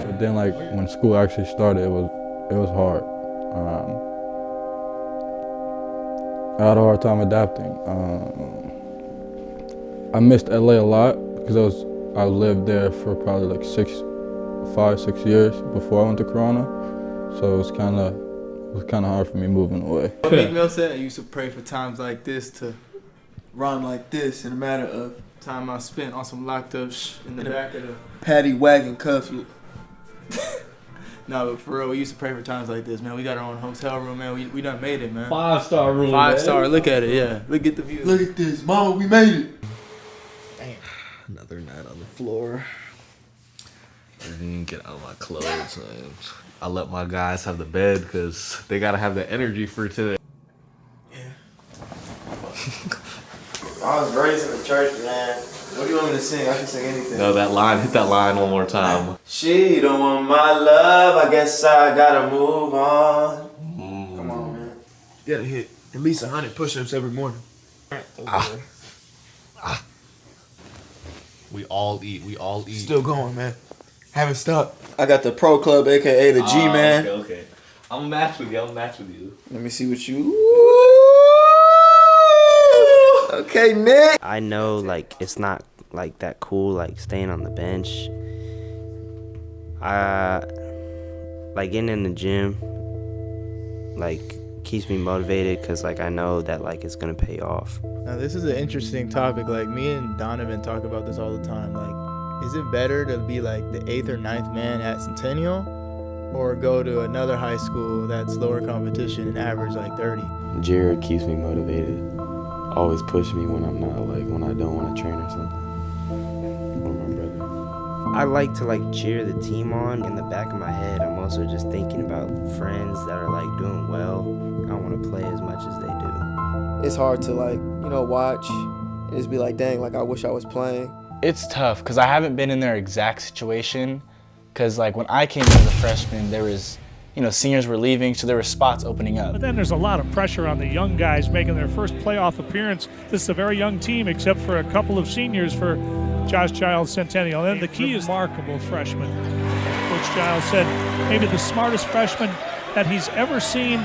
But then, like, when school actually started, it was hard. I had a hard time adapting. I missed LA a lot because I lived there for probably like 5, 6 years before I went to Corona. So it was kind of hard for me moving away. Meek Mill said I used to pray for times like this to rhyme like this in a matter of time I spent on some locked up in the back of the paddy wagon cuffs. No, but for real, we used to pray for times like this, man. We got our own hotel room, man. We done made it, man. 5-star room, 5-star. Look at it, yeah. Look at the view. Look at this, mama. We made it. Damn. Another night on the floor. I didn't get out of my clothes. I let my guys have the bed because they gotta have the energy for today. I was raised in the church, man. What do you want me to sing? I can sing anything. No, that line. Hit that line one more time. She don't want my love. I guess I gotta move on. Come on, man. You gotta hit at least 100 push-ups every morning. We all eat. Still going, man. Haven't stopped. I got the Pro Club, aka the G Man. Okay. I'm gonna match with you. Let me see what you. Okay, Nick. I know, like, it's not like that cool, like staying on the bench. Like getting in the gym, like, keeps me motivated because, like, I know that, like, it's gonna pay off. Now this is an interesting topic. Like, me and Donovan talk about this all the time. Like, is it better to be like the 8th or 9th man at Centennial, or go to another high school that's lower competition and average like 30? Jared keeps me motivated. Always push me when I'm not, like, when I don't want to train or something. Or my brother. I like to, like, cheer the team on. In the back of my head, I'm also just thinking about friends that are, like, doing well. I want to play as much as they do. It's hard to, like, you know, watch and just be like, dang, like, I wish I was playing. It's tough because I haven't been in their exact situation. Because, like, when I came in as a freshman, there was, you know, seniors were leaving, so there were spots opening up. But then there's a lot of pressure on the young guys making their first playoff appearance. This is a very young team, except for a couple of seniors for Josh Giles Centennial. And the key is remarkable freshman. Coach Giles said maybe the smartest freshman that he's ever seen.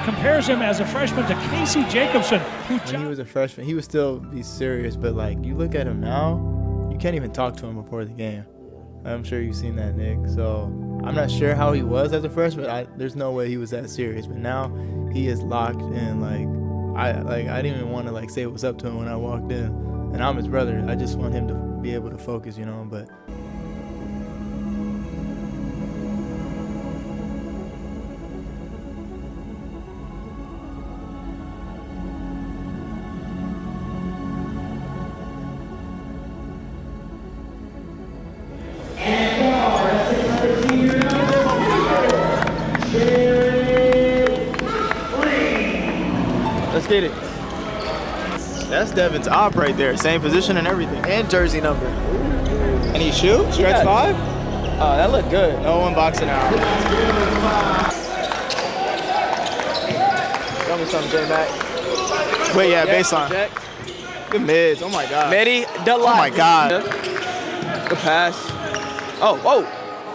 Compares him as a freshman to Casey Jacobson. When he was a freshman, he would still be serious, but, like, you look at him now, you can't even talk to him before the game. I'm sure you've seen that, Nick. So I'm not sure how he was as a freshman. There's no way he was that serious. But now he is locked in. I didn't even want to, like, say what's up to him when I walked in. And I'm his brother. I just want him to be able to focus, you know. But let's get it. That's Devin's op right there. Same position and everything. And jersey number. And he shoot? Stretch 5? Oh, that looked good. No one boxing out. Tell me something, J-Mac. Wait, yeah, baseline. Good mids. Oh, my God. Midi, Oh, my God. Good pass. Oh, whoa.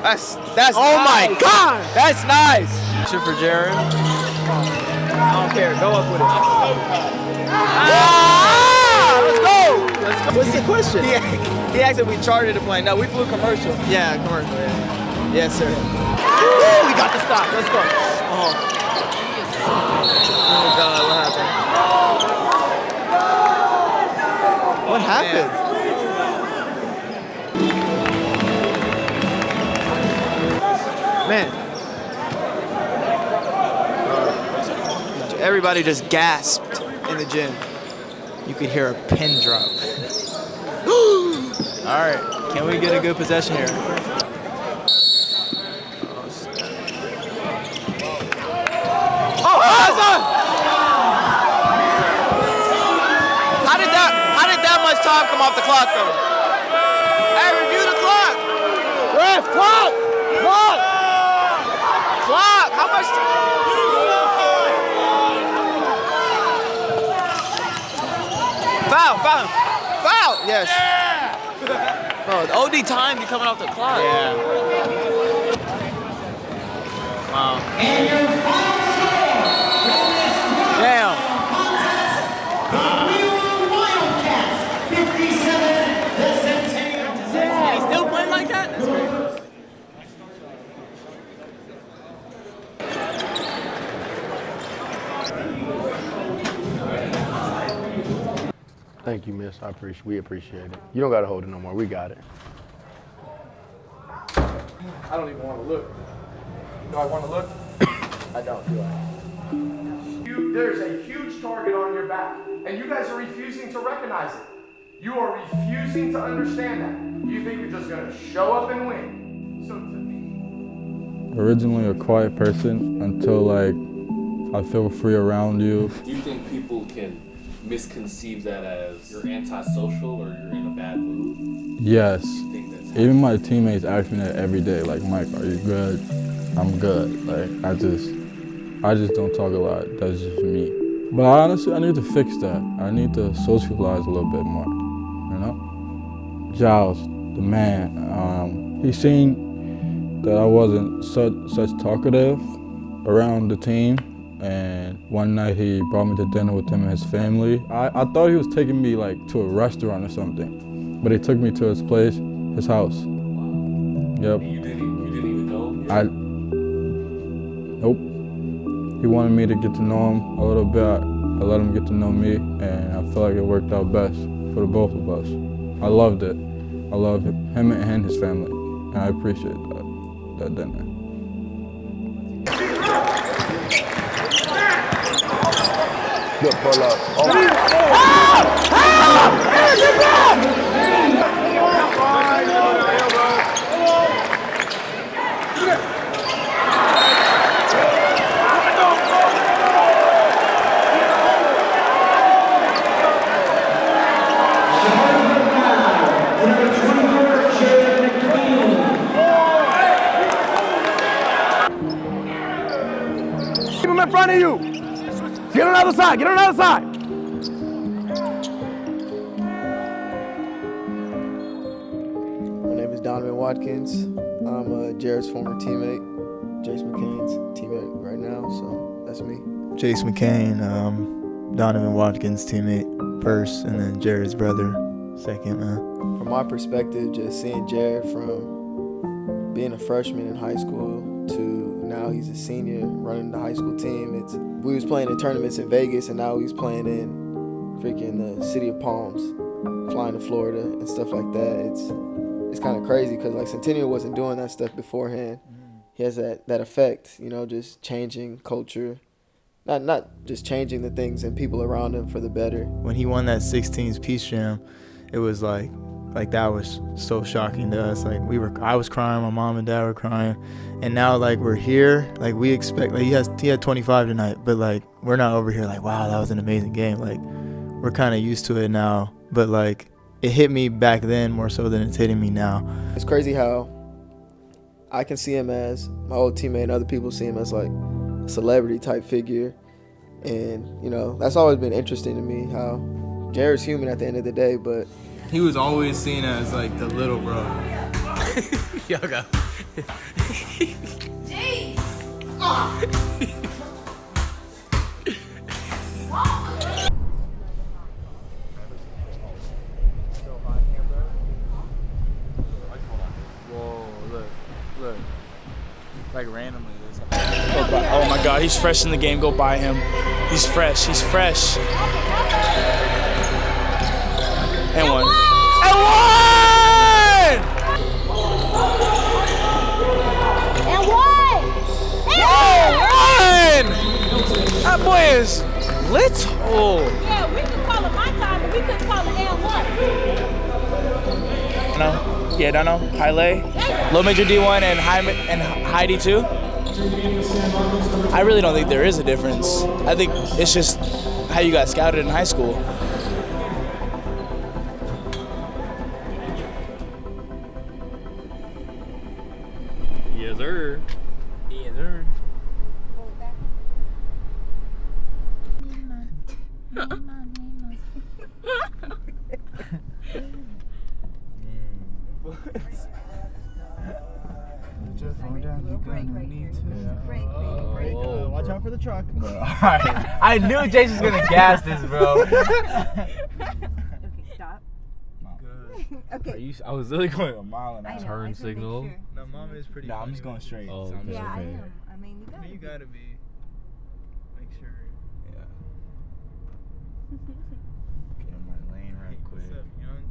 That's Oh my nice. God! That's nice. Shit for Jared. I don't care. Go up with it. Let's go! What's the question? He asked if we chartered the plane. No, we flew commercial. Yeah, commercial, yeah. Yes, sir. Woo, we got the stop. Let's go. Oh God, what happened? What happened? Man. Everybody just gasped in the gym. You could hear a pin drop. All right, can we get a good possession here? Oh, How did that much time come off the clock, though? Hey, review the clock. Ref, clock. How much time? Foul! Yes. Bro, the OD time, you coming off the clock. Yeah. Wow. Damn. And he's still playing like that? That's great. Thank you, miss. We appreciate it. You don't gotta hold it no more. We got it. I don't even want to look. Do I want to look? I don't. Do I? There's a huge target on your back, and you guys are refusing to recognize it. You are refusing to understand that. You think you're just gonna show up and win. So to me, Originally a quiet person until like I feel free around you. Do you think people can misconceive that as you're antisocial or you're in a bad mood? Yes. You think that's Even my teammates ask me that every day, like, Mike, are you good? I'm good. Like, I just don't talk a lot. That's just me. But honestly, I need to fix that. I need to socialize a little bit more, you know? Giles, the man, he seen that I wasn't such talkative around the team. And one night he brought me to dinner with him and his family. I thought he was taking me like to a restaurant or something, but he took me to his place, his house. Yep. You didn't even know? Nope. He wanted me to get to know him a little bit. I let him get to know me, and I feel like it worked out best for the both of us. I loved it. I love him and his family, and I appreciate that dinner. Good pull up. keep him in front of you. Get on the other side. Get on the other side. My name is Donovan Watkins. I'm Jared's former teammate, Jace Mccain's teammate right now, so that's me. Jace McCain, Donovan Watkins' teammate first, and then Jared's brother second, man. From my perspective, just seeing Jared from being a freshman in high school to now he's a senior running the high school team. We was playing in tournaments in Vegas, and now he's playing in freaking the city of Palms, flying to Florida and stuff like that. It's kind of crazy because like Centennial wasn't doing that stuff beforehand. He has that effect, you know, just changing culture. Not just changing the things and people around him for the better. When he won that 16s Peace Jam, it was like that was so shocking to us. Like I was crying, my mom and dad were crying, and now like we're here, like we expect. Like he had 25 tonight, but like we're not over here like, wow, that was an amazing game. Like we're kind of used to it now, but like it hit me back then more so than it's hitting me now. It's crazy how I can see him as my old teammate, and other people see him as like a celebrity type figure, and you know that's always been interesting to me. How Jared's human at the end of the day, but he was always seen as like the little bro. Y'all got. Whoa, look. Like randomly. Oh my God, he's fresh in the game. Go buy him. He's fresh. And one. And one! That boy is little. Yeah, we could call it my time, but we couldn't call it L1. No? Yeah, Dono, high lay, low major D1 and high D2. I really don't think there is a difference. I think it's just how you got scouted in high school. Yes, sir. Yes, sir. Watch out for the truck. Alright. I knew Jason's gonna gas this, bro. Stop. Good. Okay. I was literally going a mile an hour. I know, Turn I just wanna make signal. sure. No, Mama is pretty. No, I'm funny just going with it. straight. Oh, so I'm okay. just Yeah, I okay. am. I mean, you I mean, you gotta be. Make sure. Yeah. Get in my lane right quick. What's up, young?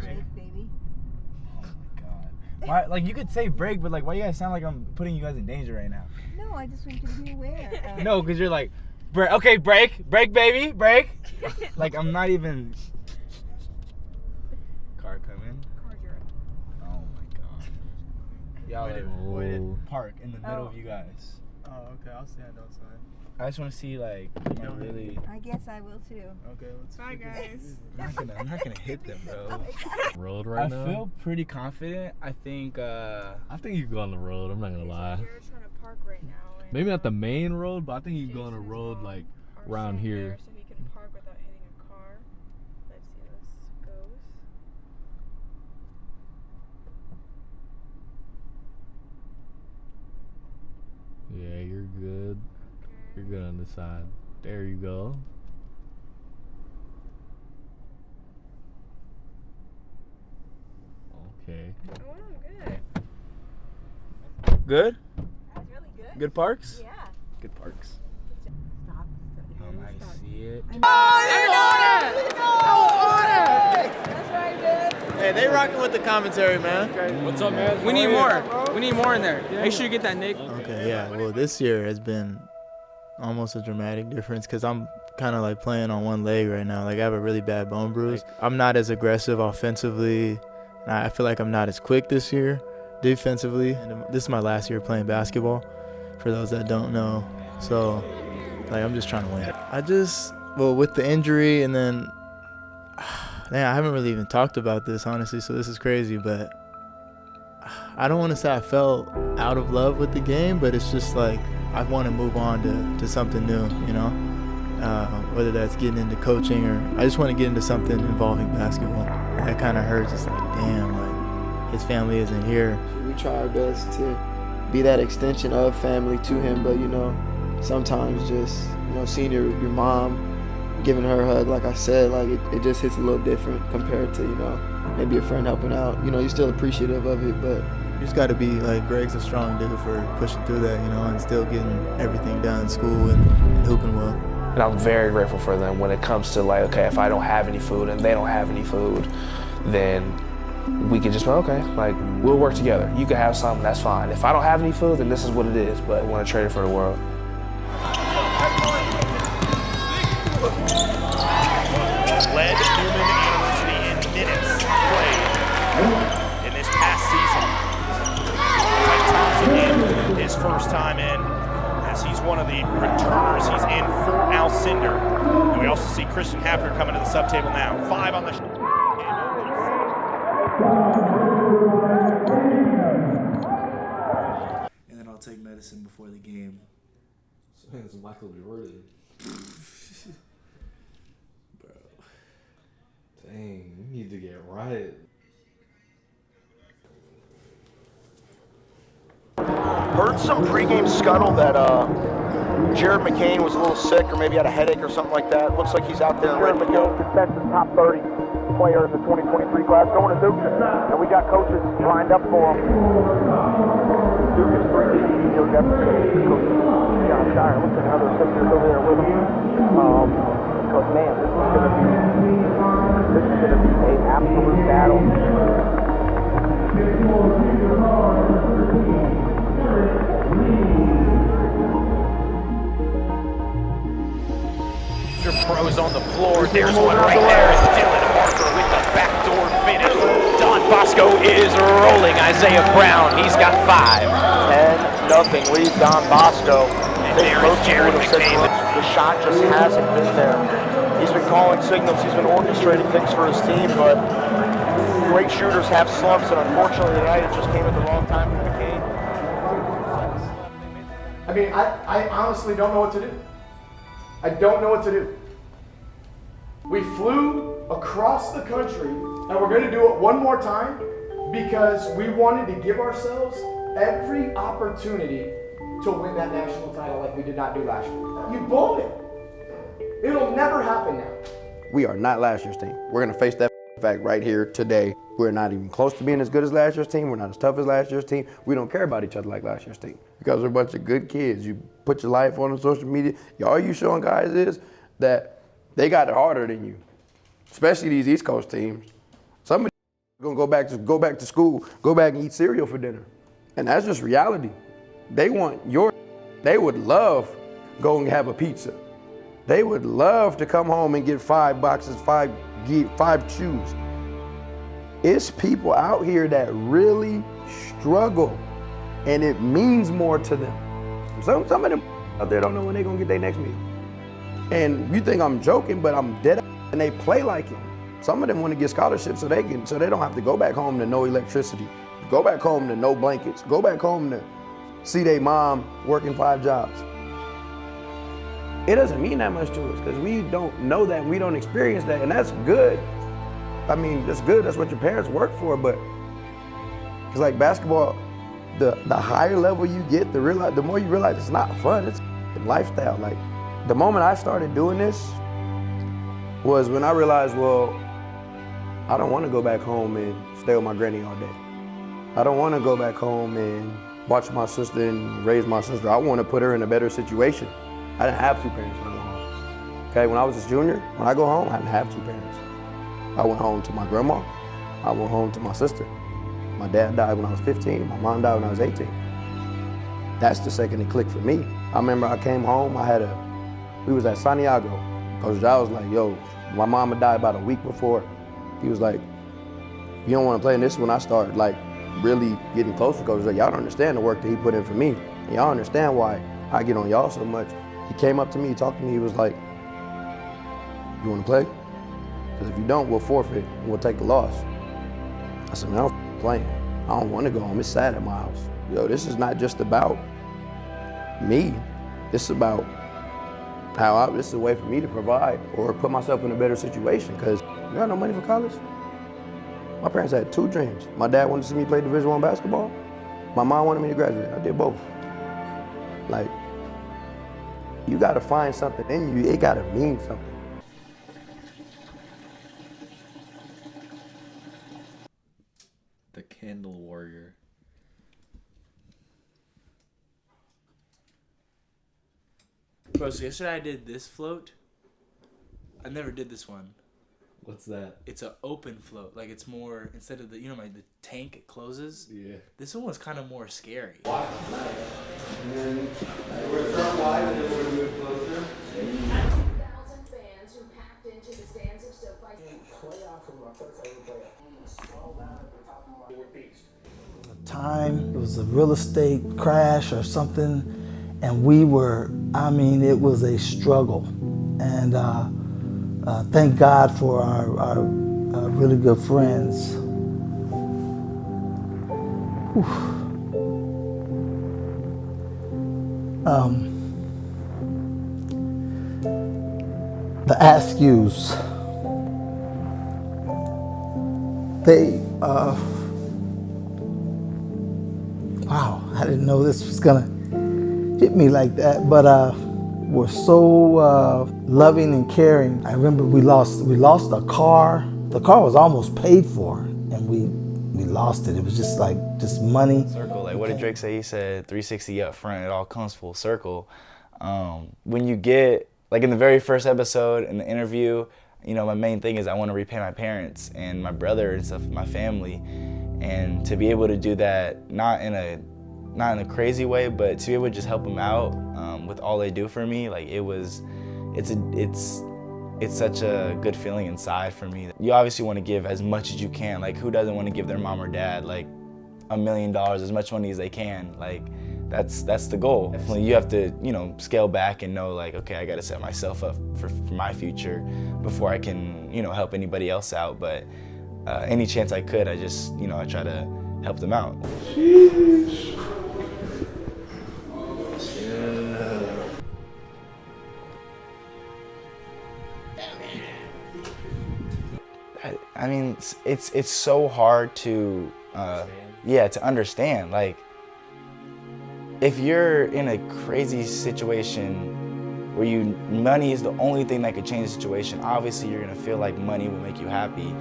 break, baby. Oh my god. Why? Like you could say break, but like, why you guys sound like I'm putting you guys in danger right now? No, I just want you to be aware. No, because you're like, break. Okay, break, baby, break. Like I'm not even. Car coming. Oh my god. Y'all like park in the middle of you guys. Oh, okay. I'll stand outside. I just want to see like, am I really. I guess I will too. Okay, let's. Bye, guys. I'm not gonna hit them, bro. Road right now. I feel pretty confident. I think you go on the road. I'm not gonna lie. You're trying to park right now. And, Maybe not the main road, but I think you go on a road like around here. So he can park without hitting a car. Let's see how this goes. Yeah, you're good. You're good on the side. There you go. Okay. Oh, I'm good. good. That's really good. Good parks. Yeah. Good parks. Stop. I see it. Hey, they rocking with the commentary, man. What's up, man? We need more. We need more in there. Make sure you get that, Nick. Okay, yeah. Well, this year has been almost a dramatic difference because I'm kind of like playing on one leg right now. Like I have a really bad bone bruise. I'm not as aggressive offensively. And I feel like I'm not as quick this year defensively. And this is my last year playing basketball, for those that don't know. So, like, I'm just trying to win. Well, with the injury and then, man, I haven't really even talked about this, honestly, so this is crazy, but I don't want to say I fell out of love with the game, but it's just like I want to move on to something new, you know? Whether that's getting into coaching or I just want to get into something involving basketball. That kind of hurts. It's like, damn, like his family isn't here. We try our best to be that extension of family to him, but you know, sometimes just, you know, seeing your mom, giving her a hug, like I said, like it just hits a little different compared to, you know, maybe a friend helping out. You know, you're still appreciative of it, but you just got to be like, Greg's a strong dude for pushing through that, you know, and still getting everything done in school and hooping well. And I'm very grateful for them when it comes to like, okay, if I don't have any food and they don't have any food, then we can just be okay, like we'll work together. You can have something, that's fine. If I don't have any food, then this is what it is, but I want to trade it for the world. Led Newman University in minutes played in this past season. Mike Thompson in his first time in, as he's one of the returners. He's in for Alcindor. And we also see Christian Hafner coming to the sub table now. 5 on the And then I'll take medicine before the game. So it's Michael Jordan. Bro. Dang, we need to get right. Heard some pregame scuttle that Jared Mccain was a little sick or maybe had a headache or something like that. Looks like he's out there ready to go. Texas top 30 player in the 2023 class going to Duke. And we got coaches lined up for him. Duke is 3 Joe Jefferson, Coach John Shire. Looks like another 6 years over there with him. Because man, this is going to be an absolute battle. Pros on the floor. There's one right there. It's Dylan Parker with the backdoor finish. Don Bosco is rolling. Isaiah Brown, he's got 5. 10-0 lead Don Bosco. And there is Jared McCain. The shot just hasn't been there. He's been calling signals. He's been orchestrating things for his team, but great shooters have slumps, and unfortunately tonight it just came at the wrong time for McCain. I mean, I honestly don't know what to do. I don't know what to do. We flew across the country, and we're going to do it one more time. because we wanted to give ourselves every opportunity to win that national title like we did not do last year. You blown it. It'll never happen now. We are not last year's team. We're gonna face that fact right here today. We're not even close to being as good as last year's team. We're not as tough as last year's team. We don't care about each other like last year's team because we're a bunch of good kids. You put your life on social media. All you showing guys is that they got it harder than you, especially these East Coast teams. Some of them gonna go back to school, go back and eat cereal for dinner, and that's just reality. They want they would love go and have a pizza. They would love to come home and get 5 boxes, five shoes. It's people out here that really struggle, and it means more to them. Some of them out there don't know when they're gonna get their next meal. And you think I'm joking, but I'm dead, and they play like it. Some of them want to get scholarships so they don't have to go back home to no electricity, go back home to no blankets, go back home to see their mom working 5 jobs. It doesn't mean that much to us because we don't know that, we don't experience that, and that's good. I mean, that's good, that's what your parents work for, but it's like basketball, the higher level you get, the more you realize it's not fun, it's a lifestyle. Like, the moment I started doing this was when I realized, well, I don't want to go back home and stay with my granny all day. I don't want to go back home and watch my sister and raise my sister. I want to put her in a better situation. I didn't have 2 parents when I went home. Okay, when I was a junior, when I go home, I didn't have 2 parents. I went home to my grandma. I went home to my sister. My dad died when I was 15. My mom died when I was 18. That's the second it clicked for me. I remember I came home, we was at Santiago. Coach Jai was like, yo, my mama died about a week before. He was like, you don't want to play in this when I started like really getting close to Coach Jai. Y'all don't understand the work that he put in for me. And y'all understand why I get on y'all so much. He came up to me, he talked to me, he was like, you want to play? Because if you don't, we'll forfeit and we'll take the loss. I said, man, I'm playing. I don't want to go home. It's sad at my house. Yo, this is not just about me. This is about this is a way for me to provide or put myself in a better situation because you got no money for college. My parents had 2 dreams. My dad wanted to see me play Division I basketball. My mom wanted me to graduate. I did both. Like, you gotta find something in you. It gotta mean something. The Candle Warrior. Bro, so yesterday I did this float. I never did this one. What's that? It's an open float. Like, it's more, instead of the tank, it closes. Yeah. This one was kind of more scary. And then we're start wide and then we're gonna move closer. Fans who packed into the stands of SoFi. Playoff from our first ever playoff. Time, it was a real estate crash or something, and we were, it was a struggle. And thank God for our really good friends. The Askews, they, wow, I didn't know this was gonna hit me like that, but were so loving and caring. I remember we lost a car. The car was almost paid for, and we lost it. It was just money. Circle, like what did Drake say? He said 360 up front, it all comes full circle. When you get, like in the very first episode, in the interview, my main thing is I want to repay my parents and my brother and stuff, my family. And to be able to do that, not in a crazy way, but to be able to just help them out with all they do for me, like it's such a good feeling inside for me. You obviously want to give as much as you can. Like, who doesn't want to give their mom or dad like $1 million, as much money as they can? Like, that's the goal. Definitely, you have to scale back and know, like, okay, I got to set myself up for my future before I can help anybody else out. But any chance I could, I just I try to help them out. Sheesh. I mean, it's so hard to to understand. Like, if you're in a crazy situation where money is the only thing that could change the situation, obviously you're gonna feel like money will make you happy.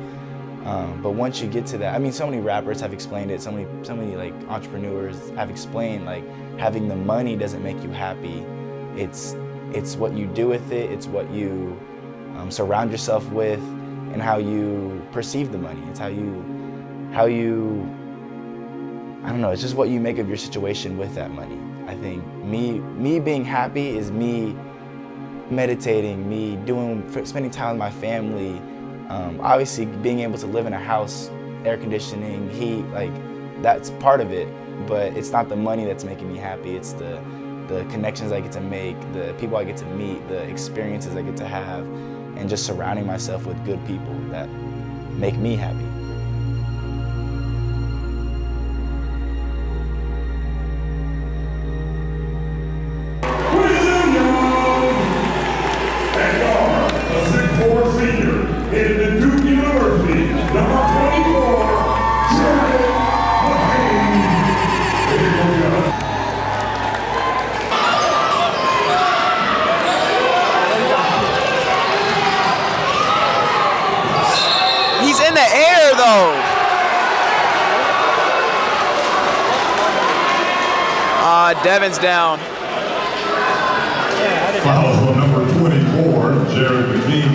But once you get to that, I mean, so many rappers have explained it. So many like entrepreneurs have explained like having the money doesn't make you happy. It's what you do with it. It's what you surround yourself with, and how you perceive the money. It's how you I don't know. It's just what you make of your situation with that money. I think me being happy is me meditating, me spending time with my family. Obviously, being able to live in a house, air conditioning, heat, like that's part of it. But it's not the money that's making me happy. It's the connections I get to make, the people I get to meet, the experiences I get to have, and just surrounding myself with good people that make me happy. He's in the air though. Devin's down. Foul on number 24, Jared Mccain.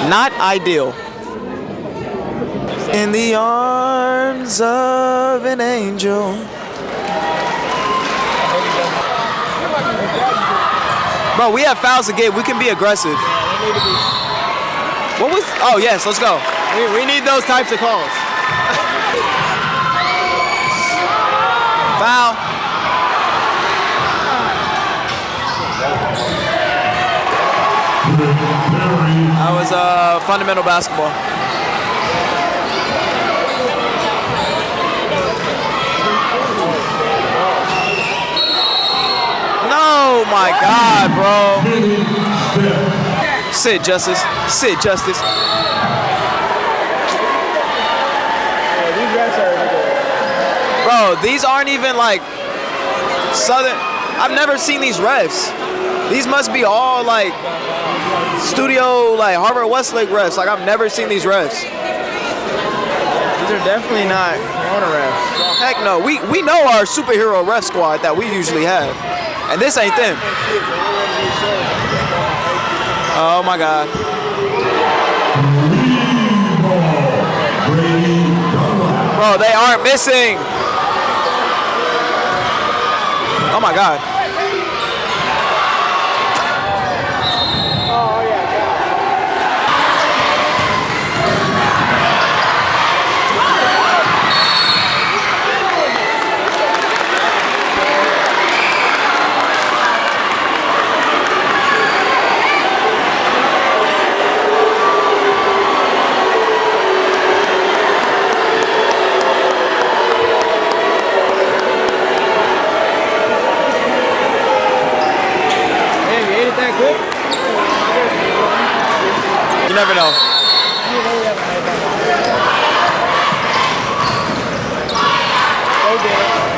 Not ideal. In the arms of an angel. Bro, we have fouls to get. We can be aggressive. What was? Oh yes, let's go. We need those types of calls. Foul. That was fundamental basketball. Oh my God, bro. Sit, Justice. Sit, Justice. Bro, these aren't even like Southern. I've never seen these refs. These must be all like studio, like Harvard Westlake refs. Like I've never seen these refs. These are definitely not Corona refs. Heck no. We know our superhero ref squad that we usually have. And this ain't them. Oh my God. Bro, they aren't missing. Oh my God. You never know.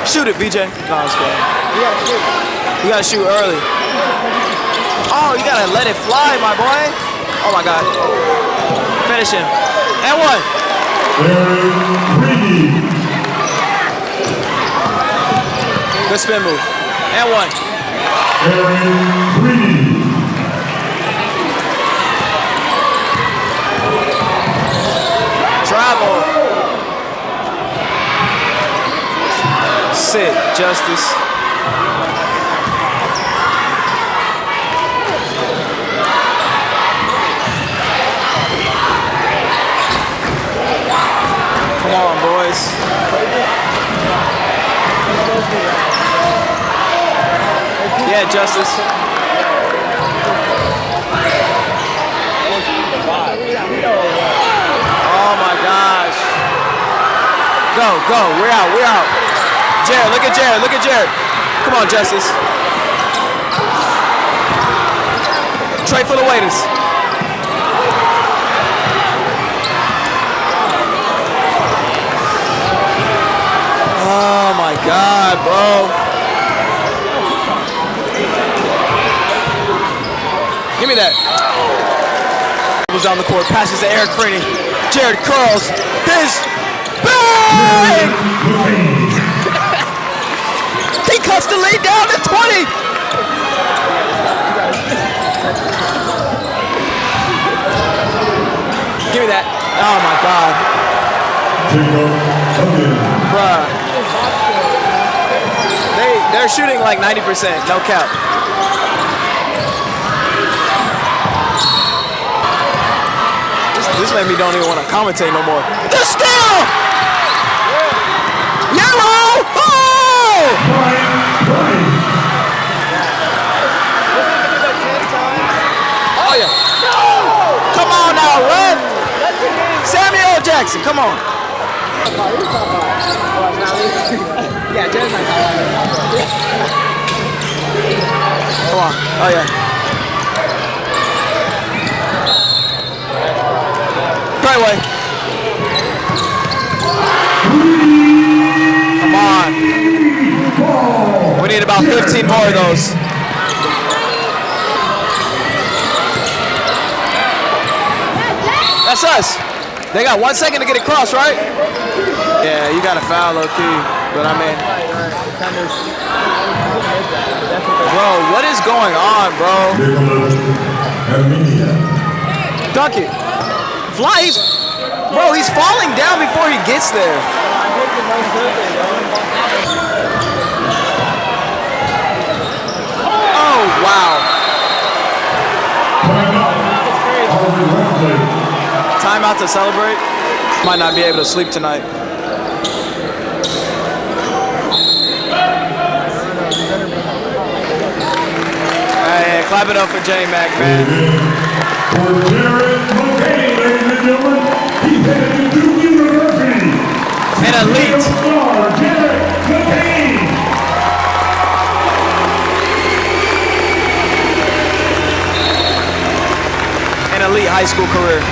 Shoot it, BJ. No, it's good. You gotta shoot early. Oh, you gotta let it fly, my boy. Oh my God. Finish him. And one. Good spin move. And one. Travel. Sit, Justice. Come on, boys. Yeah, Justice. Oh my gosh. Go. We're out. Jared, look at Jared. Come on, Justice. Tray full of waiters. Oh my God, bro. Give me that. Was down the court, passes to Eric Freeney. Jared curls. His bang! He cuts the lead down to 20. Give me that. Oh my God. Bruh. They're shooting like 90%, no cap. This made me don't even want to commentate no more. The steal! Yellow! Oh! Oh yeah. Come on now, ref. Samuel Jackson, come on. Yeah, Jared's my Come on. Oh yeah. Right way. Come on. We need about 15 more of those. That's us. They got 1 second to get it crossed, right? Yeah, you got a foul, low key. But I mean, bro, what is going on, bro? Dunk it. Fly, bro, he's falling down before he gets there. Oh, wow. Timeout to celebrate. Might not be able to sleep tonight. Hey, clap it up for J-Mac, man. For Jared Mccain, ladies and gentlemen, he's headed to Duke University. An elite. Star Jared Mccain. An elite high school career.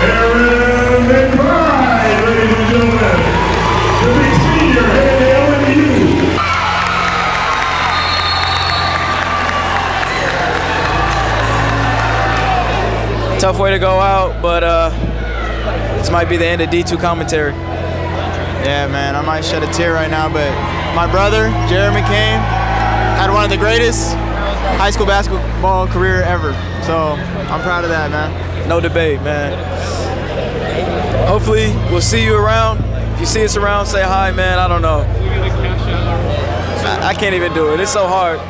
Aaron McBride, ladies and gentlemen, the big senior headed to LMU. Tough way to go out, but this might be the end of D2 commentary. Yeah, man, I might shed a tear right now, but my brother, Jared Mccain, had one of the greatest high school basketball career ever. So I'm proud of that, man. No debate, man. Hopefully, we'll see you around. If you see us around, say hi, man. I don't know. I can't even do it. It's so hard.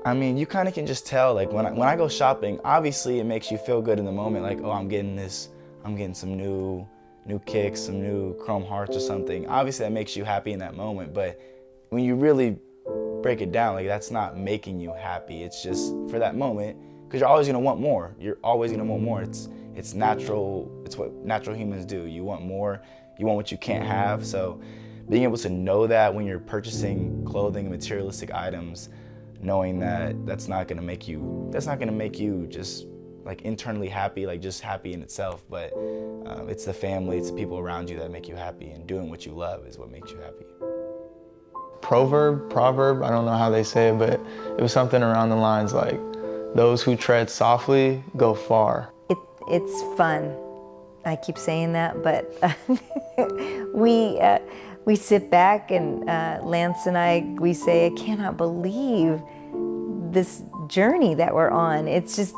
I mean, you kind of can just tell, like, when I go shopping, obviously it makes you feel good in the moment, like, oh, I'm getting some new kicks, some new chrome hearts or something. Obviously that makes you happy in that moment, but when you really break it down, like, that's not making you happy. It's just for that moment, because you're always gonna want more. You're always gonna want more. It's natural. It's what natural humans do. You want more. You want what you can't have. So being able to know that when you're purchasing clothing and materialistic items, knowing that that's not gonna make you just like internally happy, like just happy in itself, but it's the family, it's the people around you that make you happy, and doing what you love is what makes you happy. Proverb, I don't know how they say it, but it was something around the lines like, those who tread softly go far. It's fun. I keep saying that, but we sit back and Lance and we say, I cannot believe this journey that we're on. It's just,